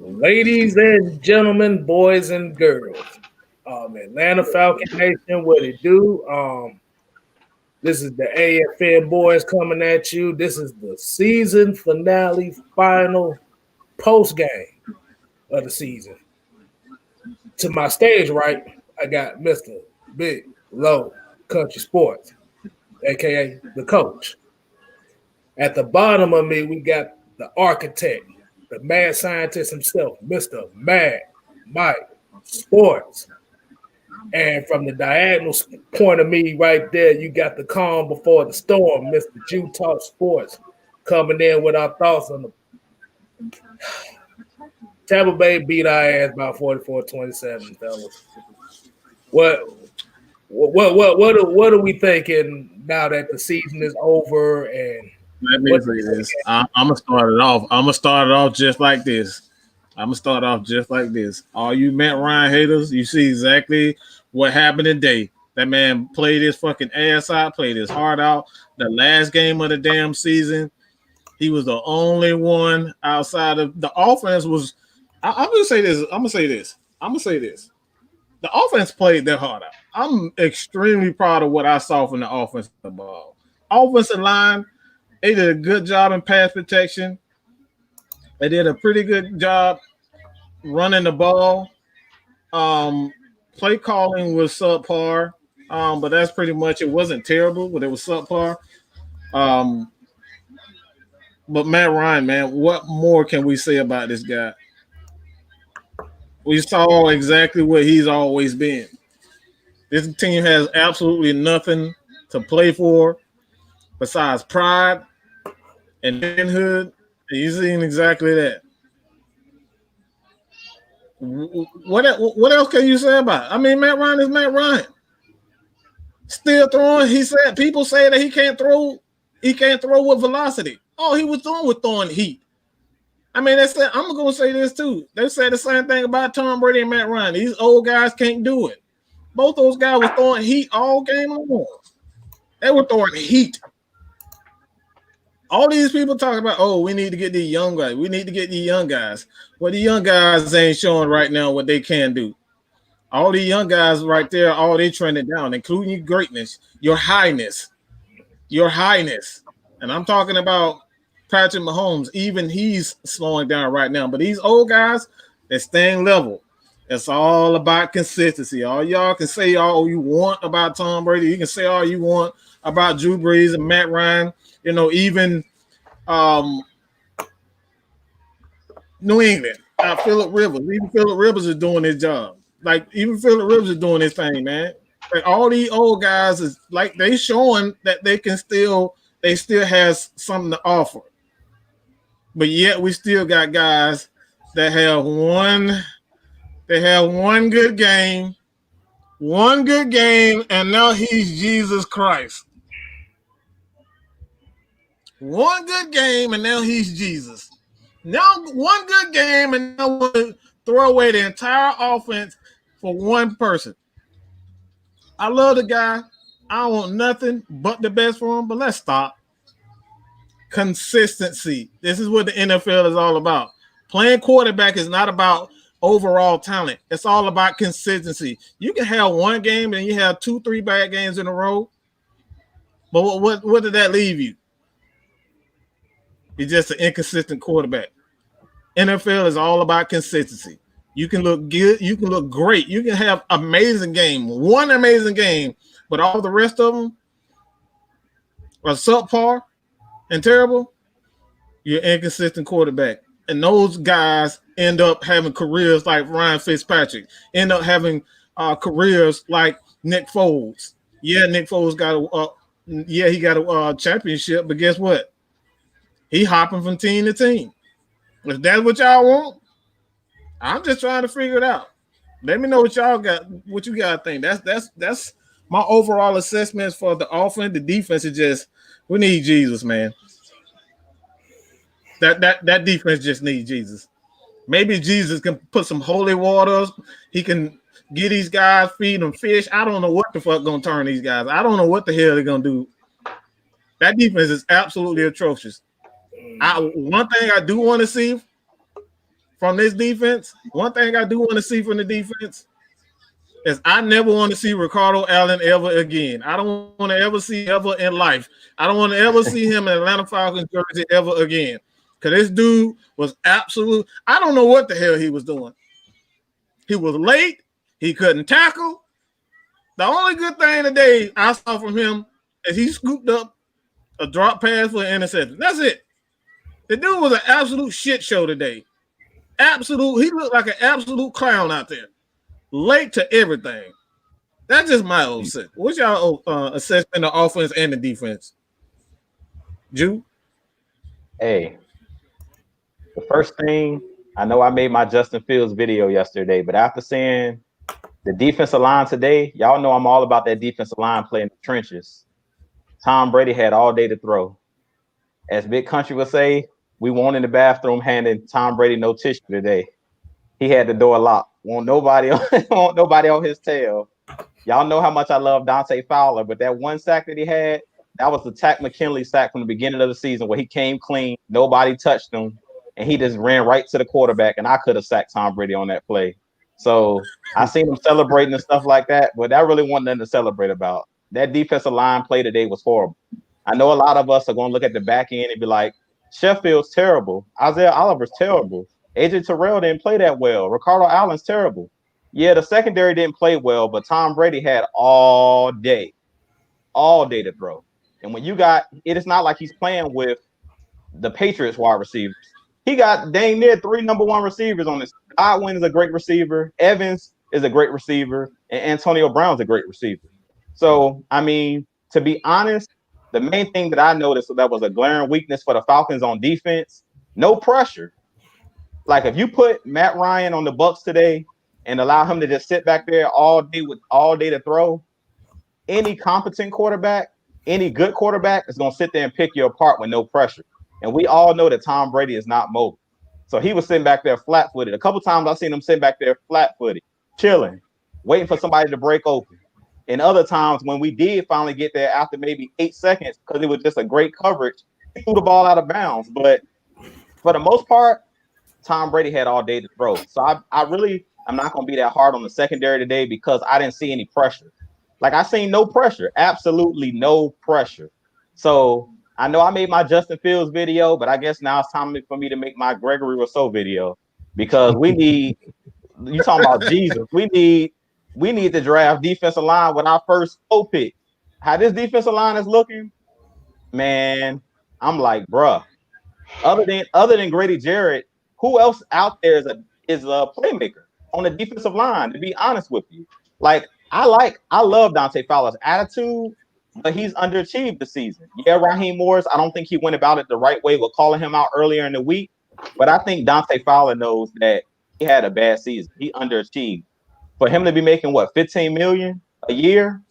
Ladies and gentlemen, boys and girls, Atlanta Falcon Nation, what it do? This is the AFN boys coming at you. This is the season finale, final post game of the season. To my stage right, I got Mr. Big Low Country Sports, aka the coach. At the bottom of me, we got the architect, the mad scientist himself, Mr. Mad Mike Sports. And from the diagonal point of me right there, you got the calm before the storm, Mr. Jew Talk Sports, coming in with our thoughts on the Tampa Bay beat our ass by 44-27, fellas. What what are we thinking now that the season is over and Let me say this. I'm gonna start it off. I'm gonna start it off just like this. I'm gonna start off just like this. All you Matt Ryan haters, you see exactly what happened today. That man played his fucking ass out, played his heart out. The last game of the damn season, he was the only one outside of the offense. I'm gonna say this. I'm gonna say this. The offense played their heart out. I'm extremely proud of what I saw from the offensive ball. Offensive line, they did a good job in pass protection. They did a pretty good job running the ball. Play calling was subpar, but that's pretty much it. Wasn't terrible, but it was subpar. Um, but Matt Ryan, man, what more can we say about this guy? We saw exactly what he's always been. This team has absolutely nothing to play for besides pride and manhood. And you've seen exactly that. What else can you say about it? I mean, Matt Ryan is Matt Ryan. Still throwing. He said people say that he can't throw. He can't throw with velocity. All he was doing was throwing heat. I mean, they said, I'm going to say this too. They said the same thing about Tom Brady and Matt Ryan. These old guys can't do it. Both those guys were throwing heat all game long. They were throwing heat. All these people talking about, oh, we need to get these young guys. We need to get these young guys. Well, the young guys ain't showing right now what they can do. All the young guys right there, all they trending down, including your greatness, your highness. And I'm talking about Patrick Mahomes. Even he's slowing down right now. But these old guys, they're staying level. It's all about consistency. All y'all can say all you want about Tom Brady. You can say all you want about Drew Brees and Matt Ryan. You know, even New England, Phillip Rivers. Even Phillip Rivers is doing his job. Like, even Phillip Rivers is doing his thing, man. Like, all these old guys is like they showing that they still has something to offer. But yet we still got guys that have one good game, and now he's Jesus Christ. One good game, and now he's Jesus. Now one good game, and now we'll throw away the entire offense for one person. I love the guy. I don't want nothing but the best for him, but let's stop. Consistency. This is what the NFL is all about. Playing quarterback is not about overall talent. It's all about consistency. You can have one game and you have 2-3 bad games in a row, but what did that leave you? You're just an inconsistent quarterback. NFL is all about consistency. You can look good. You can look great. You can have one amazing game, but all the rest of them are subpar and terrible. You're an inconsistent quarterback. And those guys end up having careers like Ryan Fitzpatrick, end up having careers like Nick Foles. Yeah, Nick Foles got a championship, but guess what? He hopping from team to team. If that's what y'all want, I'm just trying to figure it out. Let me know what y'all got, what you guys think. That's my overall assessments for the offense. The defense is just, we need Jesus, man. That defense just needs Jesus. Maybe Jesus can put some holy waters. He can get these guys, feed them fish. I don't know what the fuck gonna turn these guys. I don't know what the hell they're gonna do. That defense is absolutely atrocious. One thing I do want to see from this defense, one thing I do want to see from the defense is I never want to see Ricardo Allen ever again. I don't want to ever see ever in life. I don't want to ever see him in Atlanta Falcons jersey ever again. Because this dude was absolute. I don't know what the hell he was doing. He was late. He couldn't tackle. The only good thing today I saw from him is he scooped up a drop pass for an interception. That's it. The dude was an absolute shit show today. Absolute. He looked like an absolute clown out there. Late to everything. That's just my old set. What's y'all assessment of offense and the defense? Jew? Hey, the first thing, I know I made my Justin Fields video yesterday, but after seeing the defensive line today, y'all know I'm all about that defensive line play in the trenches. Tom Brady had all day to throw. As Big Country would say, we weren't in the bathroom handing Tom Brady no tissue today. He had the door locked. Won't nobody on his tail. Y'all know how much I love Dante Fowler, but that one sack that he had, that was the Tack McKinley sack from the beginning of the season where he came clean, nobody touched him, and he just ran right to the quarterback, and I could have sacked Tom Brady on that play. So I seen him celebrating and stuff like that, but that really wasn't nothing to celebrate about. That defensive line play today was horrible. I know a lot of us are going to look at the back end and be like, Sheffield's terrible. Isaiah Oliver's terrible. AJ Terrell didn't play that well. Ricardo Allen's terrible. Yeah, the secondary didn't play well, but Tom Brady had all day to throw. And when you got, it is not like he's playing with the Patriots wide receivers. He got dang near 3 number 1 receivers on this. Godwin is a great receiver. Evans is a great receiver. And Antonio Brown's a great receiver. So, I mean, to be honest, the main thing that I noticed that was a glaring weakness for the Falcons on defense, no pressure. Like if you put Matt Ryan on the Bucs today and allow him to just sit back there all day with all day to throw, any competent quarterback, any good quarterback is going to sit there and pick you apart with no pressure. And we all know that Tom Brady is not mobile. So he was sitting back there flat-footed. A couple times I've seen him sitting back there flat-footed, chilling, waiting for somebody to break open. And other times when we did finally get there after maybe 8 seconds, because it was just a great coverage, he threw the ball out of bounds. But for the most part, Tom Brady had all day to throw. So I'm not going to be that hard on the secondary today because I didn't see any pressure. Like I seen no pressure, absolutely no pressure. So I know I made my Justin Fields video, but I guess now it's time for me to make my Gregory Rousseau video because we need, you talking about Jesus, we need to draft defensive line with our first pick. How this defensive line is looking, man, I'm like, bruh, other than Grady Jarrett, who else out there is a playmaker on the defensive line, to be honest with you? Like, I love Dante Fowler's attitude, but he's underachieved this season. Yeah, Raheem Morris, I don't think he went about it the right way with calling him out earlier in the week, but I think Dante Fowler knows that he had a bad season. He underachieved. For him to be making, what, $15 million a year?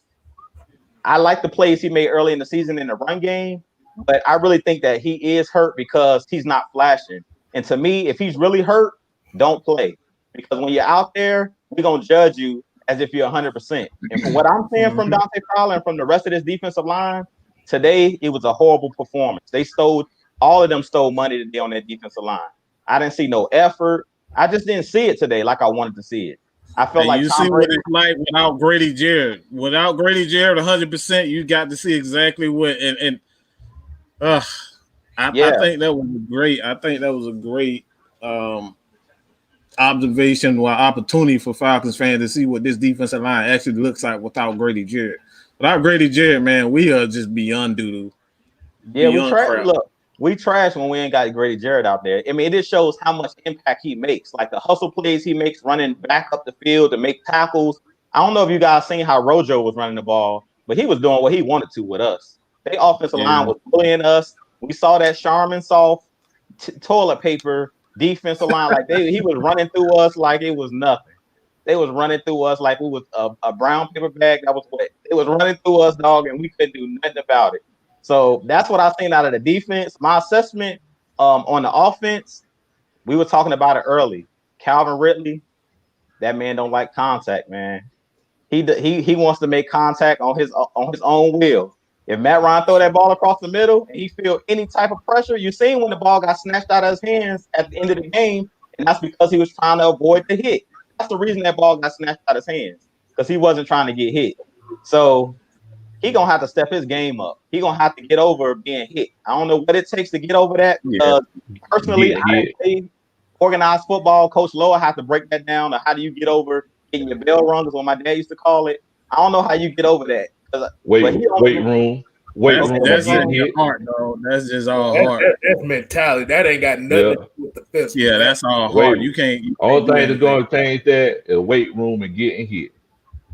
I like the plays he made early in the season in the run game, but I really think that he is hurt because he's not flashing. And to me, if he's really hurt, don't play. Because when you're out there, we're going to judge you as if you're 100%. And from what I'm seeing from Dante Fowler and from the rest of this defensive line, today it was a horrible performance. All of them stole money today on that defensive line. I didn't see no effort. I just didn't see it today like I wanted to see it. I felt like you see what it's like without Grady Jarrett. Without Grady Jarrett, 100%, you got to see exactly what. I think that was great. I think that was a great observation or opportunity for Falcons fans to see what this defensive line actually looks like without Grady Jarrett. Without Grady Jarrett, man, we are just beyond doo-doo. Yeah, we trash when we ain't got Grady Jarrett out there. I mean, it just shows how much impact he makes. Like the hustle plays he makes running back up the field to make tackles. I don't know if you guys seen how Rojo was running the ball, but he was doing what he wanted to with us. Their offensive line was bullying us. We saw that Charmin soft toilet paper defensive line. Like he was running through us like it was nothing. They was running through us like we was a brown paper bag that was wet. It was running through us, dog, and we couldn't do nothing about it. So that's what I've seen out of the defense. My assessment on the offense, we were talking about it early. Calvin Ridley, that man don't like contact, man. He wants to make contact on his own will. If Matt Ryan throw that ball across the middle and he feel any type of pressure, you seen when the ball got snatched out of his hands at the end of the game and that's because he was trying to avoid the hit. That's the reason that ball got snatched out of his hands, because he wasn't trying to get hit. So he gonna have to step his game up. He gonna have to get over being hit. I don't know what it takes to get over that. Personally, I didn't play organized football. Coach Lowe have to break that down. Or how do you get over getting your bell rung? Is what my dad used to call it. I don't know how you get over that. Weight room. That's just your heart, though. That's just all heart. That's mentality. That ain't got nothing to do with the physical. Yeah, that's all heart. You can't. Only thing that's going to change that is weight room and getting hit.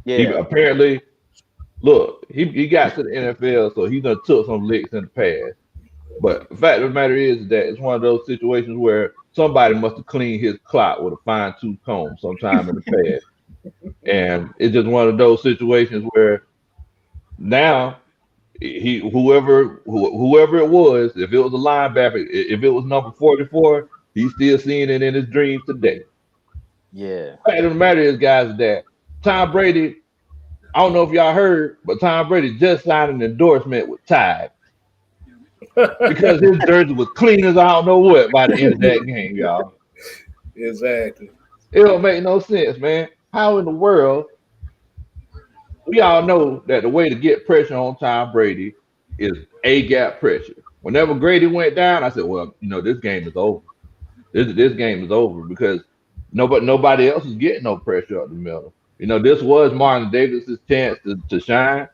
Yeah. Apparently, look, he got to the NFL, so he done took some licks in the past. But the fact of the matter is that it's one of those situations where somebody must have cleaned his clock with a fine-tooth comb sometime in the past. And it's just one of those situations where now whoever it was, if it was a linebacker, if it was number 44, he's still seeing it in his dreams today. Yeah. The fact of the matter is, guys, that Tom Brady, I don't know if y'all heard, but Tom Brady just signed an endorsement with Tide because his jersey was clean as I don't know what by the end of that game, y'all. Exactly. It don't make no sense, man. How in the world? We all know that the way to get pressure on Tom Brady is A-gap pressure. Whenever Grady went down, I said, well, this game is over. This game is over because nobody else is getting no pressure up the middle. This was Marlon Davis's chance to shine.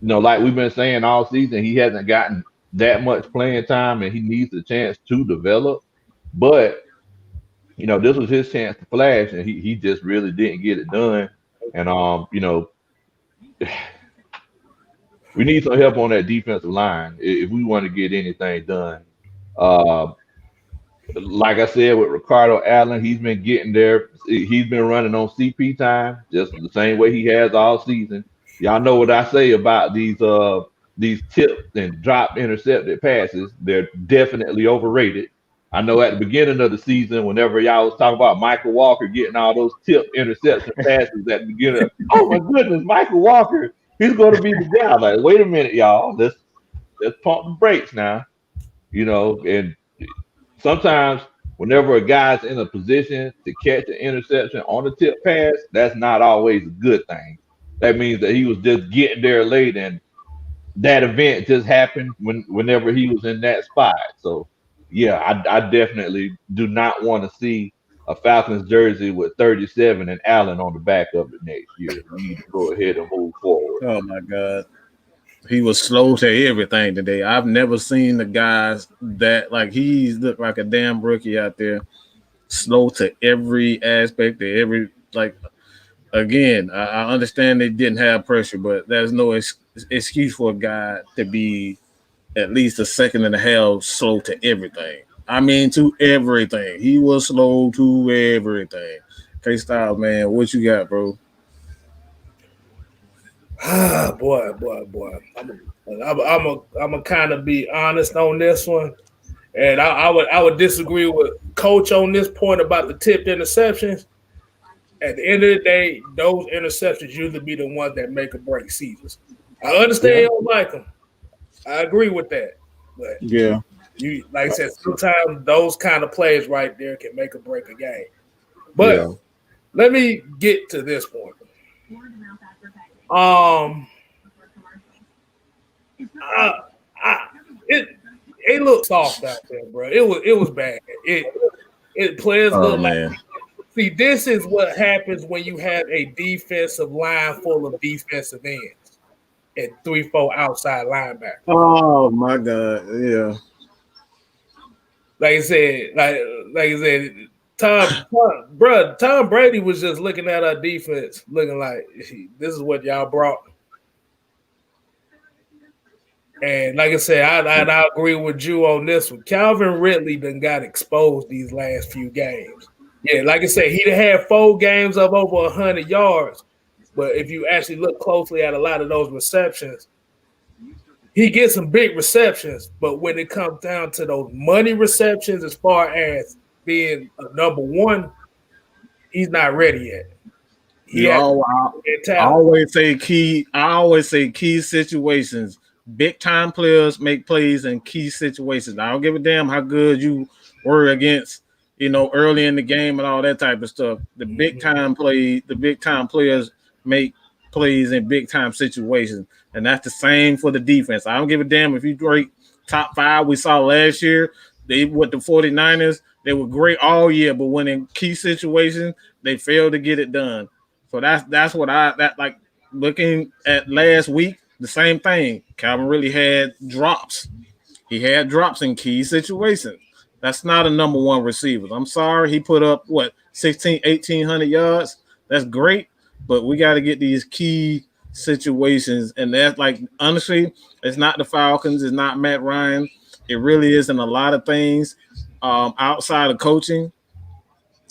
Like we've been saying all season, he hasn't gotten that much playing time and he needs a chance to develop. But, this was his chance to flash and he just really didn't get it done. And, we need some help on that defensive line if we want to get anything done. Like I said, with Ricardo Allen, he's been getting there. He's been running on CP time, just the same way he has all season. Y'all know what I say about these tipped and dropped intercepted passes. They're definitely overrated. I know at the beginning of the season, whenever y'all was talking about Michael Walker getting all those tipped interception passes at the beginning, oh my goodness, Michael Walker, he's going to be the guy. Like, wait a minute, y'all, let's pump the brakes now, and sometimes whenever a guy's in a position to catch an interception on a tip pass, that's not always a good thing. That means that he was just getting there late and that event just happened whenever he was in that spot. So, yeah, I definitely do not want to see a Falcons jersey with 37 and Allen on the back of it next year. We need to go ahead and move forward. Oh, my God. He was slow to everything today. I've never seen the guys that, he's looked like a damn rookie out there, slow to every aspect, to every, again, I understand they didn't have pressure, but there's no excuse for a guy to be at least a second and a half slow to everything. I mean, to everything. He was slow to everything. Kstylz, man, what you got, bro? Boy. I'm a kind of be honest on this one, and I would disagree with Coach on this point about the tipped interceptions. At the end of the day, those interceptions usually be the ones that make or break seasons. I understand you don't like them. I agree with that, but you like I said, sometimes those kind of plays right there can make or break a game. But let me get to this point. It looked soft out there, bro. It was bad. It players look like. See, this is what happens when you have a defensive line full of defensive ends and 3-4 outside linebackers. Oh my God, yeah. Like I said, Tom Brady was just looking at our defense, looking like this is what y'all brought. And like I said, I agree with you on this one. Calvin Ridley done got exposed these last few games. Yeah, like I said, he had 4 games of over 100 yards. But if you actually look closely at a lot of those receptions, he gets some big receptions. But when it comes down to those money receptions, as far as being a number one, he's not ready yet. I always say key situations. Big time players make plays in key situations. I don't give a damn how good you were against early in the game and all that type of stuff. The big time players make plays in big time situations, and that's the same for the defense. I don't give a damn if you rate top 5. We saw last year with the 49ers, they were great all year, but when in key situations, they failed to get it done. So that's what like looking at last week, the same thing. Calvin really had drops. He had drops in key situations. That's not a number one receiver. I'm sorry. He put up, 1,800 yards. That's great, but we got to get these key situations. And that's like, honestly, it's not the Falcons. It's not Matt Ryan. It really isn't a lot of things outside of coaching.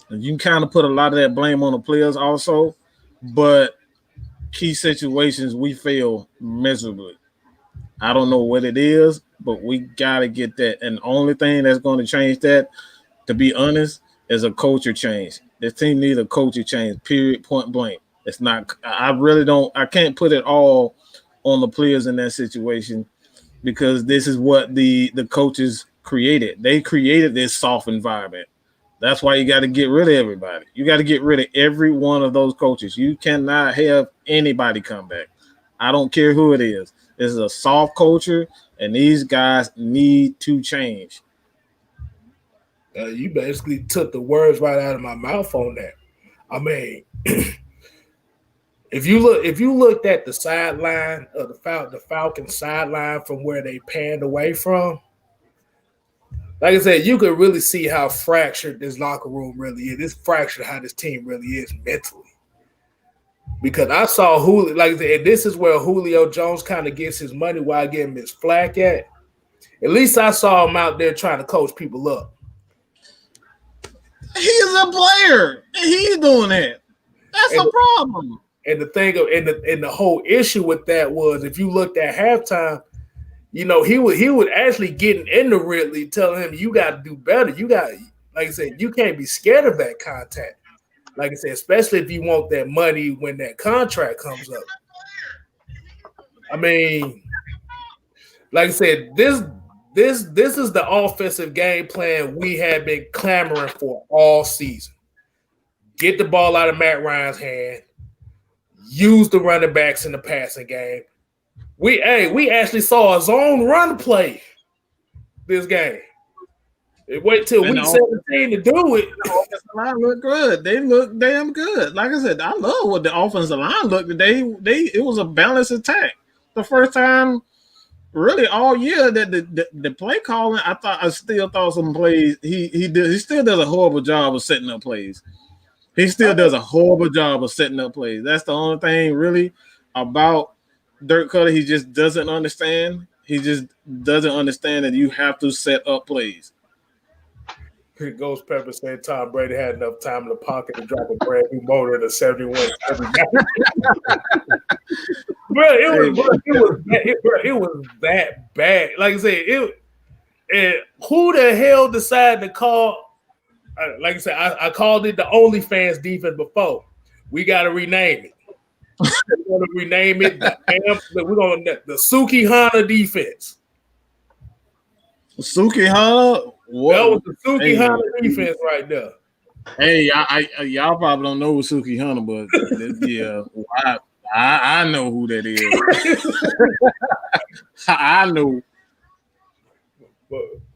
You can kind of put a lot of that blame on the players also, but key situations, we fail miserably. I don't know what it is, but we got to get that. And the only thing that's going to change that, to be honest, is a culture change. This team needs a culture change, period, point blank. It's not – I can't put it all on the players in that situation because this is what the coaches created. They created this soft environment. That's why you got to get rid of everybody. You got to get rid of every one of those coaches. You cannot have anybody come back. I don't care who it is. This is a soft culture, and these guys need to change. You basically took the words right out of my mouth on that. I mean, if you looked at the sideline of the Falcons sideline from where they panned away from, like I said, you could really see how fractured this locker room really is. It's fractured how this team really is mentally. Because I saw Julio, like I said, and this is where Julio Jones kind of gets his money while getting his flack at. At least I saw him out there trying to coach people up. He's a player, and he's doing that. That's a problem. And the thing, and the whole issue with that was, if you looked at halftime, he would actually get into Ridley, telling him, "You got to do better. You got, like I said, you can't be scared of that contact." Like I said, especially if you want that money when that contract comes up. I mean, like I said, this is the offensive game plan we have been clamoring for all season. Get the ball out of Matt Ryan's hand. Use the running backs in the passing game. We actually saw a zone run play this game. Wait till week 17 to do it. The offensive line looked good. They look damn good. Like I said, I love what the offensive line looked. It was a balanced attack. The first time, really all year that the play calling, I still thought some plays. He still does a horrible job of setting up plays. He still does a horrible job of setting up plays. That's the only thing really about Dirk Cutter. He just doesn't understand. He just doesn't understand that you have to set up plays. Ghost Pepper said Tom Brady had enough time in the pocket to drop a brand new motor in a 71. It was that bad. Like I said, who the hell decided to call? Like I said, I called it the OnlyFans defense before. We got to rename it. We're going to rename it the Suki Hana defense. Suki Hana? That was the Suki Hana defense right there. Hey, y'all probably don't know who Suki Hana, but yeah, I know who that is. I know.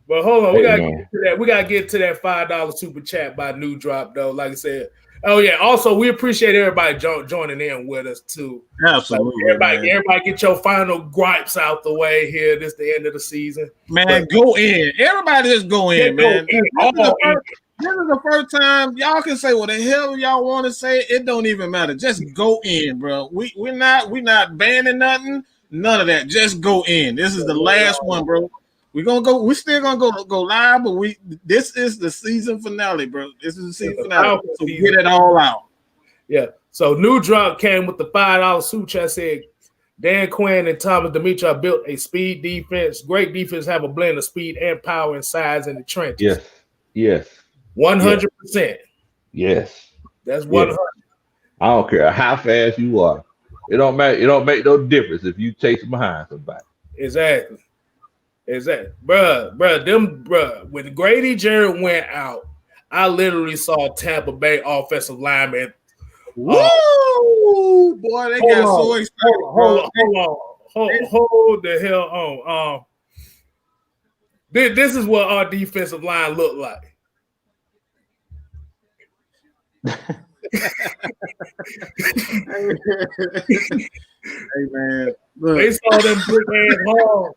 But hold on, we gotta get to that. We gotta get to that $5 super chat by New Drop though. Like I said, oh yeah. Also, we appreciate everybody joining in with us too. Absolutely, like, everybody get your final gripes out the way here. This the end of the season, man. Go in, everybody. Just go in, man. This is the first time y'all can say what the hell y'all want to say. It don't even matter. Just go in, bro. We're not banning nothing. None of that. Just go in. This is the last one, bro. We're gonna go. We're still gonna go live, but this is the season finale, bro. This is the season finale. So get it all out. Yeah. So New Drop came with the $5 super chat. Said Dan Quinn and Thomas Demetra built a speed defense. Great defense have a blend of speed and power and size in the trenches. Yes. 100%. Yes. That's 100. I don't care how fast you are. It don't matter. It don't make no difference if you chase behind somebody. Exactly. Bruh. When Grady Jarrett went out, I literally saw Tampa Bay offensive linemen. Woo! Boy, they got so excited, bro. Hold the hell on. This is what our defensive line looked like. Hey man, look. They saw them big ass hard.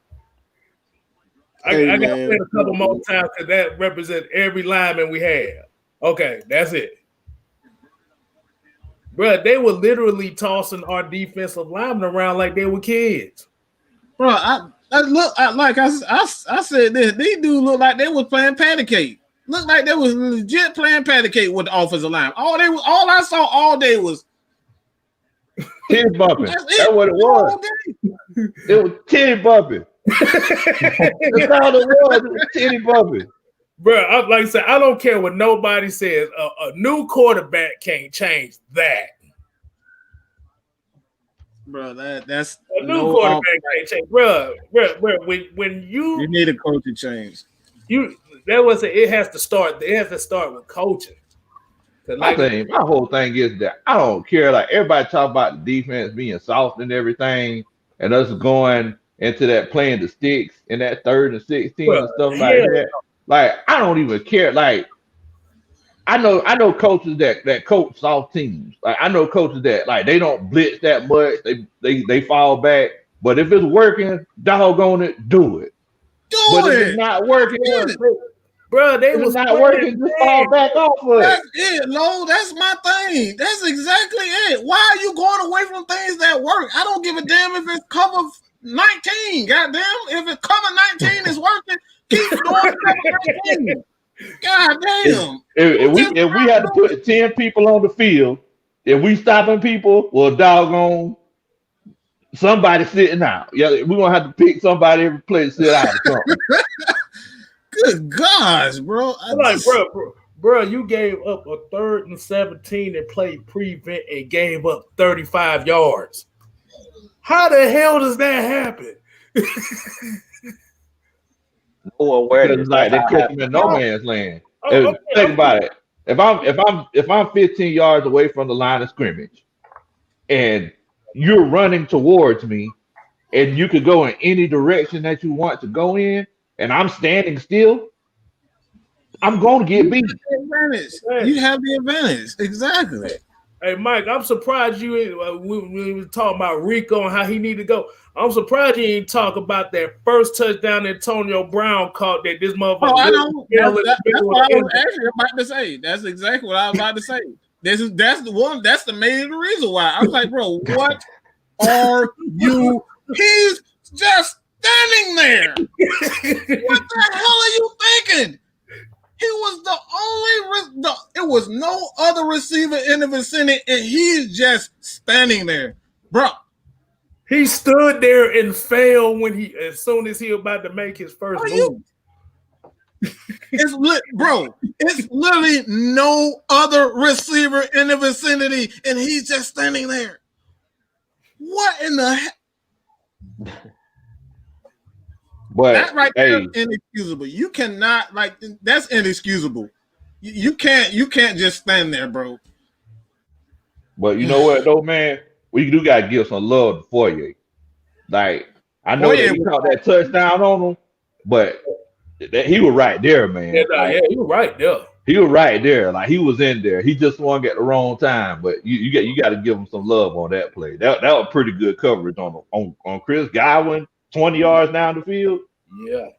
I got to say it a couple more times because that represents every lineman we have. Okay, that's it. Bro, they were literally tossing our defensive linemen around like they were kids. Bro, I said this. These dudes look like they was playing patty cake. Looked like they was legit playing patty cake with the offensive line. All I saw all day was titty bumping. That's what it was. It was titty bumping. That's all it was. It was titty bumping. Bro, like I said, I don't care what nobody says. A new quarterback can't change that. Bro, that's a new quarterback can't change. Bro, when you need a coaching change. It has to start. It has to start with coaching. Like, my whole thing is that I don't care. Like everybody talk about the defense being soft and everything, and us going into that playing the sticks in that 3rd and 16 and stuff like that. Like I don't even care. Like I know coaches that coach soft teams. Like I know coaches that like they don't blitz that much. They fall back. But if it's working, doggone it, do it. But if it's not working, bro, they was not working. Just fall back off of it. That's it. No, that's my thing. That's exactly it. Why are you going away from things that work? I don't give a damn if it's cover 19. Goddamn, if it's cover 19 is working, keep doing cover 19. God damn. If we had to put 10 people on the field, if we stopping people, well, doggone, somebody sitting out. Yeah, we're gonna have to pick somebody every place to sit out or something. Good gosh, bro. Bro, you gave up a 3rd and 17 and played prevent and gave up 35 yards. How the hell does that happen? No awareness. Like they put them in no man's land. Think about it. If I'm 15 yards away from the line of scrimmage, and you're running towards me, and you could go in any direction that you want to go in, and I'm standing still, I'm going to get beat. You have the advantage. Exactly. Hey, Mike, I'm surprised we were talking about Rico and how he need to go. I'm surprised you didn't talk about that first touchdown that Antonio Brown caught that this motherfucker. Oh, I know. That's what I was actually about to say. That's exactly what I was about to say. That's the main reason why. I was like, bro, what are you? He's just standing there. What the hell are you thinking? He was the only. It was no other receiver in the vicinity, and he's just standing there, bro. He stood there and fell as soon as he was about to make his first move. It's literally no other receiver in the vicinity, and he's just standing there. What in the heck? But that right there is inexcusable. You cannot that's inexcusable. You can't just stand there, bro. But you know what though, man? We do gotta give some love to Foyer. Like I know that he caught that touchdown on him, but he was right there, man. Yeah, he was right there. He was right there. Like he was in there. He just swung at the wrong time. But you got to give him some love on that play. That was pretty good coverage on Chris Godwin, 20 yards down the field. Yeah.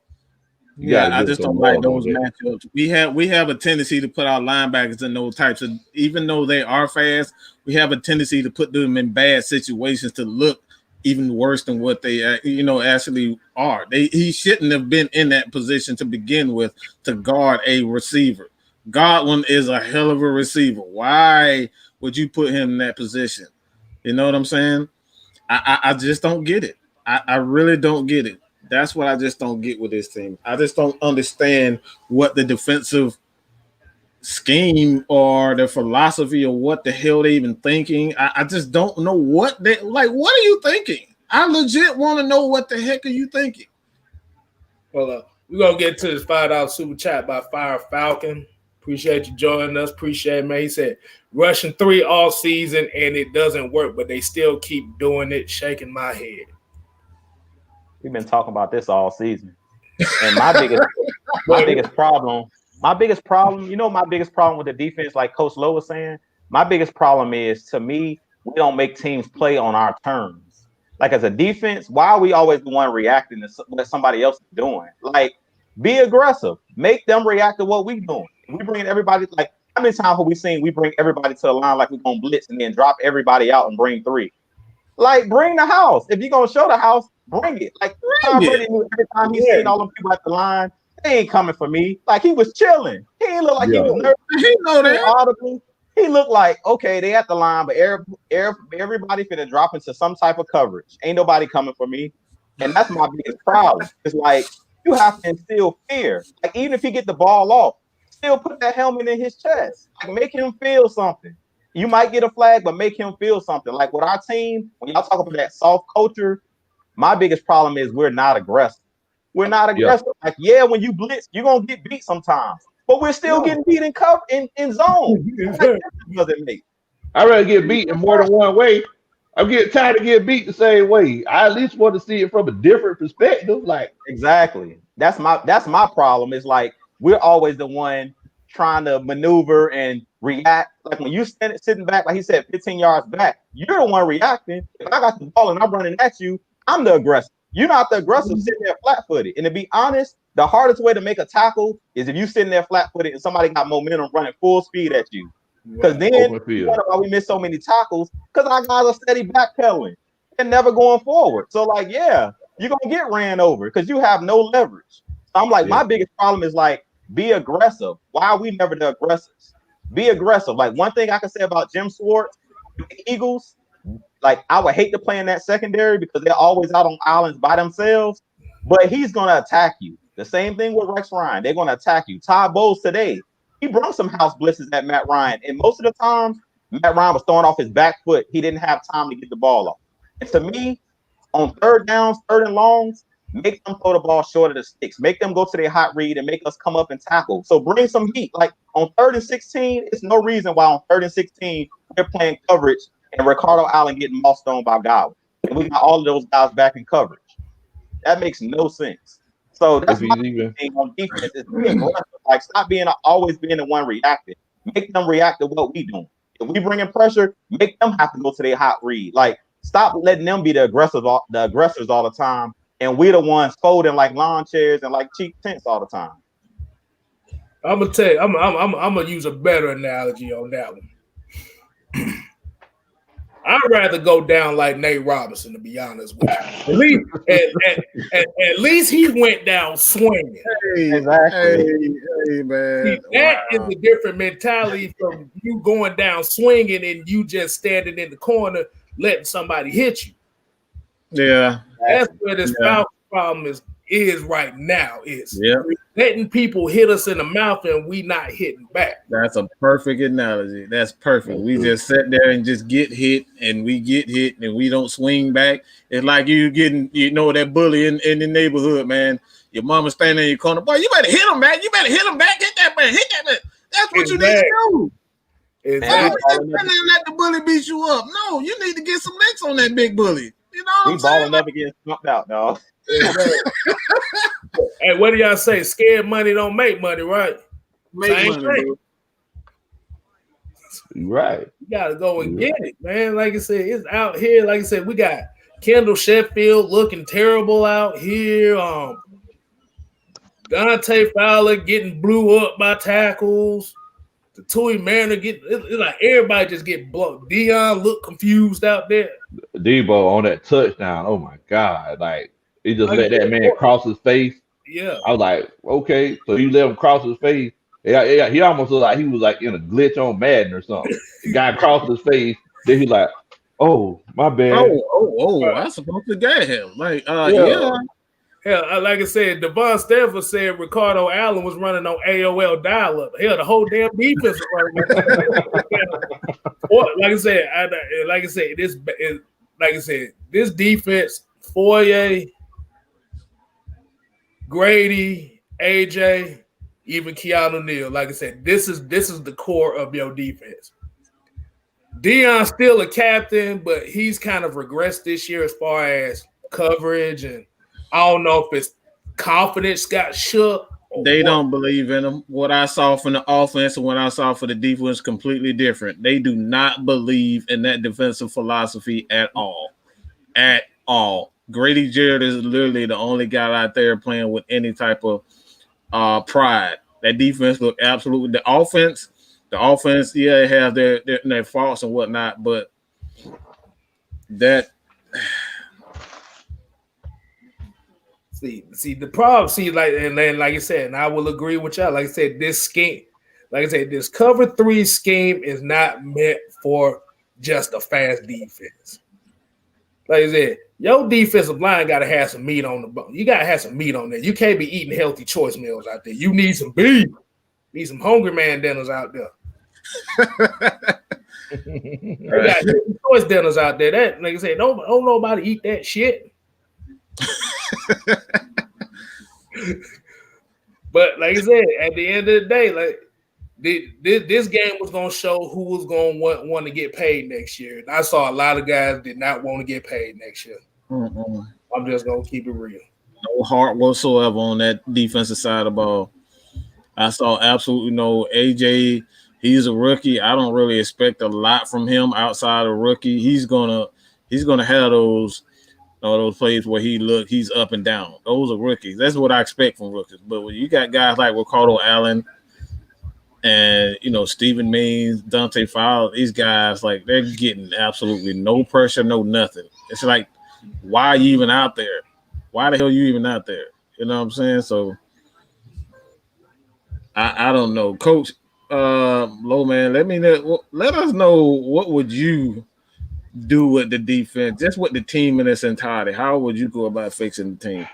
I just don't like those matchups. We have a tendency to put our linebackers in those types of, even though they are fast, we have a tendency to put them in bad situations to look even worse than what they actually are. He shouldn't have been in that position to begin with to guard a receiver. Godwin is a hell of a receiver. Why would you put him in that position? You know what I'm saying? I just don't get it. I really don't get it. That's what I just don't get with this team. I just don't understand what the defensive scheme or the philosophy or what the hell they even thinking. I just don't know what they like. What are you thinking? I legit want to know what the heck are you thinking? Well, we're gonna get to this $5 super chat by Fire Falcon. Appreciate you joining us. Appreciate it, man. He said rushing 3 all season and it doesn't work, but they still keep doing it. Shaking my head. We've been talking about this all season. And my biggest problem, my biggest problem with the defense, like Coach Lowe was saying, my biggest problem is, to me, we don't make teams play on our terms. Like, as a defense, why are we always the one reacting to what somebody else is doing? Like, be aggressive. Make them react to what we doing. We bring everybody, like, how many times have we seen we bring everybody to the line like we're going to blitz and then drop everybody out and bring 3? Like, bring the house. If you're going to show the house, bring it. Like, Tom Brady knew every time he seen all them people at the line, they ain't coming for me. Like, he was chilling. He didn't look like he was nervous. He know that. Audibly. He looked like, okay, they at the line, but everybody finna drop into some type of coverage. Ain't nobody coming for me. And that's my biggest problem. It's like, you have to instill fear. Like, even if he get the ball off, still put that helmet in his chest. Like, make him feel something. You might get a flag, but make him feel something. Like, with our team, when y'all talk about that soft culture, my biggest problem is we're not aggressive. We're not aggressive. Like, when you blitz, you're going to get beat sometimes. But we're still getting beat in cover in zone. Doesn't make. I'd rather get beat in more than one way. I'm getting tired of getting beat the same way. I at least want to see it from a different perspective. Like, exactly. That's my problem. Is like, we're always the one trying to maneuver and react. Like, when you sitting back, like he said, 15 yards back, you're the one reacting. If I got the ball and I'm running at you, I'm the aggressor. You're not the aggressive sitting there flat-footed. And to be honest, the hardest way to make a tackle is if you sitting there flat-footed and somebody got momentum running full speed at you. Because then you wonder why we miss so many tackles, because our guys are steady backpedaling and never going forward. So, like, you're going to get ran over because you have no leverage. So I'm like, my biggest problem is, like, be aggressive. Why are we never the aggressors? Be aggressive. Like, one thing I can say about Jim Schwartz, the Eagles, like, I would hate to play in that secondary because they're always out on islands by themselves, but he's going to attack you. The same thing with Rex Ryan. They're going to attack you. Todd Bowles today, he brought some house blitzes at Matt Ryan, and most of the time, Matt Ryan was throwing off his back foot. He didn't have time to get the ball off. And to me, on third downs, third and longs, make them throw the ball short of the sticks. Make them go to their hot read and make us come up and tackle. So bring some heat. Like, on 3rd and 16, it's no reason why on 3rd and 16 we're playing coverage and Ricardo Allen getting mossed on by Godwin. And we got all of those guys back in coverage. That makes no sense. So that's my thing on defense is being aggressive. Like, stop always being the one reacting. Make them react to what we doing. If we bring in pressure, make them have to go to their hot read. Like, stop letting them be the aggressors all the time, and we're the ones folding like lawn chairs and like cheap tents all the time. I'm gonna tell you, I'm gonna use a better analogy on that one. I'd rather go down like Nate Robinson, to be honest with you. At least he went down swinging. Hey, man. That is a different mentality from you going down swinging and you just standing in the corner letting somebody hit you. Yeah. That's where this Falcons problem is right now. Is letting people hit us in the mouth and we not hitting back. That's a perfect analogy. That's perfect. We just sit there and just get hit, and we get hit, and we don't swing back. It's like you getting, that bully in the neighborhood, man. Your mama standing in your corner. Boy, you better hit him, man. You better hit him back. Hit that man. Hit that man. That's what you need to do. Exactly. Let the bully beat you up. No, you need to get some licks on that big bully. You know what I'm saying? Balling up against stumped out, dog. Hey, what do y'all say? Scared money don't make money, right? Make money, bro. Right. You gotta go and get it, man. Like I said, it's out here. Like I said, we got Kendall Sheffield looking terrible out here. Dante Fowler getting blew up by tackles. The Tui Mariner it's like everybody just get blown. Dion look confused out there. Debo on that touchdown. Oh my God. Like, he just let that man cross his face. Yeah. I was like, okay. So you let him cross his face. Yeah, he almost looked like he was like in a glitch on Madden or something. The guy crossed his face. Then he's like, oh, my bad. I'm supposed to get him. Like, Hell, like I said, Devon Stanford said Ricardo Allen was running on AOL dial-up. Hell, the whole damn defense was running. This defense, Foye, Grady, AJ, even Keanu Neal. Like I said, this is the core of your defense. Deion's still a captain, but he's kind of regressed this year as far as coverage, and I don't know if his confidence got shook. They don't believe in him. What I saw from the offense and what I saw for the defense completely different. They do not believe in that defensive philosophy at all. At all. Grady Jarrett is literally the only guy out there playing with any type of pride. That defense looked absolutely. The offense, yeah, it has their faults and whatnot, but that. See the problem. Like I said, and I will agree with y'all. Like I said, this scheme, this cover 3 scheme is not meant for just a fast defense. Like I said, your defensive line got to have some meat on the bone. You got to have some meat on there. You can't be eating healthy choice meals out there. You need some beef. Need some hungry man dinners out there. You got choice dinners out there. That, like I said, don't nobody eat that shit. But like I said, at the end of the day, like this game was gonna show who was gonna want to get paid next year. And I saw a lot of guys did not want to get paid next year. I'm just gonna keep it real. No heart whatsoever on that defensive side of the ball. I saw absolutely no AJ. He's a rookie. I don't really expect a lot from him outside of rookie. He's gonna have those plays where he's up and down. Those are rookies. That's what I expect from rookies. But when you got guys like Ricardo Allen and Stephen Means, Dante Fowler, these guys, like, they're getting absolutely no pressure, no nothing. It's like, why are you even out there? Why the hell are you even out there? You know what I'm saying? So I don't know. Coach Low Man, let us know, what would you do with the defense, just with the team in its entirety? How would you go about fixing the team?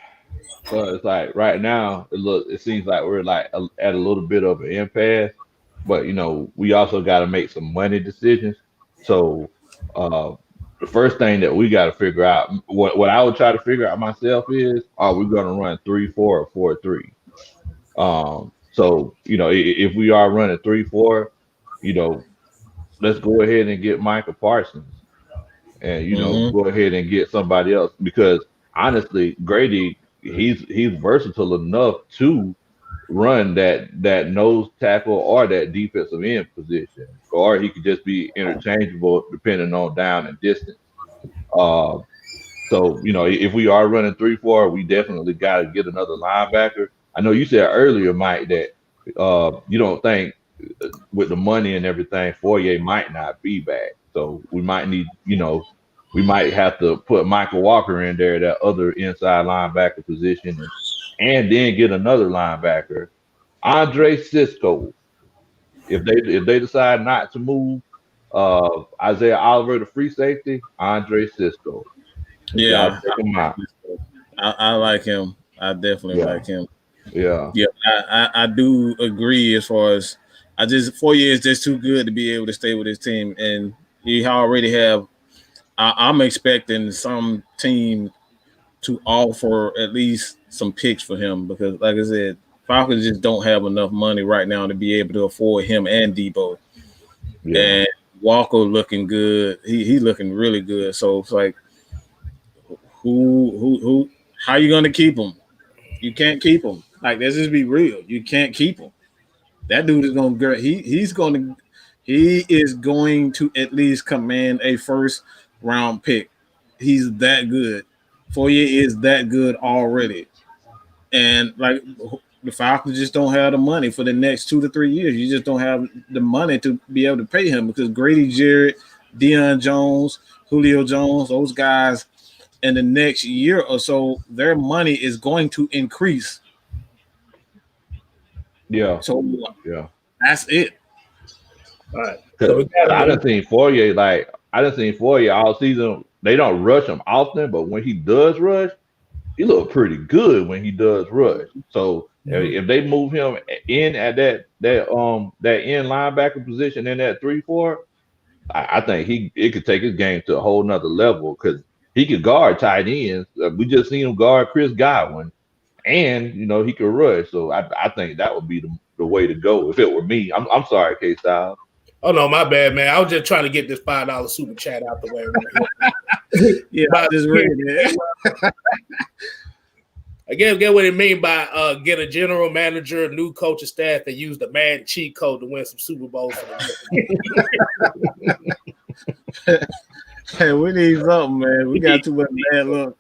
So it's like right now, it seems like we're like at a little bit of an impasse, but we also got to make some money decisions. So the first thing that we got to figure out, what I would try to figure out myself is, are we going to run 3-4 or 4-3? So if we are running 3-4, let's go ahead and get Micah Parsons. And go ahead and get somebody else, because honestly, Grady, he's versatile enough to run that nose tackle or that defensive end position, or he could just be interchangeable depending on down and distance. So if we are running 3-4, we definitely got to get another linebacker. I know you said earlier, Mike, that you don't think with the money and everything, Fourier might not be back. So we might need, we might have to put Michael Walker in there, that other inside linebacker position, and then get another linebacker, Andre Cisco. If they decide not to move Isaiah Oliver to free safety, Andre Cisco. Yeah, I like him. I definitely like him. Yeah. I do agree. As far as 4 years, just too good to be able to stay with his team, and he already have. I'm expecting some team to offer at least some picks for him, because, like I said, Falcons just don't have enough money right now to be able to afford him and Debo. Yeah. And Walker looking good. He looking really good. So it's like, who? How you gonna keep him? You can't keep him. Like, let's just be real. You can't keep him. That dude is gonna. He is going to at least command a first round pick. He's that good. Fourier is that good already. And like, the Falcons just don't have the money for the next 2 to 3 years. You just don't have the money to be able to pay him, because Grady Jarrett, Deion Jones, Julio Jones, those guys in the next year or so, their money is going to increase. Yeah. So that's it. All right. I done seen Fourier all season. They don't rush him often, but when he does rush, he look pretty good when he does rush. So if they move him in at that end linebacker position in that 3-4, I think it could take his game to a whole nother level, because he could guard tight ends. We just seen him guard Chris Godwin, and he could rush. So I think that would be the way to go if it were me. I'm sorry, Kstylz. Oh no, my bad, man. I was just trying to get this $5 super chat out the way. Right yeah, I just read it. I get what it mean by get a general manager, a new coaching staff, and use the mad cheat code to win some Super Bowls. Hey, we need something, man. We got too much bad luck.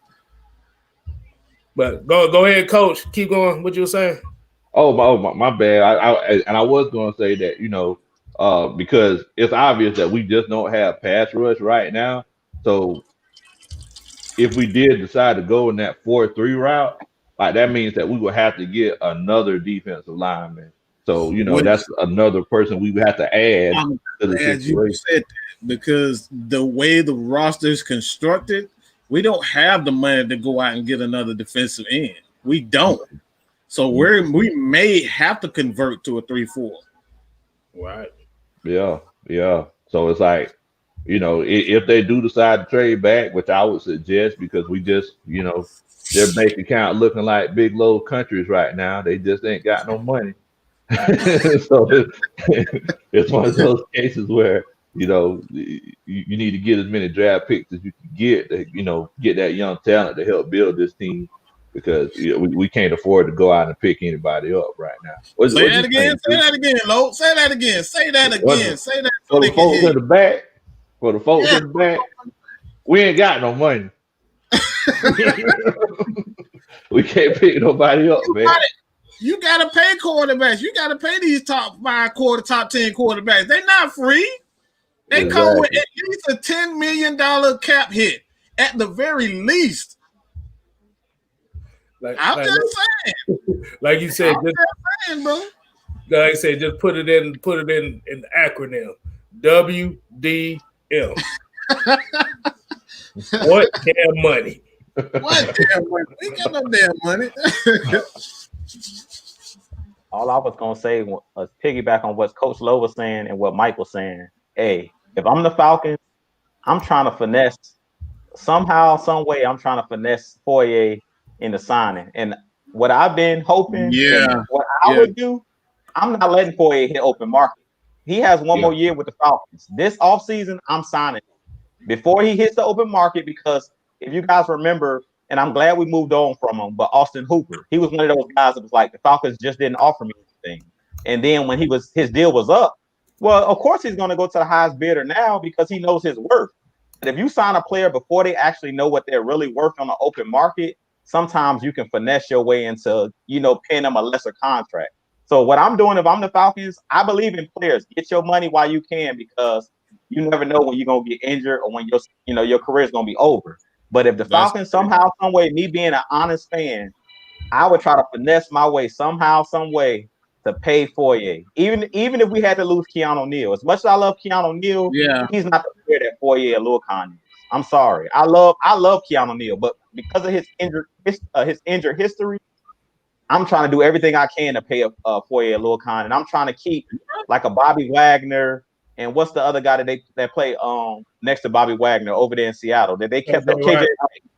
But go ahead, Coach. Keep going. What you were saying? Oh my bad. I was going to say that because it's obvious that we just don't have pass rush right now. So if we did decide to go in that 4-3 route, like that means that we would have to get another defensive lineman. So that's another person we would have to add to the situation. You said that, because the way the roster is constructed, we don't have the money to go out and get another defensive end. We don't. So we may have to convert to a 3-4. Right. Yeah. So it's like, if they do decide to trade back, which I would suggest, because we just, their bank account looking like big low countries right now. They just ain't got no money. So it's one of those cases where, you need to get as many draft picks as you can get to, get that young talent to help build this team, because we can't afford to go out and pick anybody up right now. Say that again, Lo. Say that again. Say that again. Say that for the folks in the back. For the folks in the back, we ain't got no money. We can't pick nobody up, man. You gotta pay quarterbacks. You gotta pay these top 10 quarterbacks. They're not free. They come with at least a $10 million cap hit at the very least. I'm just saying. Like you said, bro. Like I said, just put it in the acronym WDM. What damn money? What damn money? We ain't got no damn money. All I was gonna say was piggyback on what Coach Lowe was saying and what Mike was saying. Hey, if I'm the Falcons, I'm trying to finesse somehow, some way. I'm trying to finesse Foye into signing. And what I've been hoping, what I would do, I'm not letting Foye hit open market. He has one more year with the Falcons. This offseason, I'm signing before he hits the open market, because if you guys remember, and I'm glad we moved on from him, but Austin Hooper, he was one of those guys that was like, the Falcons just didn't offer me anything. And then when his deal was up, well, of course he's going to go to the highest bidder now because he knows his worth. But if you sign a player before they actually know what they're really worth on the open market, sometimes you can finesse your way into, paying them a lesser contract. So what I'm doing, if I'm the Falcons, I believe in players. Get your money while you can, because you never know when you're going to get injured or when your career is going to be over. But if the Falcons somehow, some way, me being an honest fan, I would try to finesse my way somehow, some way to pay Foye. Even if we had to lose Keanu Neal. As much as I love Keanu Neal, he's not the player that Foye or Lil Con is. I'm sorry. I love Keanu Neal, but because of his injured history, I'm trying to do everything I can to pay Foye or Lil Con, and I'm trying to keep like a Bobby Wagner. And what's the other guy that play next to Bobby Wagner over there in Seattle? That they kept KJ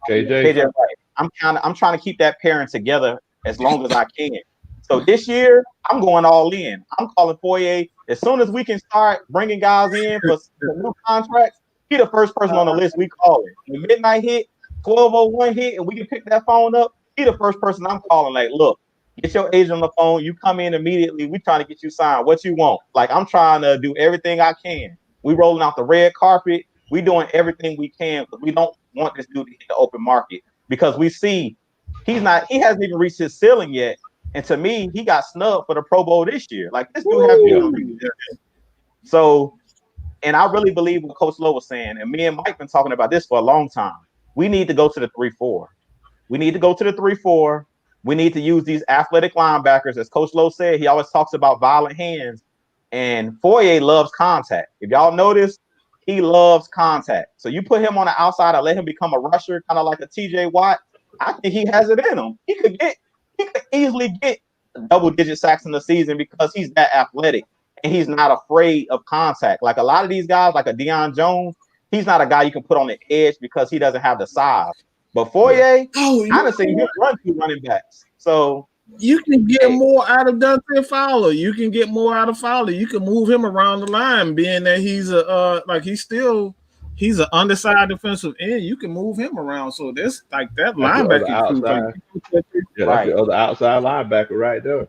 Wright. I'm trying to keep that pairing together as long as I can. So this year, I'm going all in. I'm calling Foye. As soon as we can start bringing guys in for new contracts, he the first person on the list we call it. When midnight hit, 12:01 hit, and we can pick that phone up, he the first person I'm calling. Like, look, get your agent on the phone. You come in immediately. We trying to get you signed. What you want? Like, I'm trying to do everything I can. We rolling out the red carpet. We doing everything we can, but we don't want this dude to hit the open market, because we see he hasn't even reached his ceiling yet. And to me, he got snubbed for the Pro Bowl this year. Like, this dude hasn't. So, and I really believe what Coach Lowe was saying, and me and Mike been talking about this for a long time. We need to go to the 3-4. We need to go to the 3-4. We need to use these athletic linebackers. As Coach Lowe said, he always talks about violent hands. And Foye loves contact. If y'all notice, he loves contact. So you put him on the outside and let him become a rusher, kind of like a TJ Watt. I think he has it in him. He could easily get double-digit sacks in the season because he's that athletic and he's not afraid of contact. Like a lot of these guys, like a Deion Jones, he's not a guy you can put on the edge because he doesn't have the size. But Foye, honestly, he'll run 2 running backs. So you can get more out of Dante Fowler. You can get more out of Fowler. You can move him around the line, being that he's he's an undersized defensive end. You can move him around. So that's like that That's the other linebacker crew. outside. Like, Yeah, that's the other outside linebacker right there.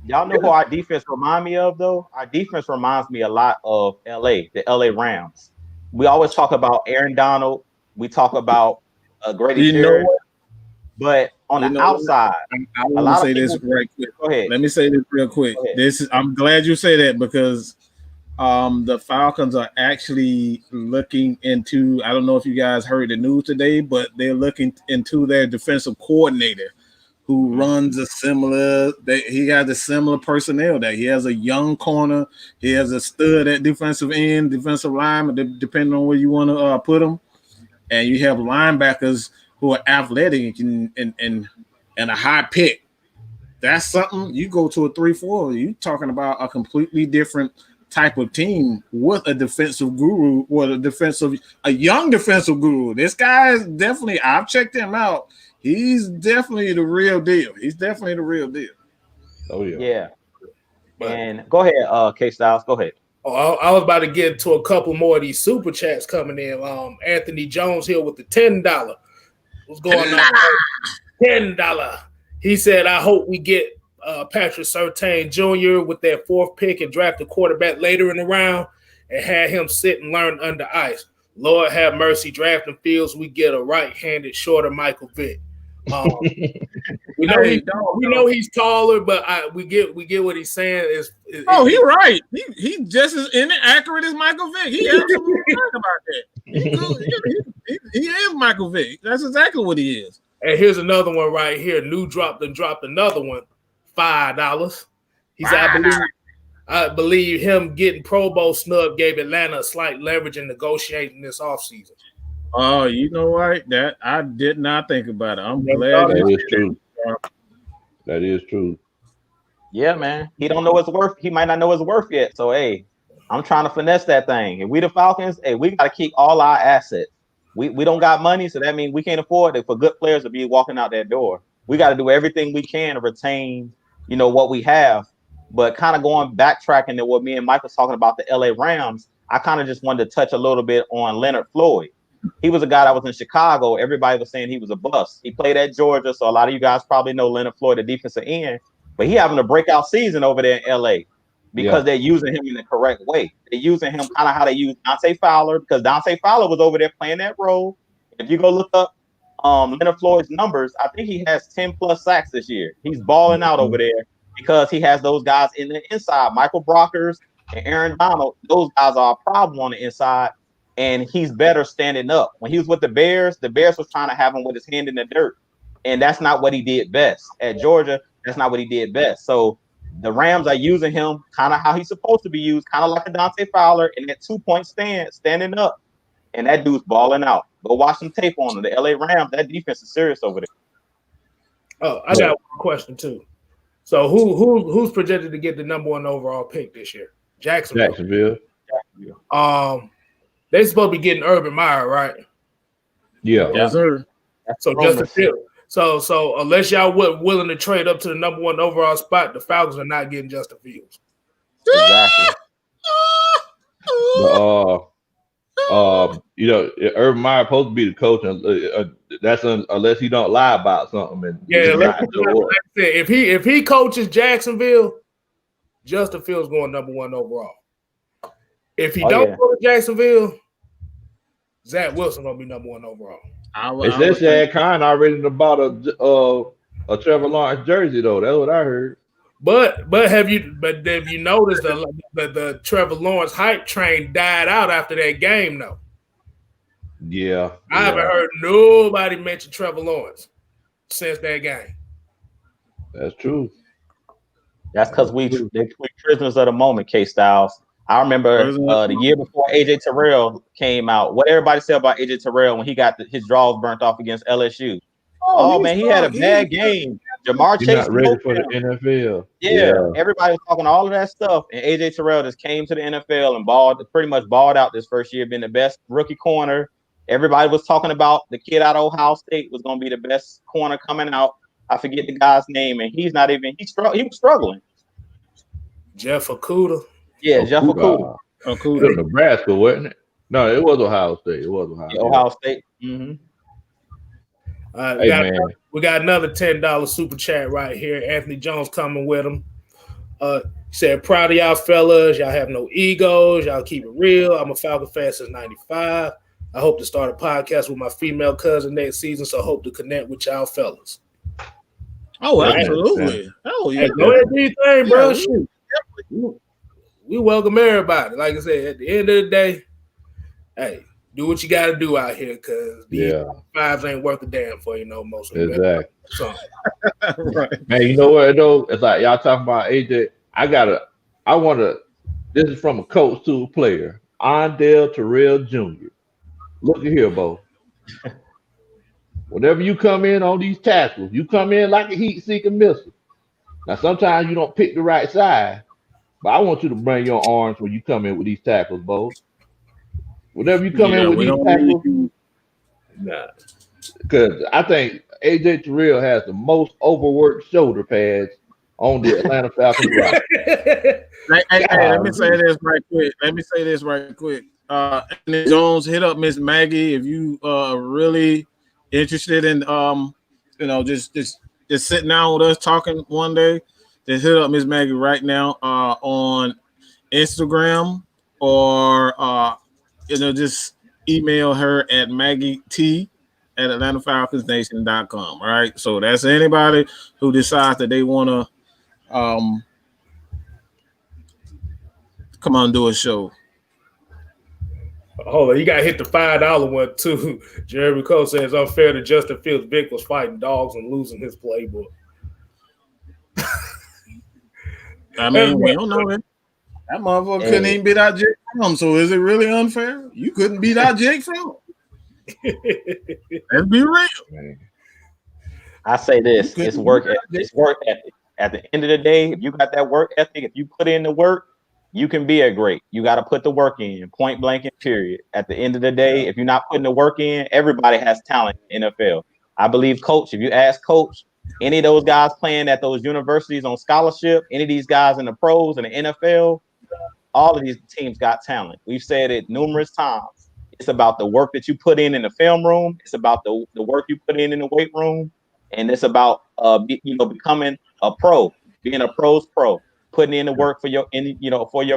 y'all know who our defense remind me of though? Our defense reminds me a lot of LA, the LA Rams. We always talk about Aaron Donald. We talk about Grady you know Jarrett. what? But on the outside, I want to say this right quick. Go ahead. Let me say this real quick. I'm glad you say that because the Falcons are actually looking into. I don't know if you guys heard the news today, but they're looking into their defensive coordinator, who runs a similar. He has a similar personnel. That he has a young corner. He has a stud at defensive end, defensive lineman, depending on where you want to put him, and you have linebackers who are athletic and a high pick. That's something. You go to a 3-4, you're talking about a completely different type of team with a defensive guru or a young defensive guru. This guy is definitely, I've checked him out. He's definitely the real deal. Oh, yeah. Yeah. And go ahead, Kstylz. Go ahead. Oh, I was about to get to a couple more of these super chats coming in. Anthony Jones here with the $10. What's going on? $10. He said, I hope we get Patrick Surtain Jr. with that 4th pick and draft a quarterback later in the round and have him sit and learn under ice. Lord have mercy, drafting Fields, we get a right-handed, shorter Michael Vick. We know he's taller, but we get what he's saying. He's right. He just as inaccurate as Michael Vick. He absolutely right about that. He is Michael Vick. That's exactly what he is. And here's another one right here. New dropped another one, $5. He said, I believe him getting Pro Bowl snub gave Atlanta a slight leverage in negotiating this offseason. Oh, you know what? That I did not think about it. I'm glad that is true. That is true. Yeah, man. He don't know his worth. He might not know his worth yet. So, hey, I'm trying to finesse that thing. If we the Falcons, hey, we got to keep all our assets. We don't got money, so that means we can't afford it for good players to be walking out that door. We got to do everything we can to retain, what we have. But kind of backtracking to what me and Mike was talking about, the LA Rams, I kind of just wanted to touch a little bit on Leonard Floyd. He was a guy that was in Chicago. Everybody was saying he was a bust. He played at Georgia, so a lot of you guys probably know Leonard Floyd, the defensive end. But he having a breakout season over there in LA because they're using him in the correct way. They're using him kind of how they use Dante Fowler, because Dante Fowler was over there playing that role. If you go look up Leonard Floyd's numbers, I think he has 10+ sacks this year. He's balling out over there because he has those guys in the inside. Michael Brockers and Aaron Donald, those guys are a problem on the inside. And he's better standing up. When he was with the Bears was trying to have him with his hand in the dirt. And that's not what he did best. At Georgia, that's not what he did best. So the Rams are using him kind of how he's supposed to be used, kind of like a Dante Fowler in that 2-point standing up. And that dude's balling out. Go watch some tape on him. The LA Rams, that defense is serious over there. Oh, I got one question, too. So who's projected to get the number 1 overall pick this year? Jacksonville. They're supposed to be getting Urban Meyer, right? Yeah. Yes, sir. So Justin Fields. So unless y'all willing to trade up to the number 1 overall spot, the Falcons are not getting Justin Fields. Exactly. Urban Meyer supposed to be the coach, and that's unless he don't lie about something. And like I said, if he coaches Jacksonville, Justin Fields going number 1 overall. If he don't go to Jacksonville, Zach Wilson gonna be number 1 overall. It says Shad Khan already bought a Trevor Lawrence jersey though. That's what I heard. But have you noticed the Trevor Lawrence hype train died out after that game though? Yeah. I haven't heard nobody mention Trevor Lawrence since that game. That's true. That's because we prisoners of the moment, Kstylz. I remember the year before AJ Terrell came out. What everybody said about AJ Terrell when he got his draws burnt off against LSU. Oh man, he had a bad game. Jamar Chase not ready for the NFL. Yeah, everybody was talking all of that stuff, and AJ Terrell just came to the NFL and pretty much balled out this first year, being the best rookie corner. Everybody was talking about the kid out of Ohio State was going to be the best corner coming out. I forget the guy's name, and he was struggling. Jeff Okuda. Yeah, Jeff Okuda. Okuda. Nebraska, wasn't it? No, it was Ohio State. It was Ohio. Yeah, Ohio State. Mm-hmm. We got another $10 super chat right here. Anthony Jones coming with him. Said, proud of y'all fellas. Y'all have no egos. Y'all keep it real. I'm a Falcon fan since 95. I hope to start a podcast with my female cousin next season, so I hope to connect with y'all fellas. Oh, absolutely. Oh, yeah. Hey, go ahead and do your thing, bro. Shoot. We welcome everybody. Like I said, at the end of the day, hey, do what you got to do out here, because these fives ain't worth a damn for you no more. Exactly. So. Right. Man, you know what though? It's like y'all talking about AJ. This is from a coach to a player. Ondale Terrell Jr. Look at here, Bo. Whenever you come in on these tackles, you come in like a heat-seeking missile. Now, sometimes you don't pick the right side, but I want you to bring your arms when you come in with these tackles, Bo. Whenever you come in with these tackles, because I think AJ Terrell has the most overworked shoulder pads on the Atlanta Falcons roster. Let me say this right quick. Anthony Jones, hit up Miss Maggie if you are really interested in just sitting down with us talking one day. Just hit up Miss Maggie right now on Instagram, or just email her at maggiet@atlantafalconsnation.com. All right. So that's anybody who decides that they want to come on and do a show. Hold on, you got to hit the $5 one too. Jeremy Cole says unfair that Justin Fields Vic was fighting dogs and losing his playbook. I mean, we don't know that. That motherfucker couldn't even beat out Jake Fromm. So is it really unfair? You couldn't beat out Jake Fromm. Let's be real. I say this: it's work ethic. At the end of the day, if you got that work ethic, if you put in the work, you can be a great. You got to put the work in, point blank and period. At the end of the day, if you're not putting the work in, everybody has talent in the NFL. I believe Coach, if you ask Coach, any of those guys playing at those universities on scholarship, any of these guys in the pros and the NFL, all of these teams got talent. We've said it numerous times. It's about the work that you put in the film room. It's about the work you put in the weight room. And it's about becoming a pro, being a pro's pro. Putting in the work for your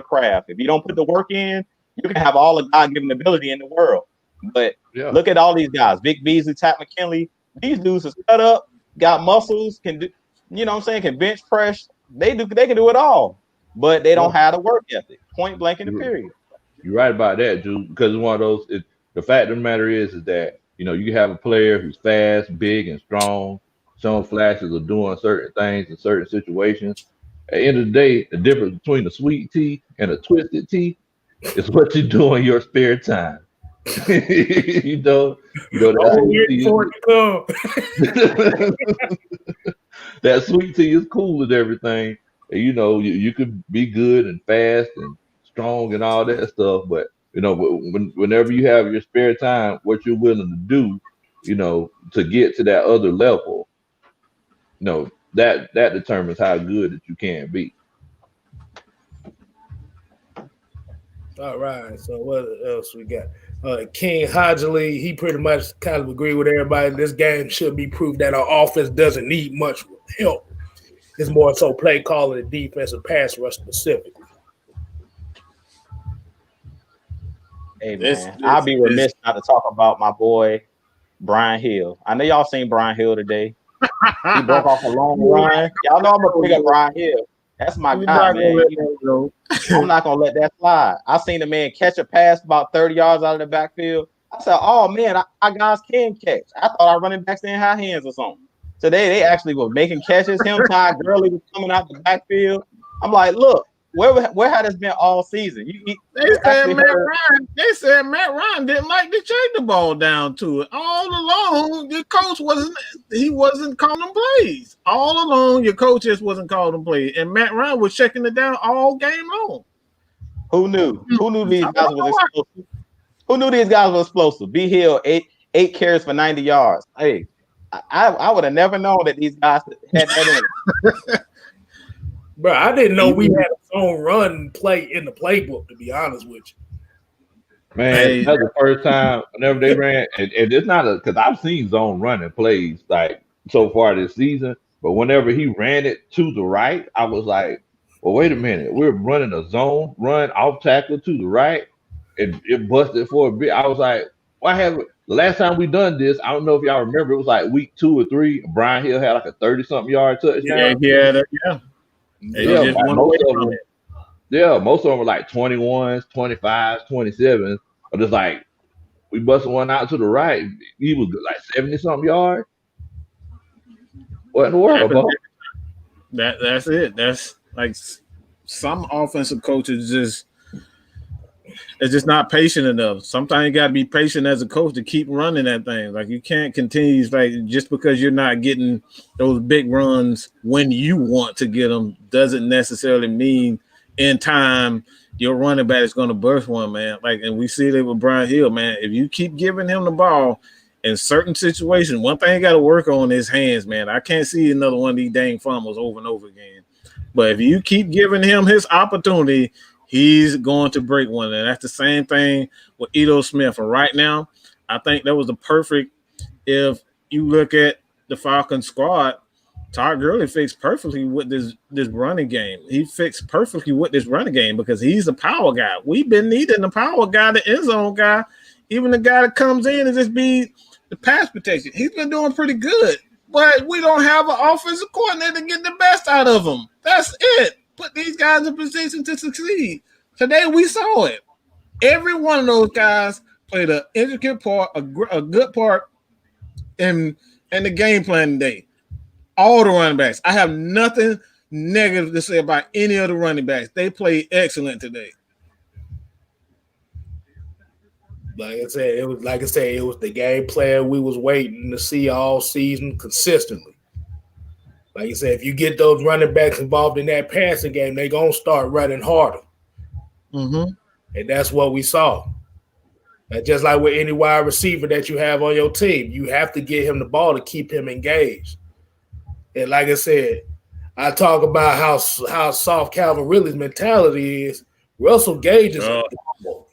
craft. If you don't put the work in, you can have all the God-given ability in the world. But look at all these guys: Vic Beasley, Pat McKinley. These dudes are cut up, got muscles, can do, can bench press. They can do it all, but they don't have the work ethic. Point blank in the period. You're right about that, dude. Because it's one of those. The fact of the matter is that you have a player who's fast, big, and strong, showing flashes of doing certain things in certain situations. At the end of the day, the difference between a sweet tea and a twisted tea is what you do in your spare time. That sweet tea is cool and everything. And, you could be good and fast and strong and all that stuff. But, whenever you have your spare time, what you're willing to do, to get to that other level, that determines how good that you can be. All right. So what else we got? King Hodgley, he pretty much kind of agreed with everybody. This game should be proof that our offense doesn't need much help. It's more so play calling and defensive pass rush specifically. Hey, man, I'll be remiss not to talk about my boy, Brian Hill. I know y'all seen Brian Hill today. He broke off a long run. Y'all know I'm going to pick up Brian Hill. That's my guy, man. I'm not going to let that slide. I seen the man catch a pass about 30 yards out of the backfield. I said, oh, man, our guys can catch. I thought our running backs didn't have hands or something. Today, they actually were making catches. Him, Ty Gurley was coming out the backfield. I'm like, look, where had this been all season? They said Matt Ryan didn't like to chase the ball down to it. All along, your coach wasn't calling plays. All along, your coach just wasn't calling plays. And Matt Ryan was checking it down all game long. Who knew? Who knew these guys was explosive? Who knew these guys were explosive? B Hill, eight carries for 90 yards. Hey, I would have never known that these guys had that in it. Bro, I didn't know we had a zone run play in the playbook, to be honest with you. Man, that's the first time whenever they ran, and it's not because I've seen zone running plays like so far this season, but whenever he ran it to the right, I was like, well, wait a minute, we're running a zone run off tackle to the right, and it busted for a bit. I was like, why haven't the last time we done this? I don't know if y'all remember, it was like week 2 or 3. Brian Hill had like a 30-something yard touchdown. Yeah. Most of them were like 21s, 25s, 27s. But it's like we busted one out to the right. He was like 70-something yards. What in the world, bro? That's it. That's like some offensive coaches it's just not patient enough. Sometimes you got to be patient as a coach to keep running that thing. Like you can't continue like just because you're not getting those big runs when you want to get them doesn't necessarily mean in time your running back is going to burst one, man. Like, and we see that with Brian Hill, man. If you keep giving him the ball in certain situations, one thing you got to work on is hands, man. I can't see another one of these dang fumbles over and over again. But if you keep giving him his opportunity, he's going to break one. And that's the same thing with Ito Smith. And right now, I think that was the perfect, if you look at the Falcons squad, Todd Gurley fixed perfectly with this running game. He fixed perfectly with this running game because he's a power guy. We've been needing the power guy, the end zone guy, even the guy that comes in and just be the pass protection. He's been doing pretty good, but we don't have an offensive coordinator to get the best out of him. That's it. Put these guys in position to succeed. Today we saw it. Every one of those guys played an intricate part, a good part in the game plan today. All the running backs. I have nothing negative to say about any of the running backs. They played excellent today. Like I said, it was the game plan we was waiting to see all season consistently. Like I said, if you get those running backs involved in that passing game, they're going to start running harder. Mm-hmm. And that's what we saw. And just like with any wide receiver that you have on your team, you have to get him the ball to keep him engaged. And like I said, I talk about how soft Calvin Ridley's mentality is. Russell Gage is a dog.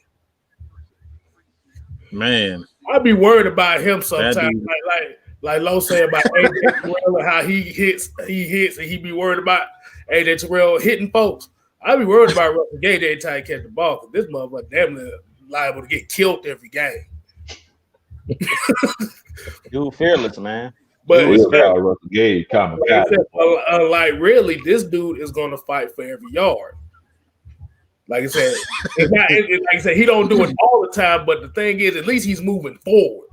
Man. I'd be worried about him sometimes. Like Lo said about AJ Terrell and how he hits, and he be worried about AJ Terrell hitting folks. I'd be worried about Russell Gage every time he catch the ball because this motherfucker damn near liable to get killed every game. Dude, fearless, man. But Russell Gage, like really, this dude is going to fight for every yard. Like I said, like I said, he don't do it all the time. But the thing is, at least he's moving forward.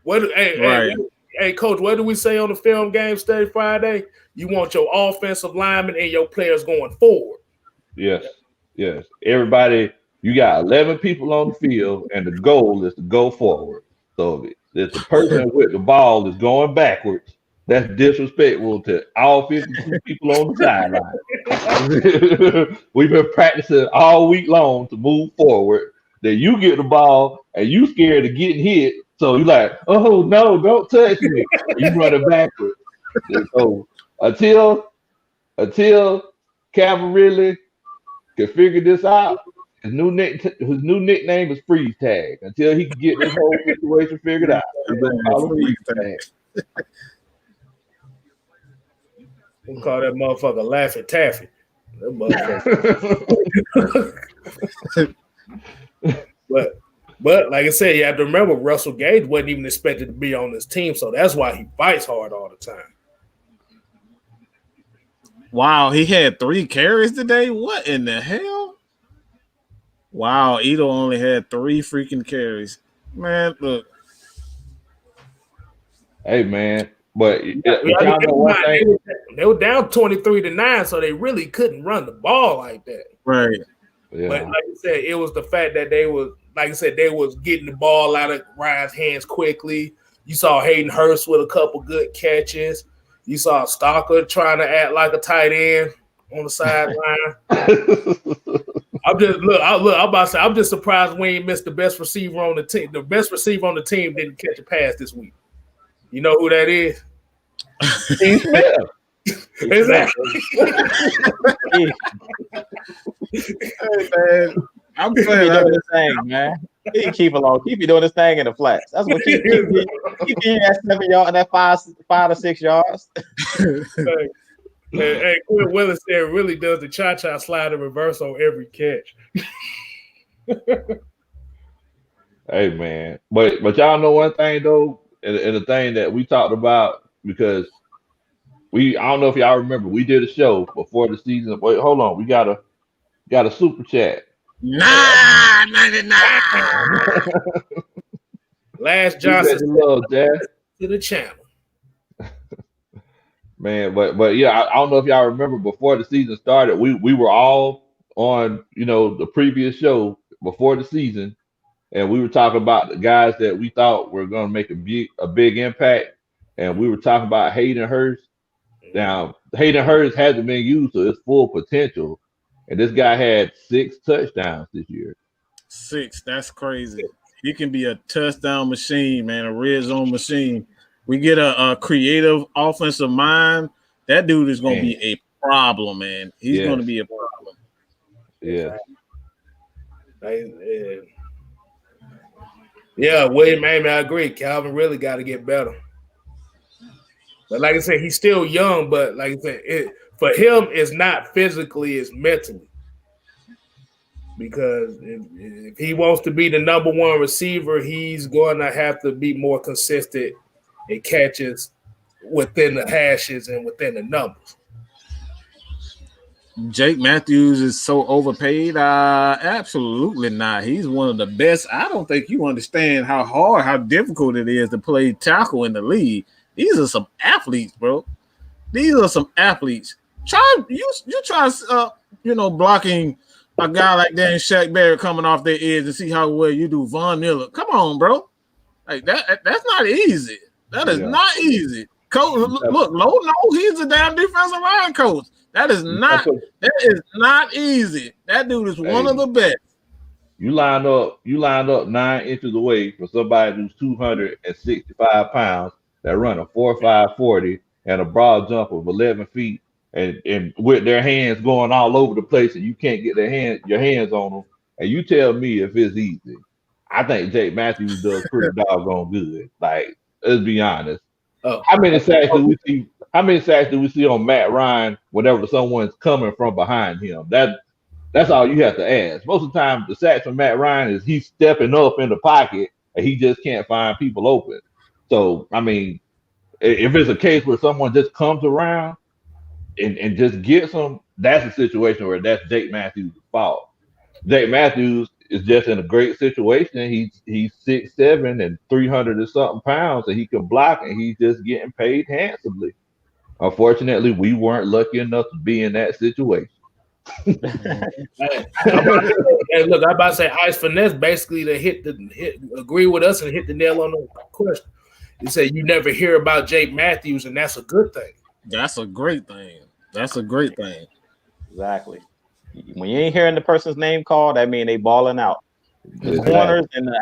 Hey, Coach, what do we say on the Film Game Study Friday? You want your offensive linemen and your players going forward. Yes. Everybody, you got 11 people on the field, and the goal is to go forward. So if the person with the ball is going backwards, that's disrespectful to all 52 people on the sideline. We've been practicing all week long to move forward. Then you get the ball, and you scared of getting hit. So you're like, oh, no, don't touch me. You running backwards. And so until Calvin Ridley can figure this out, his new nickname is Freeze Tag. Until he can get this whole situation figured out. Freeze Tag. We'll call that motherfucker Laffy Taffy. That motherfucker. But like I said, you have to remember Russell Gage wasn't even expected to be on this team, so that's why he fights hard all the time. Wow, he had 3 carries today? What in the hell? Wow, Ito only had 3 freaking carries. Man, look. Hey, man. But they were down 23-9, so they really couldn't run the ball like that. Right. Yeah. But like I said, it was the fact that they was getting the ball out of Ryan's hands quickly. You saw Hayden Hurst with a couple good catches. You saw Stalker trying to act like a tight end on the sideline. I'm just surprised we ain't missed the best receiver on the team. The best receiver on the team didn't catch a pass this week. You know who that is? Steve Smith. Exactly. Hey, man, I'm Keep glad doing this thing, man. Keep you doing this thing in the flats. That's what keep getting that 7 yard and that 5 to 6 yards. Hey, Quinn Willis there really does the cha-cha slide in reverse on every catch. Hey man, but y'all know one thing though, and the thing that we talked about because I don't know if y'all remember we did a show before the season. Wait, hold on, we got a super chat. 9.99. Last Johnson to the channel. Man, but yeah, I don't know if y'all remember before the season started, we were all on the previous show before the season, and we were talking about the guys that we thought were going to make a big impact, and we were talking about Hayden Hurst. Now Hayden Hurst hasn't been used to his full potential, and this guy had 6 touchdowns this year. 6, that's crazy. He can be a touchdown machine, man, a red zone machine. We get a creative offensive mind. That dude is going to be a problem, man. He's going to be a problem. Yeah. Yeah, William, man, I agree. Calvin really got to get better. But like I said, he's still young. But like I said, for him, it's not physically, it's mentally. Because if he wants to be the number one receiver, he's going to have to be more consistent in catches within the hashes and within the numbers. Jake Matthews is so overpaid. Absolutely not. He's one of the best. I don't think you understand how difficult it is to play tackle in the league. These are some athletes, bro. These are some athletes. Blocking a guy like Dan Shaq Barrett coming off their edge and see how well you do. Von Miller. Come on, bro. Like that's not easy. That is not easy. Coach, look, Lowe knows he's a damn defensive line coach. That is not easy. That dude is one of the best. You line up 9 inches away from somebody who's 265 pounds that run a 4.5 40 and a broad jump of 11 feet and with their hands going all over the place and you can't get your hands on them. And you tell me if it's easy. I think Jake Matthews does pretty doggone good. Like, let's be honest. How many sacks do we see? How many sacks do we see on Matt Ryan whenever someone's coming from behind him? That's all you have to ask. Most of the time, the sacks from Matt Ryan is he's stepping up in the pocket and he just can't find people open. So, I mean, if it's a case where someone just comes around and just gets them, that's a situation where that's Jake Matthews' fault. Jake Matthews is just in a great situation. He's 6'7" and 300 and something pounds, and he can block, and he's just getting paid handsomely. Unfortunately, we weren't lucky enough to be in that situation. Hey, look, I'm about to say Ice Finesse basically to agree with us and hit the nail on the question. He said you never hear about Jake Matthews, and that's a good thing. That's a great thing. That's a great thing. Exactly. When you ain't hearing the person's name called, that means they balling out. The corners and the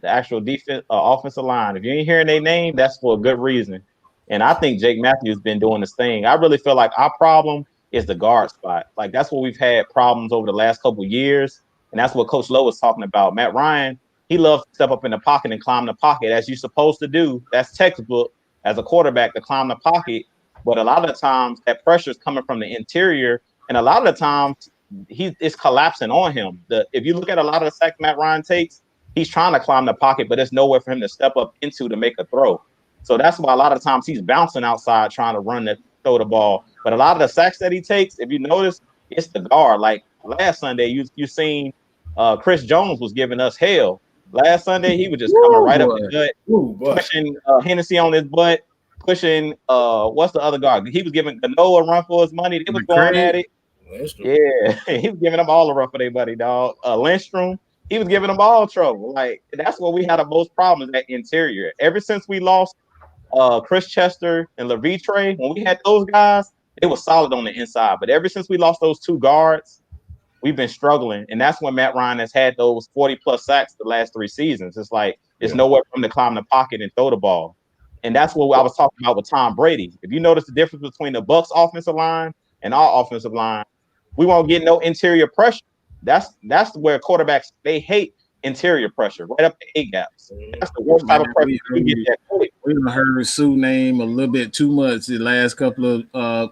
actual defense, offensive line. If you ain't hearing their name, that's for a good reason. And I think Jake Matthews been doing this thing. I really feel like our problem is the guard spot. Like that's what we've had problems over the last couple of years, and that's what Coach Lowe was talking about. Matt Ryan, he loves to step up in the pocket and climb the pocket as you're supposed to do. That's textbook as a quarterback to climb the pocket. But a lot of the times that pressure is coming from the interior. And a lot of the times it's collapsing on him. If you look at a lot of the sacks Matt Ryan takes, he's trying to climb the pocket, but there's nowhere for him to step up into to make a throw. So that's why a lot of times he's bouncing outside trying to throw the ball. But a lot of the sacks that he takes, if you notice, it's the guard. Like last Sunday, you seen Chris Jones was giving us hell. Last Sunday, he was just coming right up the gut, pushing Hennessy on his butt, pushing what's the other guard? He was giving Gano a run for his money. They was going at it. Yeah, he was giving them all a run for their buddy, dog. Lindstrom, he was giving them all trouble. Like that's where we had the most problems at interior. Ever since we lost Chris Chester and LaVitre, when we had those guys, it was solid on the inside. But ever since we lost those two guards, we've been struggling. And that's when Matt Ryan has had those 40-plus sacks the last 3 seasons. It's like it's nowhere for him to climb the pocket and throw the ball. And that's what I was talking about with Tom Brady. If you notice the difference between the Bucs offensive line and our offensive line, we won't get no interior pressure. That's where quarterbacks, they hate interior pressure, right up the A gaps. That's the worst type of pressure you get that quick. We heard Sue name a little bit too much the last couple of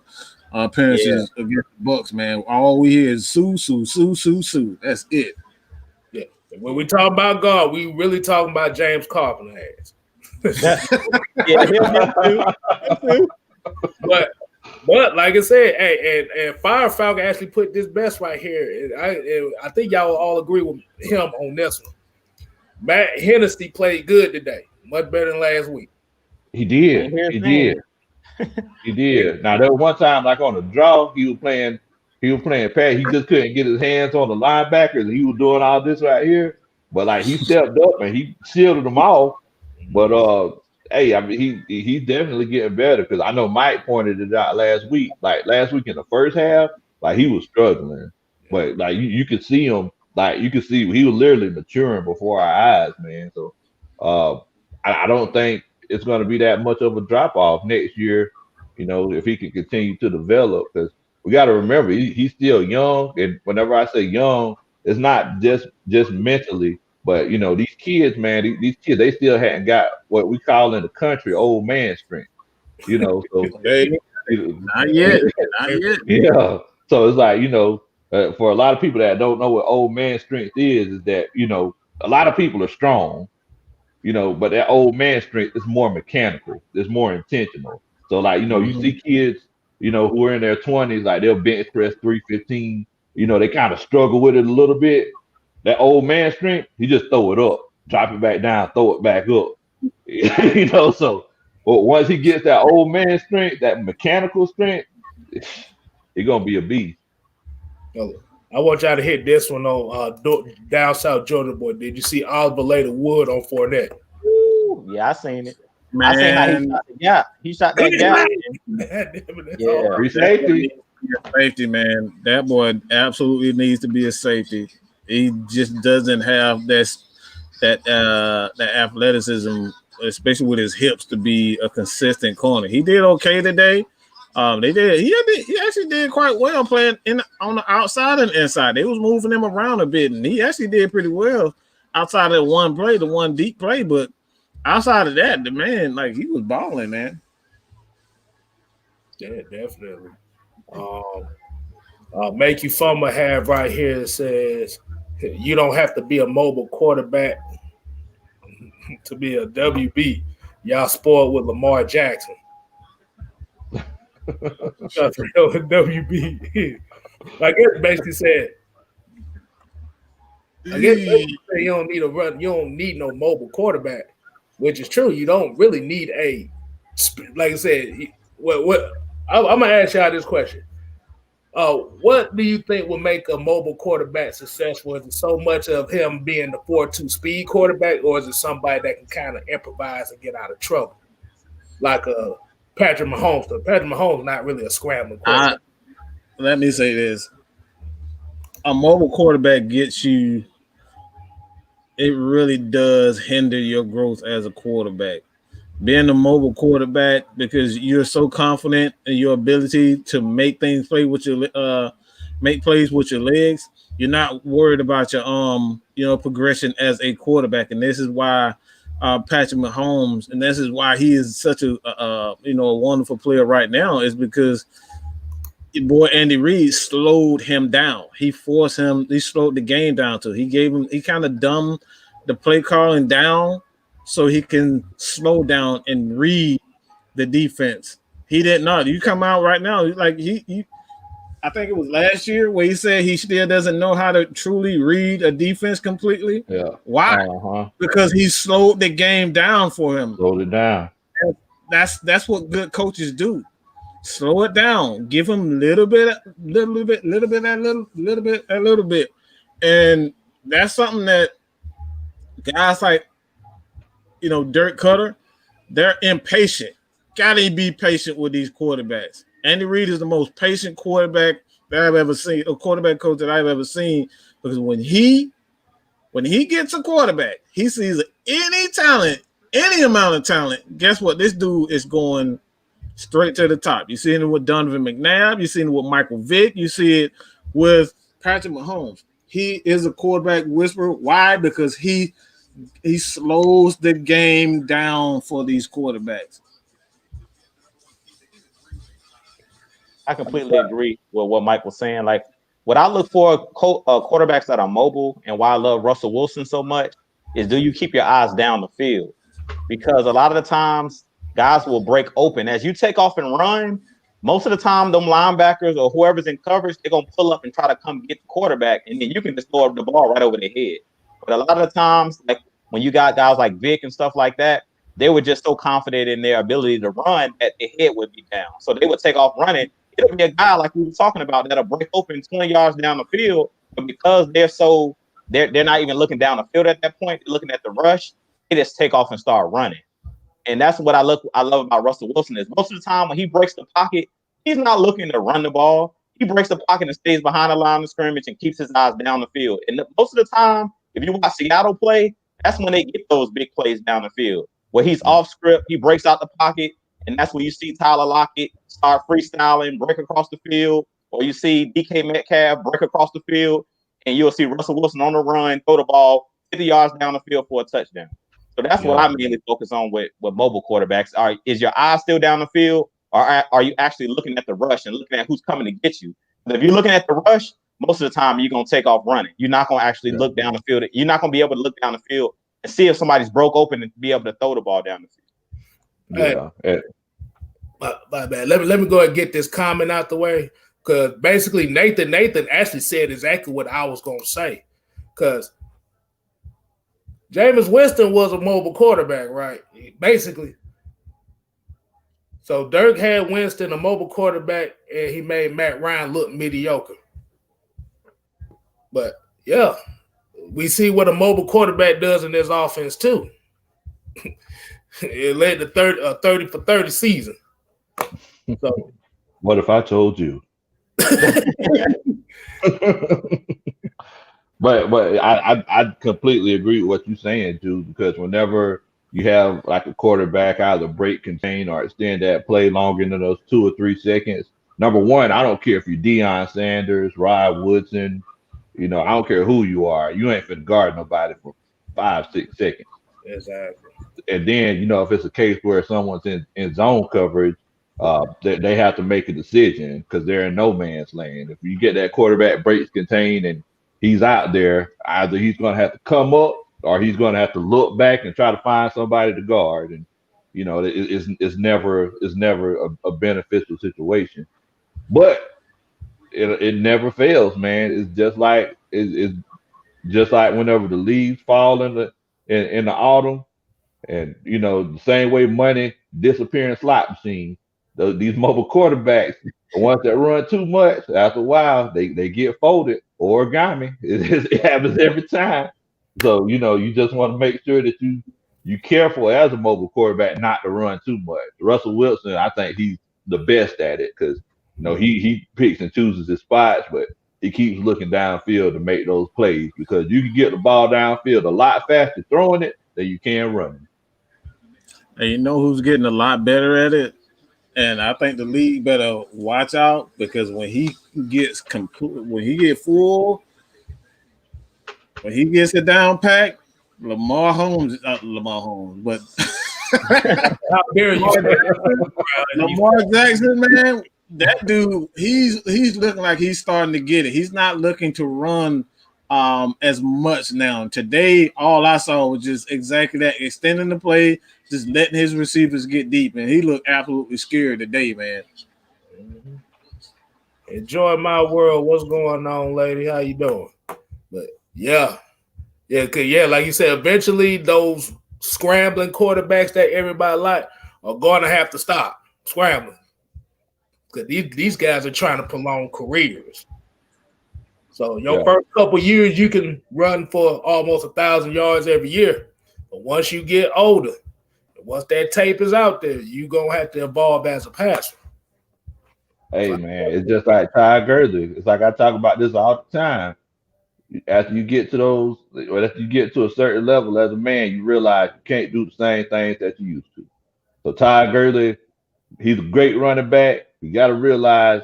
appearances against the Bucs, man. All we hear is Sue. That's it. Yeah. When we talk about God, we really talking about James Carpenter ass. But like I said, hey, and Fire Falcon actually put this best right here. I think y'all will all agree with him on this one. Matt Hennessy played good today, much better than last week. He did. He did. Now there was one time, like on the draw, he was playing pass. He just couldn't get his hands on the linebackers, and he was doing all this right here. But like he stepped up and he shielded them off. But hey, I mean he's definitely getting better, because I know Mike pointed it out last week. Like last week in the first half, like he was struggling, but like you could see him. Like you could see he was literally maturing before our eyes, man. So I don't think it's going to be that much of a drop off next year, you know, if he can continue to develop, because we got to remember he's still young. And whenever I say young, it's not just mentally, but you know, these kids, man, these kids, they still hadn't got what we call in the country old man strength, you know. So not yet. Yeah. So it's like, you know, for a lot of people that don't know what old man strength is that, you know, a lot of people are strong, you know, but that old man strength is more mechanical. It's more intentional. So like, you know, you see kids, you know, who are in their 20s, like they'll bench press 315, you know, they kind of struggle with it a little bit. That old man strength, he just throw it up, drop it back down, throw it back up. You know, so but once he gets that old man strength, that mechanical strength, he's gonna be a beast. I want y'all to hit this one on down south Georgia boy. Did you see Oliver lay the wood on Fournette? Ooh, yeah, I seen it. Man. I seen how he shot the gap. He shot that gap. Free safety. Safety, man. That boy absolutely needs to be a safety. He just doesn't have that athleticism, especially with his hips, to be a consistent corner. He did okay today. He actually did quite well playing on the outside and inside. They was moving him around a bit, and he actually did pretty well outside of one play, the one deep play. But outside of that, the man, like, he was balling, man. Yeah, definitely. Make You Fumble have right here says you don't have to be a mobile quarterback to be a WB. Y'all spoiled with Lamar Jackson. WB. I guess basically said, you don't need a run. You don't need no mobile quarterback, which is true. You don't really need like I said. What I'm gonna ask y'all this question. What do you think will make a mobile quarterback successful? Is it so much of him being the 4.2 speed quarterback, or is it somebody that can kind of improvise and get out of trouble, like a Patrick Mahomes? Patrick Mahomes not really a scrambling quarterback. Let me say this: a mobile quarterback gets you. It really does hinder your growth as a quarterback. Being a mobile quarterback, because you're so confident in your ability to make things play with your make plays with your legs, you're not worried about your progression as a quarterback. And this is why Patrick Mahomes, and this is why he is such a wonderful player right now, is because your boy Andy Reid slowed him down. He slowed the game down to. He kind of dumbed the play calling down so he can slow down and read the defense. He did not. You come out right now, like I think it was last year where he said he still doesn't know how to truly read a defense completely. Yeah. Why? Because he slowed the game down for him. Slowed it down. That's what good coaches do. Slow it down. Give him little bit. And that's something that guys like, Dirk Cutter, they're impatient. Gotta be patient with these quarterbacks. Andy Reid is the most patient quarterback that I've ever seen, a quarterback coach that I've ever seen, because when he gets a quarterback, he sees any talent any amount of talent, guess what? This dude is going straight to the top. You see it with Donovan McNabb. You see it with Michael Vick. You see it with Patrick Mahomes. He is a quarterback whisperer. Why? Because he slows the game down for these quarterbacks. I completely agree with what Mike was saying. Like, what I look for quarterbacks that are mobile, and why I love Russell Wilson so much, is do you keep your eyes down the field? Because a lot of the times guys will break open. As you take off and run, most of the time them linebackers or whoever's in coverage, they're going to pull up and try to come get the quarterback, and then you can just throw the ball right over their head. But a lot of the times, like when you got guys like Vic and stuff like that, they were just so confident in their ability to run that their head would be down. So they would take off running. It'll be a guy like we were talking about that'll break open 20 yards down the field, but because they're not even looking down the field at that point, they're looking at the rush, they just take off and start running. And that's what I love about Russell Wilson is most of the time when he breaks the pocket, he's not looking to run the ball. He breaks the pocket and stays behind the line of scrimmage and keeps his eyes down the field. And most of the time, if you watch Seattle play, that's when they get those big plays down the field. Where he's off script, he breaks out the pocket, and that's when you see Tyler Lockett start freestyling, break across the field, or you see DK Metcalf break across the field, and you'll see Russell Wilson on the run, throw the ball 50 yards down the field for a touchdown. So that's what I mainly focus on with mobile quarterbacks. Is your eye still down the field, or are you actually looking at the rush and looking at who's coming to get you? But if you're looking at the rush, most of the time you're going to take off running. You're not going to actually look down the field. You're not going to be able to look down the field and see if somebody's broke open and be able to throw the ball down the field. Yeah. My bad. Let me go ahead and get this comment out the way, because basically Nathan actually said exactly what I was going to say, because Jameis Winston was a mobile quarterback, right? Basically. So Dirk had Winston, a mobile quarterback, and he made Matt Ryan look mediocre. But, yeah, we see what a mobile quarterback does in this offense, too. It led to 30 for 30 season. So, what if I told you? But I completely agree with what you're saying, dude, because whenever you have like a quarterback either break, contain, or extend that play longer than those 2 or 3 seconds, number one, I don't care if you're Deion Sanders, Rod Woodson, I don't care who you are. You ain't finna guard nobody for 5-6 seconds. Exactly. And then, if it's a case where someone's in zone coverage, they have to make a decision because they're in no man's land. If you get that quarterback breaks, contain, and he's out there, either he's going to have to come up or he's going to have to look back and try to find somebody to guard. And, it's never a beneficial situation. But it never fails, man. It's just like whenever the leaves fall in the autumn, and the same way money disappear in slot machines. These mobile quarterbacks, the ones that run too much, after a while they get folded. Origami. It happens every time. So you just want to make sure that you careful as a mobile quarterback not to run too much. Russell Wilson, I think he's the best at it because he picks and chooses his spots, but he keeps looking downfield to make those plays because you can get the ball downfield a lot faster throwing it than you can running. And you know who's getting a lot better at it? And I think the league better watch out because when he gets full, when he gets it down packed, Lamar Jackson, man, that dude, he's looking like he's starting to get it. He's not looking to run as much now. Today, all I saw was just exactly that, extending the play, just letting his receivers get deep, and he looked absolutely scared today, man. Mm-hmm. Enjoy my world. What's going on, lady? How you doing? But yeah, like you said, eventually those scrambling quarterbacks that everybody like are going to have to stop scrambling because these guys are trying to prolong careers. So your first couple years, you can run for almost 1,000 yards every year. But once you get older, once that tape is out there, you're going to have to evolve as a passer. Hey, man, it's just like Ty Gurley. It's like I talk about this all the time. After you get to those, or after you get to a certain level as a man, you realize you can't do the same things that you used to. So Todd Gurley, he's a great running back. You got to realize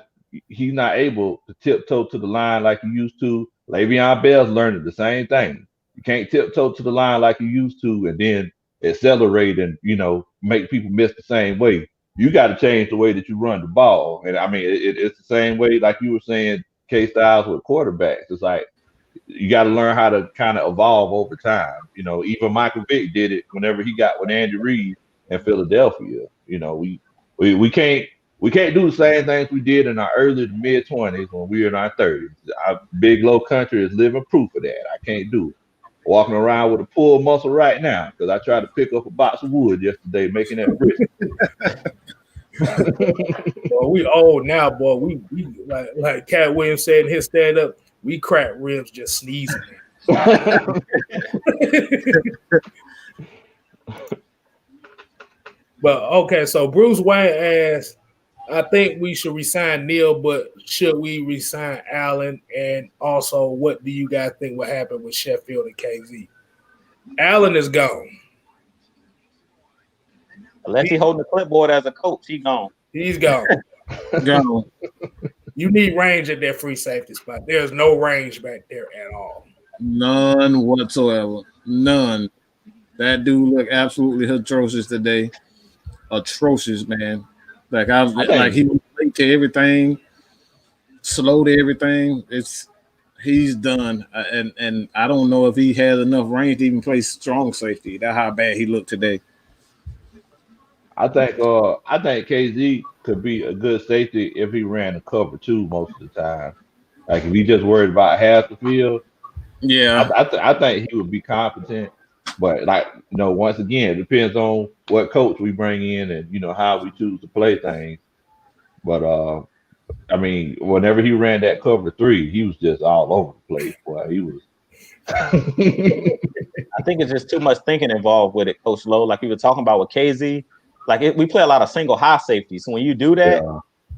he's not able to tiptoe to the line like he used to. Le'Veon Bell's learning the same thing. You can't tiptoe to the line like you used to, and then accelerate and make people miss the same way. You got to change the way that you run the ball. And I mean, it's the same way, like you were saying, Kstylz with quarterbacks. It's like you got to learn how to kind of evolve over time. Even Michael Vick did it whenever he got with Andy Reid in Philadelphia. We can't do the same things we did in our early to mid 20s when we were in our 30s. Our big low country is living proof of that. I can't do it. Walking around with a pull muscle right now because I tried to pick up a box of wood yesterday, making that brisk. Boy, we old now, boy. We like Cat Williams said in his stand up, we crack ribs just sneezing. But okay, so Bruce Wayne asked, I think we should resign Neil, but should we resign Allen? And also, what do you guys think will happen with Sheffield and KZ? Allen is gone. Unless he holding the clipboard as a coach, he gone. He's gone. Gone. You need range at that free safety spot. There's no range back there at all. None whatsoever. None. That dude looked absolutely atrocious today. Atrocious, man. Like he was late to everything, slow to everything. He's done, and I don't know if he has enough range to even play strong safety. That's how bad he looked today. I think KZ could be a good safety if he ran a cover two most of the time. Like if he just worried about half the field. Yeah, I think he would be competent. But once again, it depends on what coach we bring in and how we choose to play things. But I mean, whenever he ran that cover three, he was just all over the place. Boy, he was. I think it's just too much thinking involved with it, Coach Lowe. Like we were talking about with KZ, we play a lot of single high safety. So when you do that,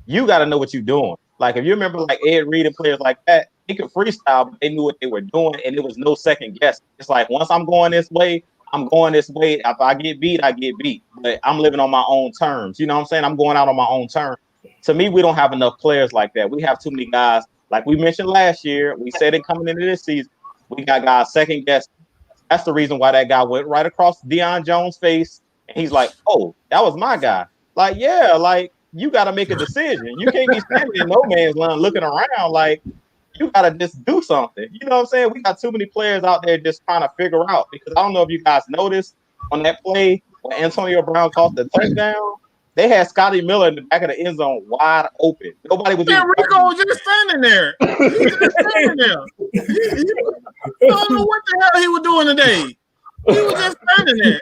you got to know what you're doing. Like if you remember, like Ed Reed and players like that, they could freestyle, but they knew what they were doing, and it was no second guess. It's like once I'm going this way, I'm going this way. If I get beat, I get beat. But I'm living on my own terms. You know what I'm saying? I'm going out on my own terms. To me, we don't have enough players like that. We have too many guys. Like we mentioned last year, we said it coming into this season, we got guys second guess. That's the reason why that guy went right across Deion Jones' face. And he's like, oh, that was my guy. Like, yeah, like you got to make a decision. You can't be standing in no man's land looking around. Like, you got to just do something. You know what I'm saying? We got too many players out there just trying to figure out. Because I don't know if you guys noticed on that play when Antonio Brown caught the touchdown, they had Scotty Miller in the back of the end zone wide open. Nobody was even Rico was just standing there. He was just standing there. I don't know what the hell he was doing today. He was just standing there.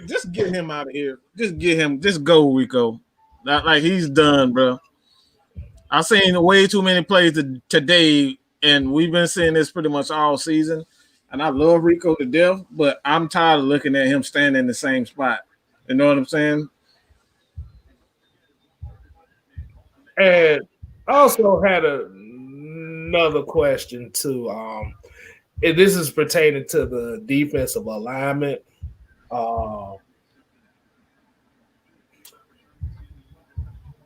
Just get him out of here. Just get him. Just go, Rico. Like he's done, bro. I've seen way too many plays today, and we've been seeing this pretty much all season. And I love Rico to death, but I'm tired of looking at him standing in the same spot. You know what I'm saying? And I also had another question too. And this is pertaining to the defensive alignment.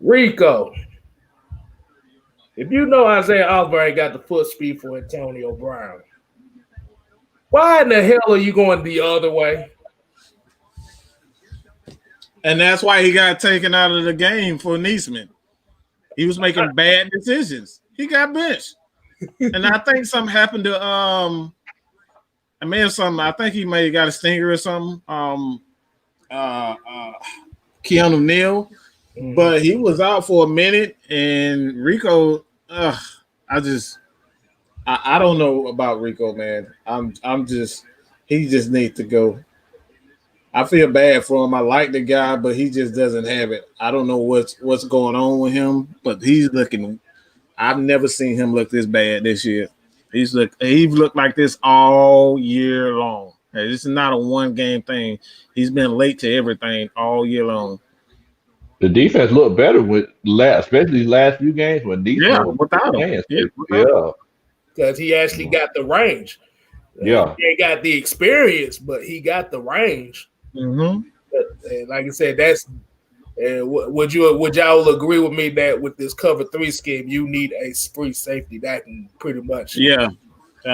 Rico, if you know Isaiah Osborne got the foot speed for Antonio Brown, why in the hell are you going the other way? And that's why he got taken out of the game for Neesman. He was making bad decisions. He got benched. And I think something happened to I think he may have got a stinger or something. Keanu Neal. But he was out for a minute, and Rico, I don't know about Rico, man. He just needs to go. I feel bad for him. I like the guy, but he just doesn't have it. I don't know what's going on with him, but he's looking. I've never seen him look this bad this year. He's looked like this all year long. This is not a one-game thing. He's been late to everything all year long. The defense looked better especially these last few games when Neesman without him. because he actually got the range. Yeah. He ain't got the experience, but he got the range. Mm-hmm. And like I said, that's would y'all agree with me that with this cover 3 scheme, you need a free safety that can pretty much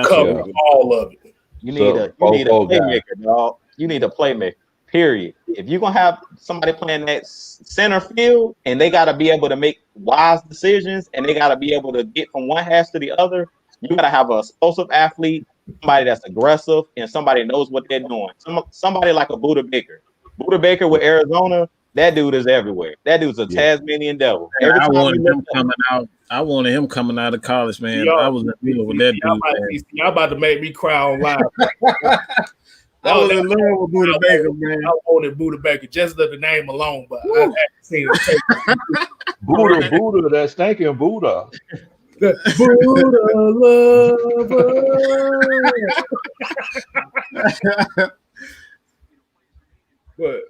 cover all of it. You need a playmaker, dog. You need a playmaker. Period. If you're gonna have somebody playing that center field and they gotta be able to make wise decisions and they gotta be able to get from one hash to the other, you gotta have an explosive athlete, somebody that's aggressive, and somebody knows what they're doing. Somebody like a Buda Baker. Buda Baker with Arizona, that dude is everywhere. That dude's a Tasmanian devil. I wanted him coming out of college, man. I was in love with that dude. Y'all about to make me cry on live. I was in love with Buda Baker, man. I wanted Buda Baker just the name alone, but I haven't seen it. Buddha, that stinking Buddha. Buddha lover. But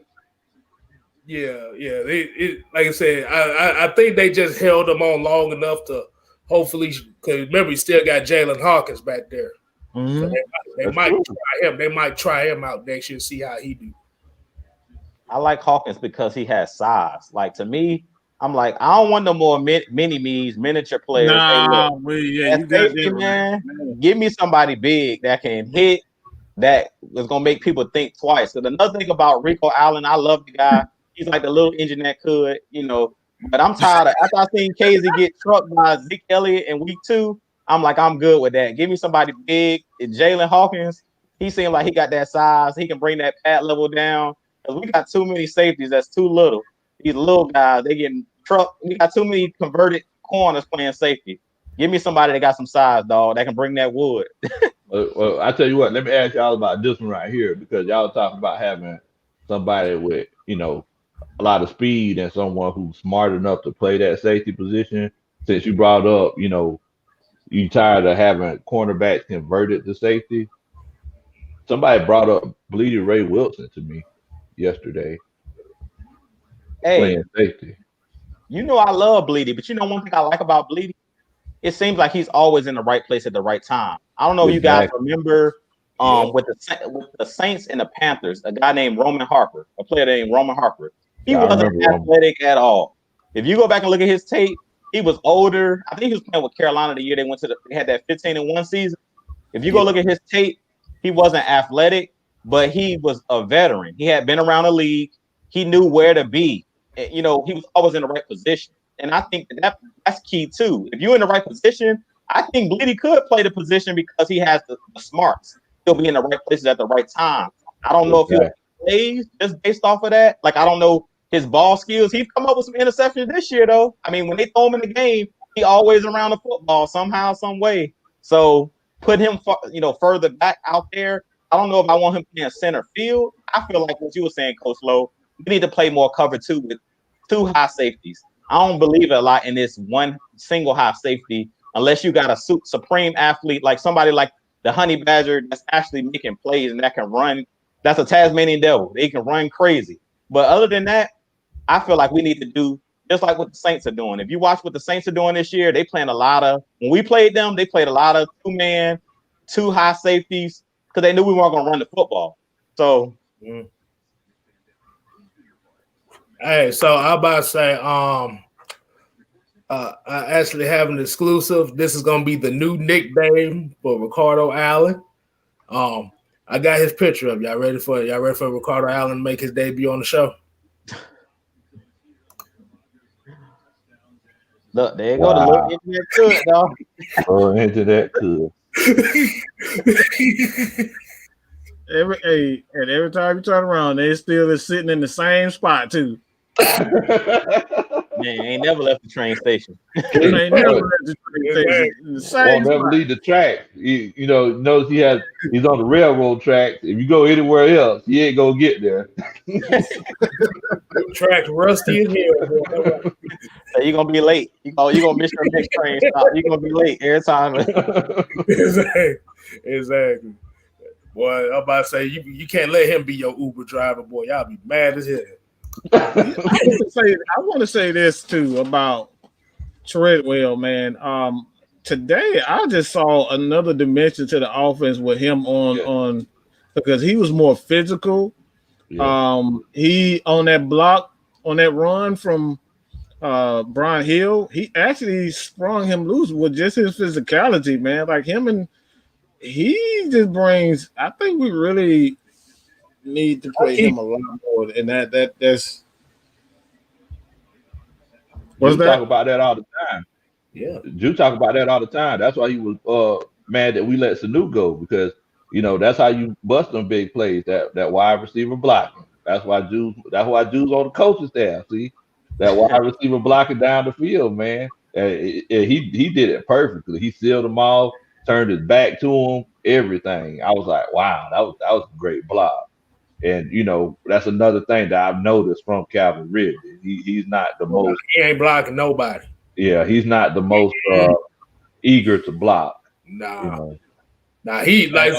it like I said, I think they just held him on long enough to hopefully, because remember he still got Jalen Hawkins back there. Mm-hmm. So they might try him. They might try him out next year, see how he do. I like Hawkins because he has size. Like, to me, I'm like, I don't want no more miniature players. Nah, man. Give me somebody big that can hit, that is gonna make people think twice. So another thing about Rico Allen, I love the guy. He's like the little engine that could, But I'm tired of, after I seen Casey get trucked by Zeke Elliott in week 2, I'm like, I'm good with that. Give me somebody big. Jalen Hawkins, he seemed like he got that size. He can bring that pad level down. Because we got too many safeties that's too little. These little guys, they getting trucked. We got too many converted corners playing safety. Give me somebody that got some size, dog, that can bring that wood. Well, I tell you what, let me ask y'all about this one right here, because y'all talking about having somebody with, a lot of speed and someone who's smart enough to play that safety position. Since you brought up, you tired of having cornerbacks converted to safety. Somebody brought up Bleedy Ray Wilson to me yesterday. Playing safety. I love Bleedy, but one thing I like about Bleedy, it seems like he's always in the right place at the right time. I don't know if you guys remember with the Saints and the Panthers, a guy named Roman Harper, a player named Roman Harper. He wasn't athletic at all. If you go back and look at his tape, he was older. I think he was playing with Carolina the year they had that 15-1 season. If you go look at his tape, he wasn't athletic, but he was a veteran. He had been around the league. He knew where to be. He was always in the right position. And I think that's key too. If you're in the right position, I think Bleedy could play the position because he has the smarts. He'll be in the right places at the right time. I don't know if he'll play just based off of that. Like, I don't know his ball skills. He's come up with some interceptions this year, though. I mean, when they throw him in the game, he always around the football somehow, some way. So put him, further back out there. I don't know if I want him playing center field. I feel like what you were saying, Coach Lowe, we need to play more cover 2 with 2 high safeties. I don't believe a lot in this one single high safety unless you got a supreme athlete, like somebody like the Honey Badger that's actually making plays and that can run. That's a Tasmanian devil. They can run crazy. But other than that, I feel like we need to do just like what the Saints are doing. If you watch what the Saints are doing this year, they playing a lot of, when we played them, they played a lot of 2-man, 2 high safeties because they knew we weren't going to run the football. So, Hey, so I'm about to say, I actually have an exclusive. This is gonna be the new nickname for Ricardo Allen. I got his picture up. Y'all ready for Ricardo Allen to make his debut on the show? Look, there you go. The look into that good, dog. Oh, into that good. Every time you turn around, they still is sitting in the same spot too. Man, ain't never left the train station. Ain't never left the train station. In the same Won't never leave the track. Notice he's on the railroad track. If you go anywhere else, he ain't gonna get there. Track rusty as hell. So you're gonna be late. You're gonna miss your next train stop. You're gonna be late every time. Exactly. Boy, I'm about to say you can't let him be your Uber driver, boy. Y'all be mad as hell. I want to say this too about Treadwell, man. today I just saw another dimension to the offense with him on because he was more physical. Yeah. He on that block on that run from Brian Hill, he actually sprung him loose with just his physicality, man. Like him, and he just brings. I think we really need to play him a lot more, and that's. What's Drew that? talk about that all the time. Yeah. Drew talk about that all the time. That's why he was mad that we let Sanu go, because that's how you bust them big plays, that wide receiver blocking. That's why Drew's on the coaching staff. See, that wide receiver blocking down the field, man. He did it perfectly. He sealed them off, turned his back to him, everything. I was like, wow, that was a great block. And that's another thing that I've noticed from Calvin Ridley. He's not the most. He ain't blocking nobody. Yeah, he's not the most eager to block. Nah. Nah, he like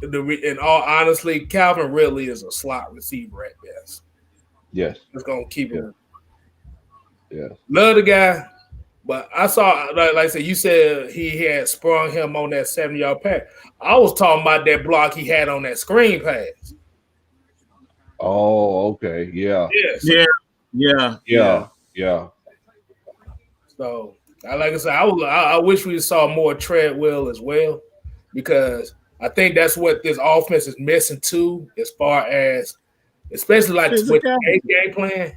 in all honesty, Calvin Ridley is a slot receiver at best. Yes. Just gonna keep him. Yeah. Love the guy, but I saw like I said, you said he had sprung him on that 70-yard pass. I was talking about that block he had on that screen pass. Oh, okay. Yeah. Yeah. So, like I said, I wish we saw more Treadwell as well, because I think that's what this offense is missing too, as far as, especially like with the game plan,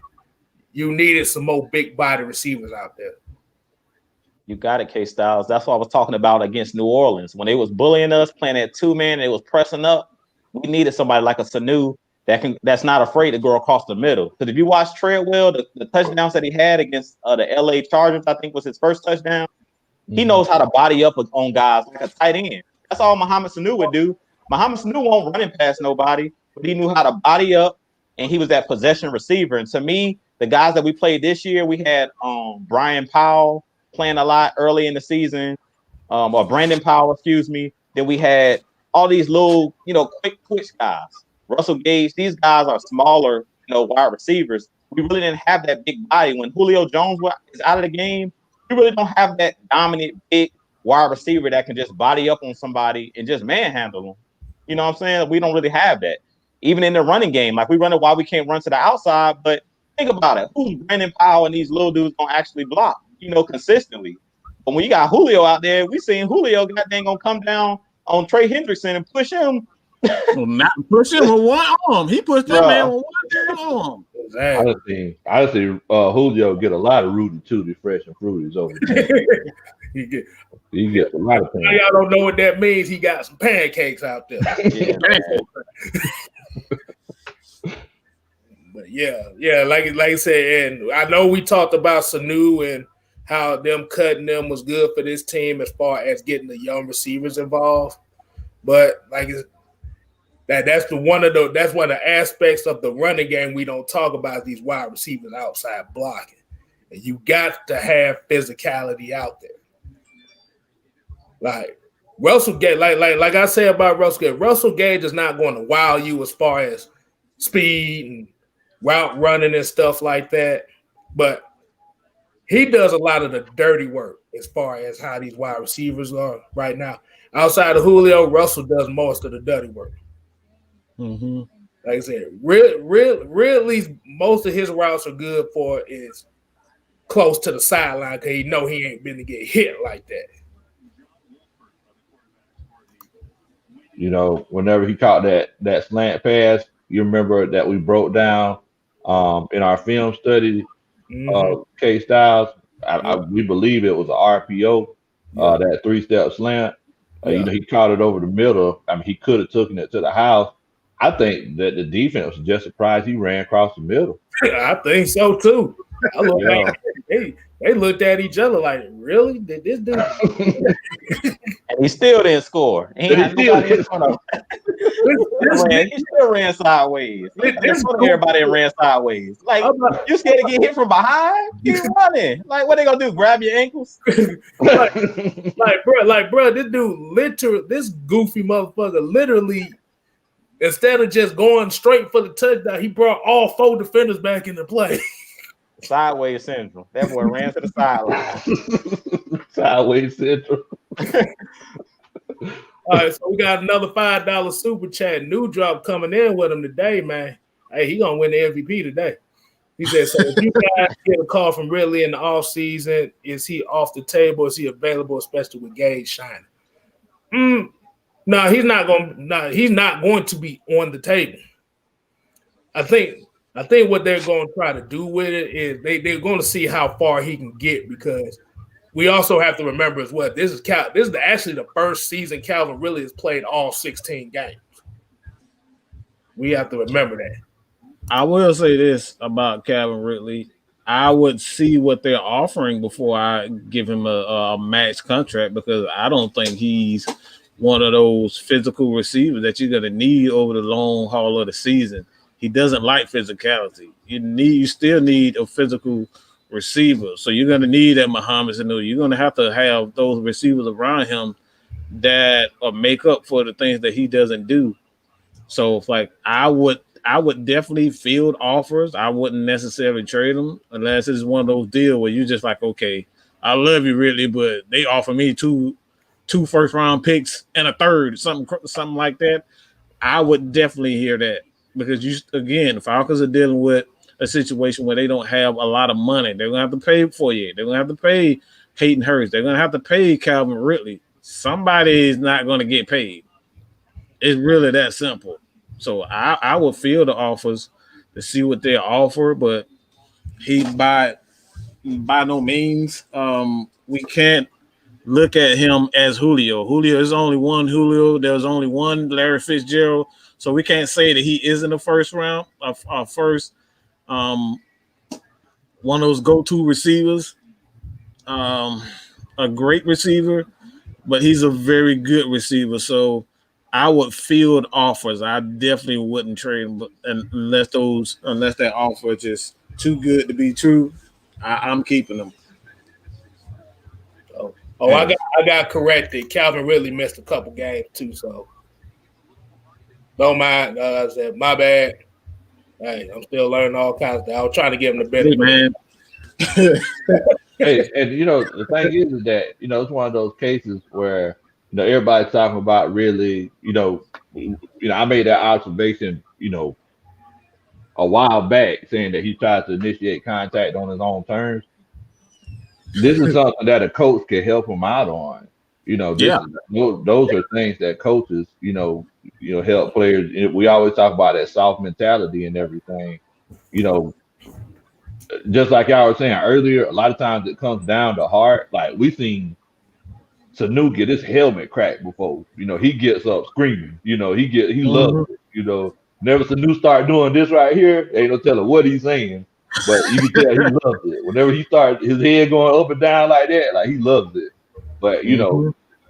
you needed some more big body receivers out there. You got it, Kstylz. That's what I was talking about against New Orleans. When they was bullying us, playing at 2-man, they was pressing up. We needed somebody like a Sanu that's not afraid to go across the middle. Because if you watch Treadwell, the touchdowns that he had against the LA Chargers, I think was his first touchdown. He knows how to body up on guys like a tight end. That's all Mohamed Sanu would do. Mohamed Sanu won't run past nobody, but he knew how to body up, and he was that possession receiver. And to me, the guys that we played this year, we had Brian Powell playing a lot early in the season, or Brandon Powell, excuse me. Then we had all these little, quick twitch guys. Russell Gage, these guys are smaller, wide receivers. We really didn't have that big body. When Julio Jones is out of the game, we really don't have that dominant big wide receiver that can just body up on somebody and just manhandle them. You know what I'm saying? We don't really have that. Even in the running game, like we run it while we can't run to the outside, but think about it. Who's Brandon Powell and these little dudes gonna actually block, consistently? But when you got Julio out there, we seen Julio goddamn gonna come down on Trey Hendrickson and push him. Well, not push him with one arm. He pushed that man with one arm. Exactly. I see Julio get a lot of Rudy Tooty fresh and fruities over there. he gets a lot of pancakes. Y'all don't know what that means. He got some pancakes out there. But like I said, and I know we talked about Sanu and how them cutting them was good for this team as far as getting the young receivers involved. But that's one of the aspects of the running game we don't talk about, these wide receivers outside blocking. And you got to have physicality out there. Like Russell Gage, like I said about Russell Gage is not going to wow you as far as speed and route running and stuff like that. But he does a lot of the dirty work as far as how these wide receivers are right now. Outside of Julio, Russell does most of the dirty work. Mm-hmm. Like I said, really, most of his routes are good for is close to the sideline because he ain't been to get hit like that. Whenever he caught that slant pass, you remember that we broke down in our film study, Kstylz. We believe it was an RPO, that 3-step slant. He caught it over the middle. I mean, he could have taken it to the house. I think that the defense was just surprised he ran across the middle. I think so too. They looked at each other like, really? Did this dude? And he still didn't score. He still ran sideways. Everybody ran sideways. Like, you scared to get hit from behind? Keep running. Like, what they gonna do? Grab your ankles? bro, this dude this goofy motherfucker literally, instead of just going straight for the touchdown, he brought all 4 defenders back into play. Sideways syndrome. That boy ran to the sideline. Sideways Central. All right, so we got another $5 super chat. New drop coming in with him today, man. Hey, he gonna win the MVP today. He said, so if you guys get a call from Ridley in the offseason, is he off the table? Is he available, especially with Gage shining? No, he's not going to be on the table. I think what they're going to try to do with it is they're going to see how far he can get, because we also have to remember as well, this is actually the first season Calvin Ridley has played all 16 games. We have to remember that. I will say this about Calvin Ridley. I would see what they're offering before I give him a max contract, because I don't think he's one of those physical receivers that you're going to need over the long haul of the season. He doesn't like physicality. You still need a physical receiver. So you're going to need that Muhammad Sanu. You're going to have those receivers around him that make up for the things that he doesn't do. So it's like I would definitely field offers. I wouldn't necessarily trade them unless it's one of those deals where you're just like, okay, I love you really, but they offer me two first-round picks and a third, something like that. I would definitely hear that, because the Falcons are dealing with a situation where they don't have a lot of money. They're going to have to pay for you. They're going to have to pay Hayden Hurst. They're going to have to pay Calvin Ridley. Somebody is not going to get paid. It's really that simple. So I would field the offers to see what they offer, but he by no means we can't look at him as Julio. Julio is only one Julio. There's only one Larry Fitzgerald. So we can't say that he isn't a first round, one of those go-to receivers, a great receiver, but he's a very good receiver. So I would field offers. I definitely wouldn't trade him, unless that offer is just too good to be true. I'm keeping them. I got corrected. Calvin Ridley missed a couple games too, so don't mind. I said my bad. Hey, I'm still learning all kinds of stuff. I was trying to give him the benefit. Hey, man. Hey, and the thing is that it's one of those cases where everybody's talking about really, I made that observation, a while back, saying that he tries to initiate contact on his own terms. This is something that a coach can help him out on. Those are things that coaches, help players. We always talk about that soft mentality and everything. Just like y'all were saying earlier, a lot of times it comes down to heart. Like we've seen Sanu get his helmet cracked before. He gets up screaming. He loves it. Whenever Sanu start doing this right here, ain't no telling what he's saying. But you can tell he loves it. Whenever he starts his head going up and down like that, like he loves it. But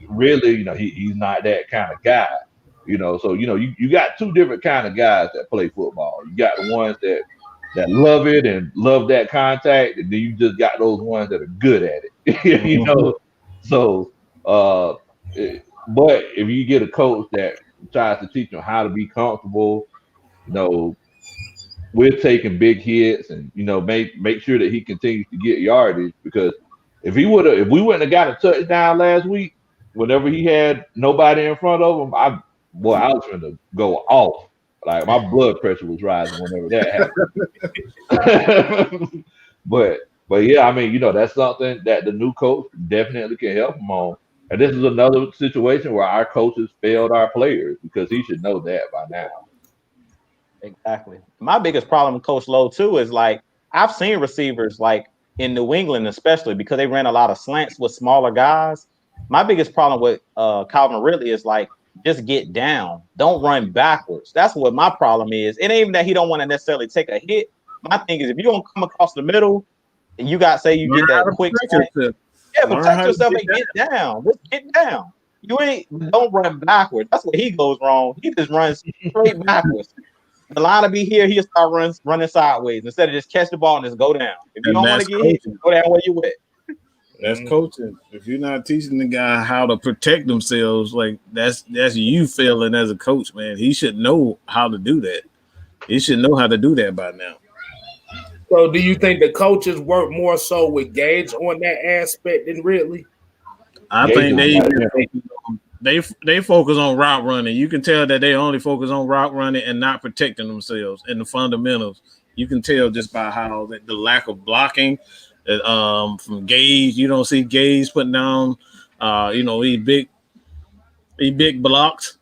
really, he's not that kind of guy. So you got two different kind of guys that play football. You got the ones that love it and love that contact, and then you just got those ones that are good at it. So but if you get a coach that tries to teach him how to be comfortable, we're taking big hits and make sure that he continues to get yardage, because if we wouldn't have got a touchdown last week, whenever he had nobody in front of him, I was going to go off. Like my blood pressure was rising whenever that happened. But yeah, I mean, that's something that the new coach definitely can help him on. And this is another situation where our coaches failed our players, because he should know that by now. Exactly. My biggest problem with Coach Lowe too is like I've seen receivers like in New England, especially because they ran a lot of slants with smaller guys. My biggest problem with Calvin Ridley is like, just get down. Don't run backwards. That's what my problem is. It ain't even that he don't want to necessarily take a hit. My thing is, if you don't come across the middle and you get that quick protect yourself and get down. Just get down. Don't run backwards. That's where he goes wrong. He just runs straight backwards. The line will be here, he'll start running sideways instead of just catch the ball and just go down. If you don't want to get hit, go down where you at. That's coaching. If you're not teaching the guy how to protect themselves, like that's you failing as a coach, man. He should know how to do that. He should know how to do that by now. So do you think the coaches work more so with Gage on that aspect than Ridley? I think they focus on route running. You can tell that they only focus on route running and not protecting themselves and the fundamentals. You can tell just by how the lack of blocking from Gage. You don't see Gage putting down. He big blocks.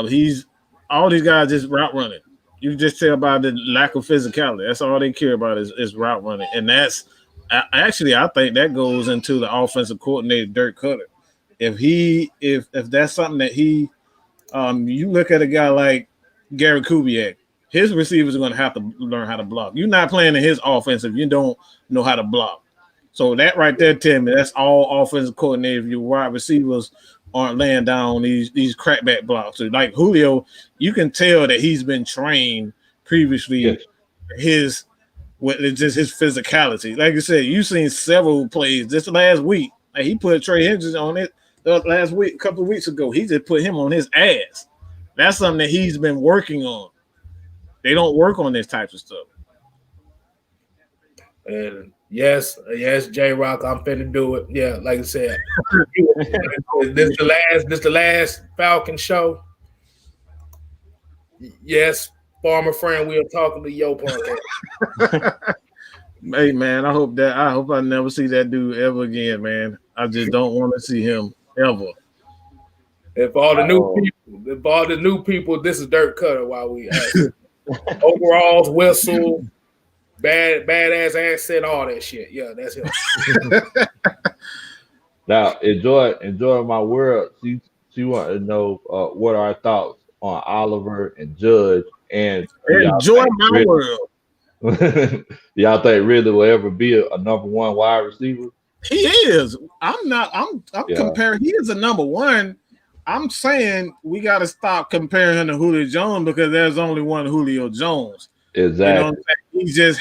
He's all these guys just route running. You just tell by the lack of physicality. That's all they care about is route running, and that's actually I think that goes into the offensive coordinator Dirk Cutter. If that's something that you look at a guy like Gary Kubiak, his receivers are going to have to learn how to block. You're not playing in his offense if you don't know how to block. So that right there, tell me that's all offensive coordinator. If your wide receivers aren't laying down these crackback blocks. So like Julio, you can tell that he's been trained previously. Yes. Just his physicality. Like you said, you've seen several plays this last week. Like he put Trey Hendricks on it last week, a couple of weeks ago. He just put him on his ass. That's something that he's been working on. They don't work on this type of stuff. And yes, J Rock, I'm finna do it. Yeah, like I said, this the last Falcon show. Yes, former friend, we are talking to Yo podcast. Hey man, I hope I never see that dude ever again, man. I just don't want to see him ever. If all the new people, this is Dirk Cutter while we overalls, whistle, badass accent, all that shit. Yeah, that's him. Now, enjoy my world. She wanted to know what are our thoughts on Oliver and Judge, and enjoy my world. Y'all think really will ever be a number one wide receiver? He is. I'm comparing. He is a number one. I'm saying we got to stop comparing him to Julio Jones because there's only one Julio Jones. Exactly. You know what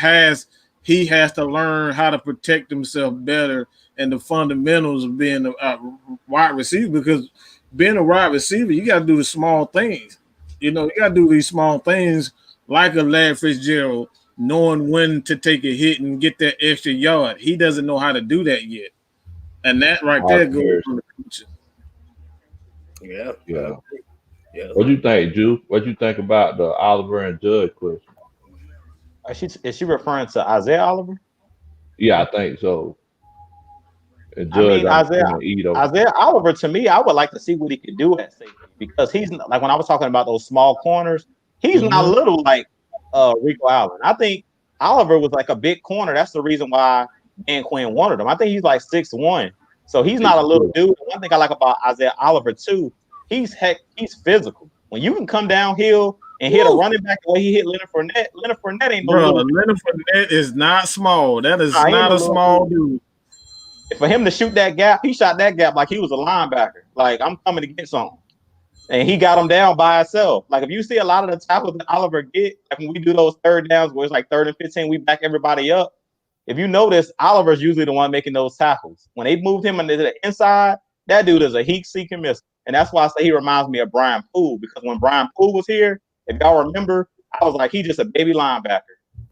I'm saying? He has to learn how to protect himself better and the fundamentals of being a wide receiver, because being a wide receiver, you got to do the small things. You got to do these small things like a Larry Fitzgerald, knowing when to take a hit and get that extra yard. He doesn't know how to do that yet. And that right there goes on the coaching. Yeah. What do you think, Drew? What do you think about the Oliver and Judge question? Is she referring to Isaiah Oliver? Yeah, I think so. And Judge, Isaiah Oliver, to me, I would like to see what he could do at safety, because he's like, when I was talking about those small corners, he's not little like Rico Allen. I think Oliver was like a big corner. That's the reason why Dan Quinn wanted him. I think he's like 6'1", so he's not a little dude. One thing I like about Isaiah Oliver too, he's physical. When you can come downhill and hit a running back the way he hit Leonard Fournette ain't no little. Leonard Fournette is not small. That is not a small dude. For him to shoot that gap, he shot that gap like he was a linebacker. Like, I'm coming to get something. And he got him down by himself. Like, if you see a lot of the tackles that Oliver get, like when we do those third downs where it's like 3rd and 15, we back everybody up. If you notice, Oliver's usually the one making those tackles. When they moved him into the inside, that dude is a heat-seeking missile. And that's why I say he reminds me of Brian Poole, because when Brian Poole was here, if y'all remember, I was like, he just a baby linebacker.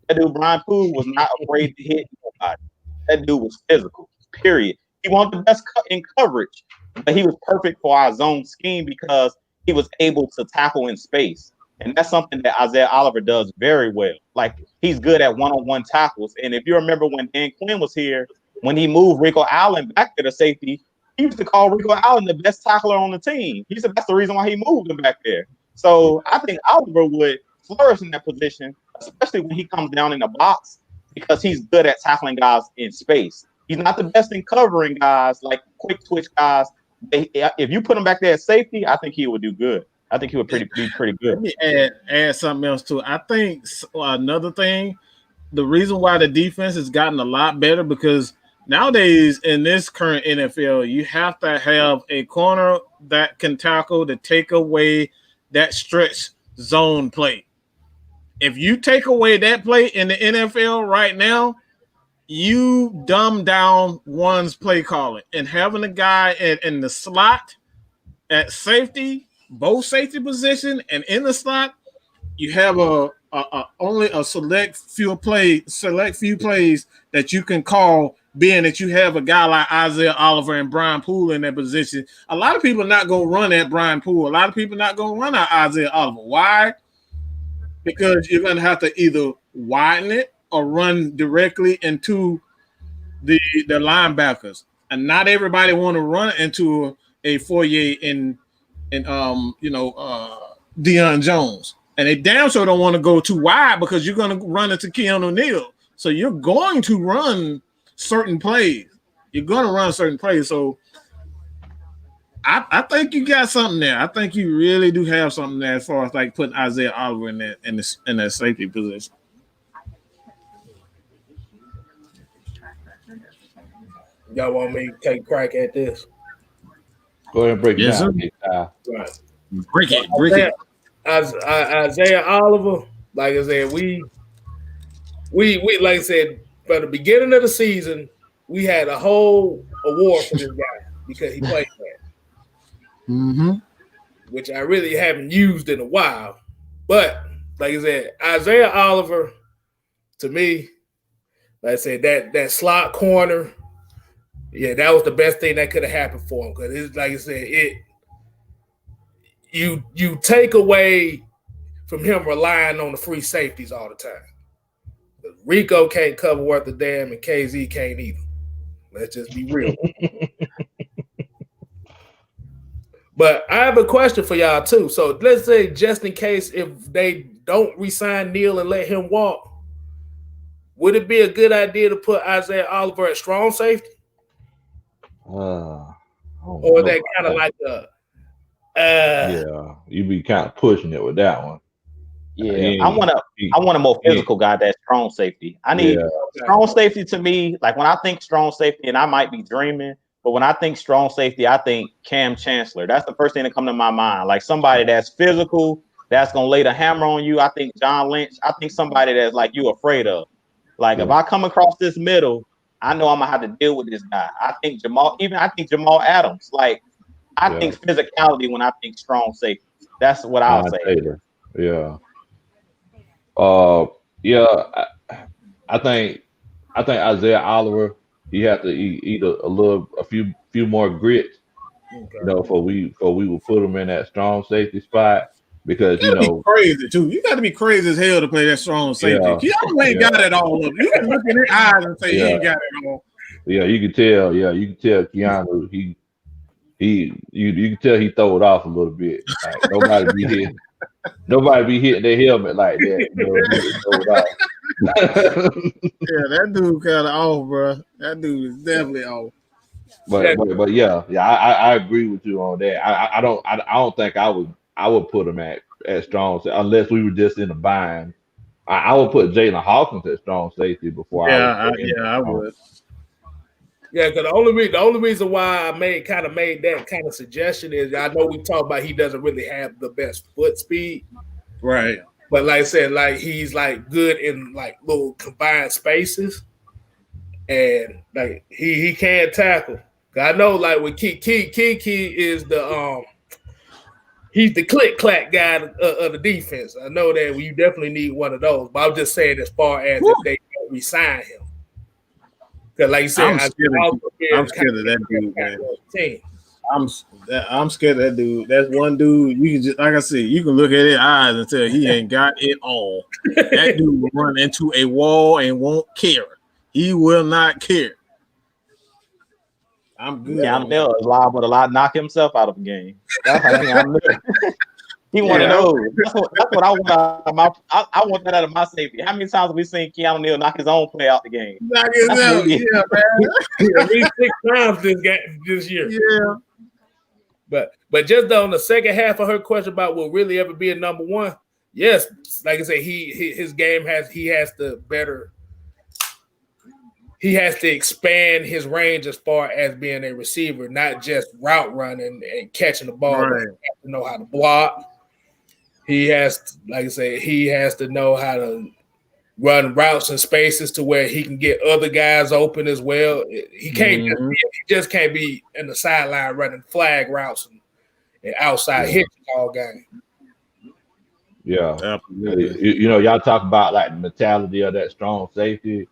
That dude, Brian Poole, was not afraid to hit nobody. That dude was physical, period. He wanted the best in coverage, but he was perfect for our zone scheme because he was able to tackle in space. And that's something that Isaiah Oliver does very well. Like, he's good at one-on-one tackles. And if you remember when Dan Quinn was here, when he moved Rico Allen back to the safety, he used to call Rico Allen the best tackler on the team. He said that's the reason why he moved him back there. So I think Oliver would flourish in that position, especially when he comes down in the box, because he's good at tackling guys in space. He's not the best in covering guys, like quick twitch guys. If you put him back there at safety, I think he would do good. I think he would be pretty good. Let me add something else to it. I think another thing, the reason why the defense has gotten a lot better, because nowadays in this current NFL, you have to have a corner that can tackle to take away that stretch zone play. If you take away that play in the NFL right now, you dumb down one's play calling, and having a guy in the slot at safety, both safety position and in the slot, you have only a select few plays that you can call being that you have a guy like Isaiah Oliver and Brian Poole in that position. A lot of people are not going to run at Brian Poole. A lot of people are not going to run at Isaiah Oliver. Why? Because you're going to have to either widen it or run directly into the linebackers. And not everybody want to run into a Fourier and Deion Jones. And they damn sure don't want to go too wide because you're going to run into Keanu Neal. So you're going to run certain plays. So I think you got something there. I think you really do have something there as far as like putting Isaiah Oliver in that safety position. Y'all want me to take a crack at this? Go ahead and break it down. Right. Break it. Isaiah Oliver, like I said, we like I said, from the beginning of the season, we had a whole award for this guy because he played that. Mm-hmm. Which I really haven't used in a while. But like I said, Isaiah Oliver, to me, like I said, that slot corner, yeah, that was the best thing that could have happened for him. Because it's like I said, you take away from him relying on the free safeties all the time. Rico can't cover worth a damn, and KZ can't either. Let's just be real. But I have a question for y'all too. So let's say, just in case, if they don't re-sign Neal and let him walk, would it be a good idea to put Isaiah Oliver at strong safety? Or that kind of like yeah, you be kind of pushing it with that one. Yeah, I want a more physical guy that's strong safety. I need strong safety to me. Like when I think strong safety, and I might be dreaming, but when I think strong safety, I think Cam Chancellor. That's the first thing that comes to my mind. Like somebody that's physical, that's gonna lay the hammer on you. I think John Lynch. I think somebody that's like you afraid of. Like if I come across this middle, I know I'm gonna have to deal with this guy. I think Jamal Adams. Like I think physicality when I think strong safety. That's what I'll say. Taylor. Yeah. I think Isaiah Oliver, he had to eat a few more grits, before we will put him in that strong safety spot, because be crazy too. You got to be crazy as hell to play that strong safety. Keanu ain't got it all up. You can look in his eyes and say he ain't got it all. Yeah, you can tell. Yeah, you can tell Keanu. You can tell he throw it off a little bit. Like, nobody be hitting their helmet like that. That dude kind of off, bro. That dude is definitely off. But yeah, I agree with you on that. I don't think I would put him at strong safety unless we were just in a bind. I would put Jalen Hawkins at strong safety before. I would. Yeah, because the only reason why I made that kind of suggestion is I know we talked about he doesn't really have the best foot speed, right? But like I said, like he's like good in like little combined spaces, and like he can tackle. I know like with Kiki is the he's the click clack guy of the defense. I know that you definitely need one of those. But I'm just saying as far as if they don't re-sign him. Because like you said, I'm scared of that dude, man. I'm scared of that dude. That's one dude you can just, like I said, you can look at his eyes and tell he ain't got it all. That dude will run into a wall and won't care. He will not care. I'm good. Keanu is liable to knock himself out of the game. That's how Keanu He one of those. That's what I want out of my. I want that out of my safety. How many times have we seen Keanu Neal knock his own play out the game? Knock his out, yeah, man. At least 6 times this year. Yeah. But just on the second half of her question about will really ever be a number one, yes, like I said, his game he has to expand his range as far as being a receiver, not just route running and catching the ball. Right. He has to know how to block. He has, like I said, to know how to run routes and spaces to where he can get other guys open as well. He can't just can't be in the sideline running flag routes and outside hitches all game. Yeah, absolutely. Y'all talk about like the mentality of that strong safety.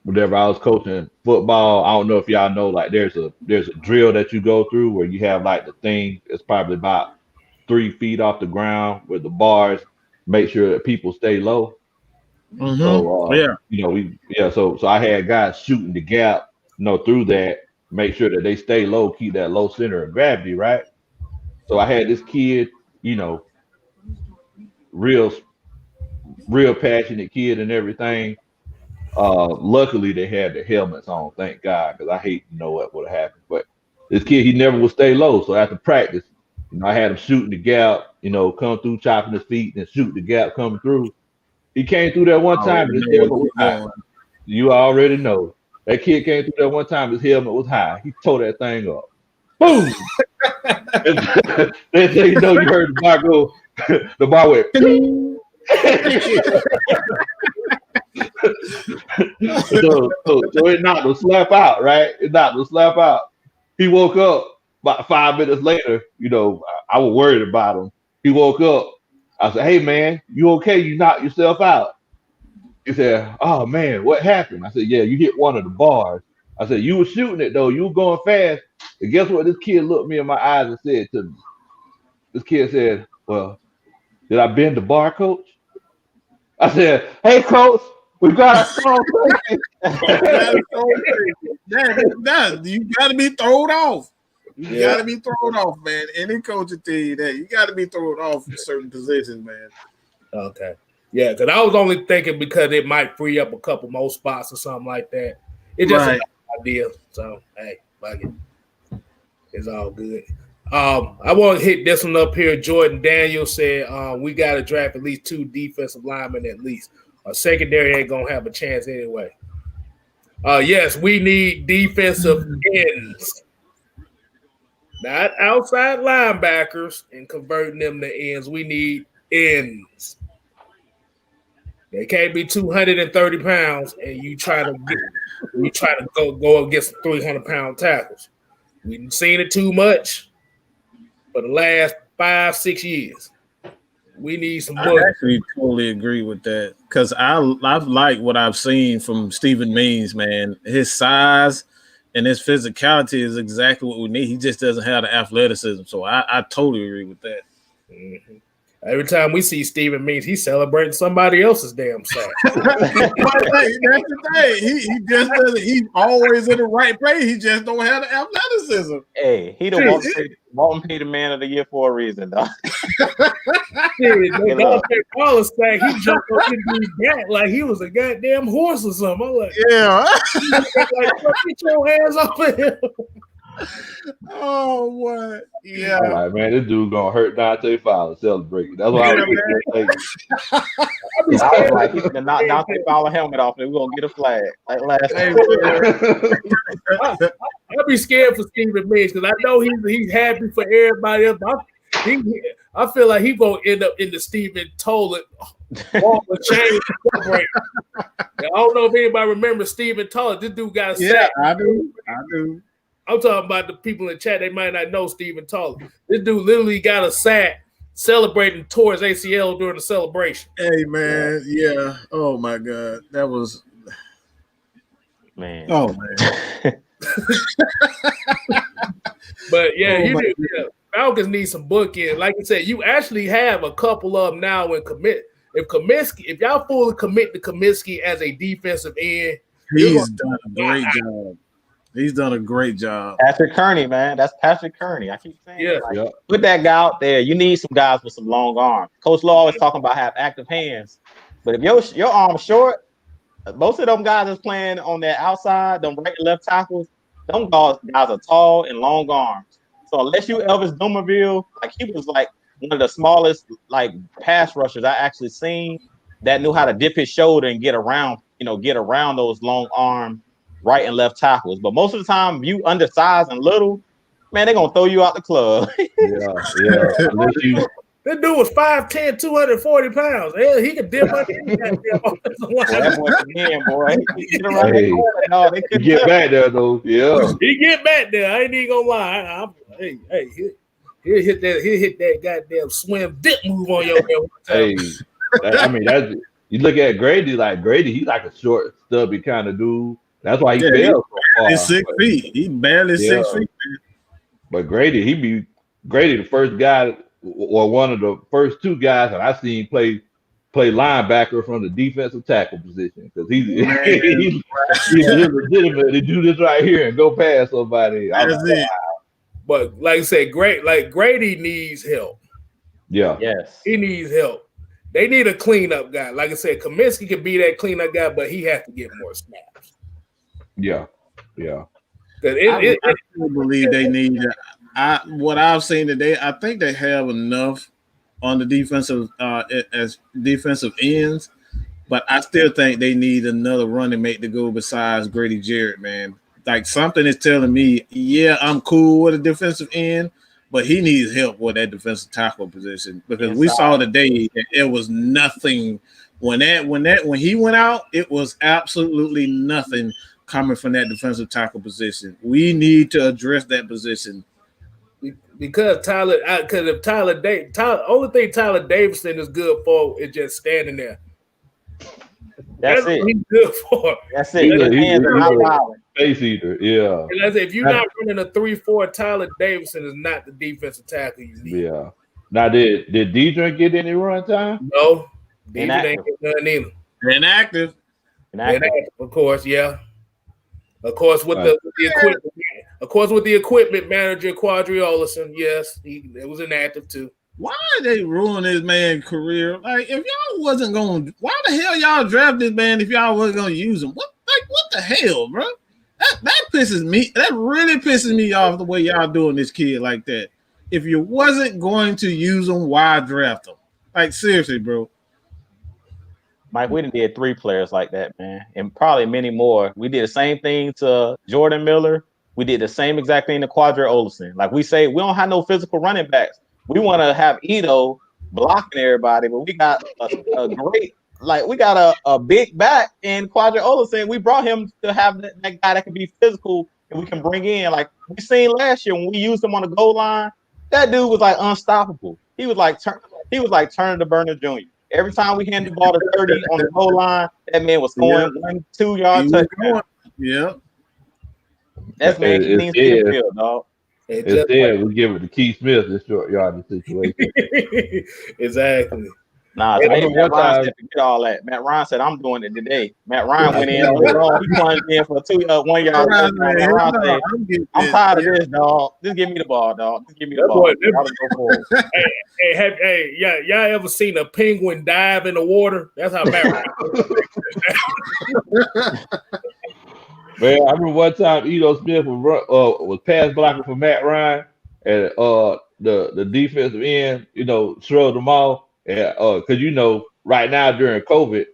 whenever I was coaching football. I don't know if y'all know, like there's a drill that you go through where you have like the thing that's probably about 3 feet off the ground with the bars, make sure that people stay low. So so I had guys shooting the gap, through that, make sure that they stay low, keep that low center of gravity, right? So I had this kid, real passionate kid and everything. Luckily they had the helmets on, thank God, because I hate to know what would have happened. But this kid, he never would stay low. So after practice, I had him shooting the gap, come through, chopping his feet and shoot the gap coming through. He came through that one time and his helmet was high. You already know. That kid came through that one time, his helmet was high. He tore that thing up. Boom! Next thing you know, you heard the bar go, the bar went. so it knocked him slap out, right? It knocked him slap out. He woke up about 5 minutes later. I was worried about him. He woke up. I said, "Hey man, you okay? You knocked yourself out." He said, "Oh man, what happened?" I said, "Yeah, you hit one of the bars." I said, "You were shooting it though. You were going fast." And guess what? This kid looked me in my eyes and said to me. This kid said, "Well, did I bend the bar, coach?" I said, "Hey, coach, we got a strong safety." You got to be thrown off. You got to be thrown off, man. Any coach will tell you that. You got to be thrown off in certain positions, man. Okay. Yeah, because I was only thinking because it might free up a couple more spots or something like that. It's just an idea. So, hey, fuck it. It's all good. I want to hit this one up here. Jordan Daniel said we got to draft at least 2 defensive linemen at least. Our secondary ain't going to have a chance anyway. Yes, we need defensive ends. Not outside linebackers and converting them to ends. We need ends. They can't be 230 pounds and you try to go against 300-pound tackles. We've seen it too much for the last 5-6 years. We need some I actually totally agree with that because I've liked what I've seen from Stephen Means, man. His size and his physicality is exactly what we need. He just doesn't have the athleticism. So I totally agree with that. Mm-hmm. Every time we see Stephen Means, he's celebrating somebody else's damn sack. That's the thing. He just doesn't. He's always in the right place. He just don't have the athleticism. Hey, he the Walton Peter Man of the Year for a reason, though. Wallace sack, he jumped up into his back like he was a goddamn horse or something. I'm like, get your hands off of him. Oh, what? Yeah. I'm like, man, this dude gonna hurt Dante Fowler celebrating. That's why I was like, he's gonna knock Dante Fowler helmet off and we're gonna get a flag. Like last time. I'd be scared for Stephen Means because I know he's happy for everybody else. I feel like he's gonna end up in the Stephen Tollett Walk of Shame celebrating. I don't know if anybody remembers Stephen Tollett. This dude got a sack. I do. I'm talking about the people in the chat. They might not know Stephen Tollett. This dude literally got a sack celebrating towards ACL during the celebration. Hey, man. Yeah. Oh, my God. That was – man. Oh, man. But, yeah, Falcons need some bookends. Like I said, you actually have a couple of them now in commit. If y'all fully commit to Kaminsky as a defensive end, he's done a great job. He's done a great job. Patrick Kearney, man. That's Patrick Kearney. I keep saying put that guy out there. You need some guys with some long arms. Coach Law always talking about have active hands. But if your arm's short, most of them guys that's playing on their outside, them right and left tackles, them guys are tall and long arms. So unless you Elvis Dumerville, like he was like one of the smallest like pass rushers I actually seen that knew how to dip his shoulder and get around those long arm right and left tackles. But most of the time, you undersized and little, man, they're gonna throw you out the club. That dude was 5'10", 240 pounds. Hell, he could dip under any goddamn offensive line. That boy's again, boy. He get back there though. Yeah, he get back there. I ain't even gonna lie. He'll hit that goddamn swim dip move on your head. Hey, I mean You look at Grady, he's like a short, stubby kind of dude. That's why he fell so far. He's 6 feet. He barely 6 feet. But Grady, Grady, the first guy or one of the first two guys that I seen play linebacker from the defensive tackle position because he's legitimately do this right here and go past somebody. That's it. But like I said, Grady needs help. Yeah. Yes. He needs help. They need a cleanup guy. Like I said, Kaminsky can be that cleanup guy, but he has to get more snaps. Yeah. I still believe they need what I've seen today. I think they have enough on the defensive as defensive ends, but I still think they need another running mate to go besides Grady Jarrett, man. Like something is telling me, yeah, I'm cool with a defensive end, but he needs help with that defensive tackle position because we saw today that it was nothing when he went out. It was absolutely nothing coming from that defensive tackle position. We need to address that position because only thing Tyler Davidson is good for is just standing there. That's it. What he's good for. That's it. He's space eater, yeah. And that's if you're not running a 3-4, Tyler Davidson is not the defensive tackle you need. Yeah. Now, did Deidre get any run time? No, Deidre ain't get none either. Inactive, of course, yeah. Of course, with the equipment. Of course, with the equipment manager Quadri Olison, yes, it was inactive too. Why did they ruin this man's career? Like, if y'all wasn't going, why the hell y'all draft this man if y'all wasn't going to use him? What the hell, bro? That pisses me. That really pisses me off the way y'all doing this kid like that. If you wasn't going to use him, why draft him? Like, seriously, bro. Mike, we did 3 players like that, man, and probably many more. We did the same thing to Jordan Miller. We did the same exact thing to Quadri Olison. Like we say, we don't have no physical running backs. We want to have Ito blocking everybody, but we got a great, like we got a big back in Quadri Olison. We brought him to have that guy that can be physical and we can bring in. Like we seen last year when we used him on the goal line, that dude was like unstoppable. He was like Turner the Burner Jr. Every time we handed the ball to 30 on the goal line, that man was scoring 1-2 yard touchdown. Yeah. That's man needs to field, dog. Instead, we give it to Keith Smith this short yardage situation. Exactly. Nah, Matt Ryan said forget all that. Matt Ryan said, I'm doing it today. Matt Ryan went in later on. He plunged in for a 1 yard. I'm tired of this, dog. Just give me the ball, dog. Just give me the ball. Hey, y'all ever seen a penguin dive in the water? That's how Matt Ryan. Man, I remember one time Ito Smith was pass blocking for Matt Ryan, and the defensive end, shrugged them off. And because right now during COVID,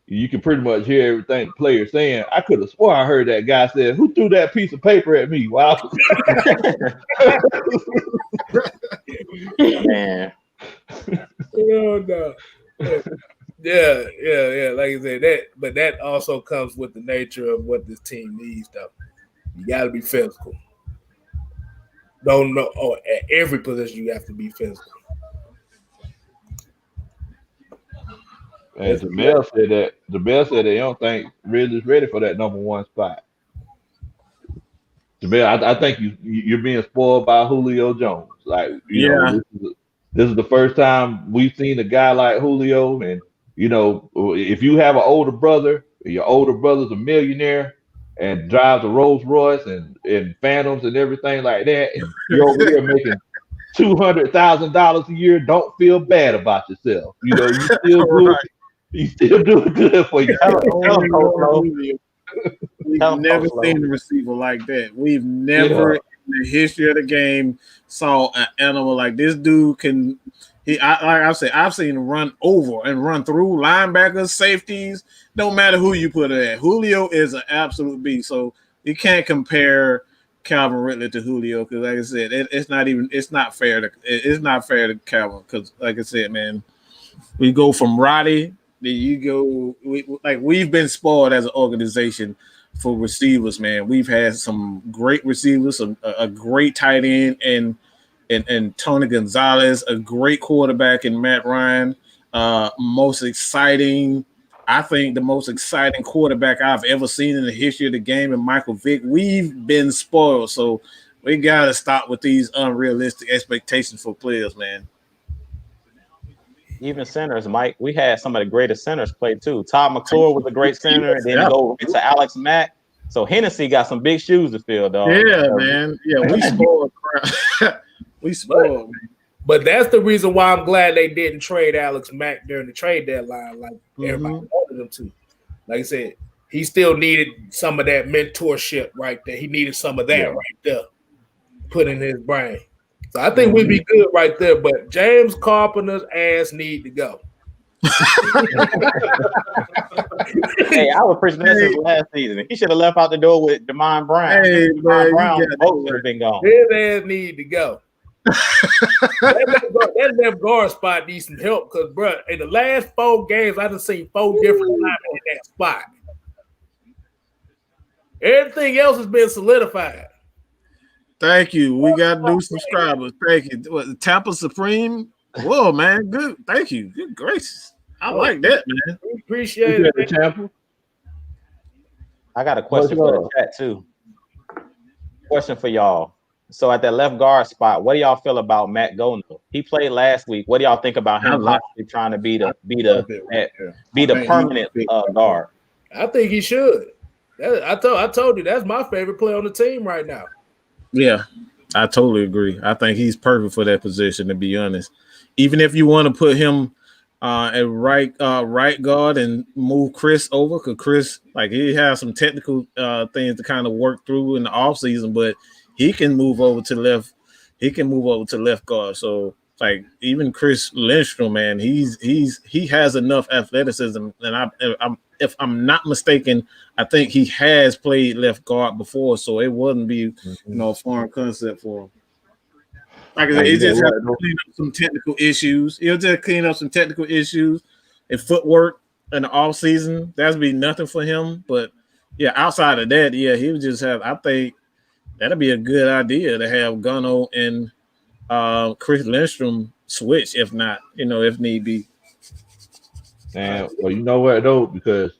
you can pretty much hear everything the player's saying. I could have swore I heard that guy said, "Who threw that piece of paper at me?" Wow. Man. Oh, no. Yeah. Like I said, that also comes with the nature of what this team needs, though. You got to be physical. Don't know. Oh, at every position you have to be physical. And Jamel said they don't think Ridley's ready for that number 1 spot. Jamel, I think you're being spoiled by Julio Jones. Like, this is the first time we've seen a guy like Julio, and if you have an older brother, your older brother's a millionaire and drives a Rolls Royce and Phantoms and everything like that, and you're over here making $200,000 a year, don't feel bad about yourself. You still do. You still doing good for you. We've never seen a receiver like that. We've never in the history of the game saw an animal like this dude can. I've seen him run over and run through linebackers, safeties. Don't matter who you put it at. Julio is an absolute beast. So you can't compare Calvin Ridley to Julio because, like I said, it's not fair to Calvin because, like I said, man, we go from Roddy. We've been spoiled as an organization for receivers, man. We've had some great receivers, a great tight end, and Tony Gonzalez, a great quarterback in Matt Ryan. Most exciting I think the most exciting quarterback I've ever seen in the history of the game, and Michael Vick. We've been spoiled, so we gotta stop with these unrealistic expectations for players, man. Even centers, Mike. We had some of the greatest centers play too. Todd McClure was a great center, and then go right to Alex Mack. So Hennessy got some big shoes to fill, dog. Yeah, man. Yeah, we spoiled. We spoiled, man. But that's the reason why I'm glad they didn't trade Alex Mack during the trade deadline, like everybody wanted them to. Like I said, he still needed some of that mentorship right there. He needed some of that right there, put in his brain. So I think we'd be good right there. But James Carpenter's ass need to go. Hey, I was preaching this since last season. He should have left out the door with Damon Brown. Hey, Damon Brown both should have been gone. His ass need to go. that left guard spot needs some help because, bro, in the last 4 games, I done seen 4 different linemen in that spot. Everything else has been solidified. Thank you. We got new subscribers. Thank you. What, Tampa Supreme? Whoa, man. Good. Thank you. Good gracious. I like that, man. We appreciate it. Tampa. I got a question for the chat too. Question for y'all. So at that left guard spot, what do y'all feel about Matt Gono? He played last week. What do y'all think about him possibly trying to be the permanent guard? I think he should. I told you that's my favorite player on the team right now. Yeah, I totally agree. I think he's perfect for that position, to be honest. Even if you want to put him at right guard and move Chris over, because Chris, like, he has some technical things to kind of work through in the offseason, but he can move over to left. He can move over to left guard. So, like, even Chris Lindstrom, man, he has enough athleticism. And if I'm not mistaken, I think he has played left guard before, so it wouldn't be a foreign concept for him. Like I said, it just has to clean up some technical issues. He'll just clean up some technical issues and footwork in the off season. That'd be nothing for him. But yeah, outside of that, yeah, he would just have. I think that'd be a good idea to have Gono and Chris Lindstrom switch, if not, if need be. And well, you know what though, because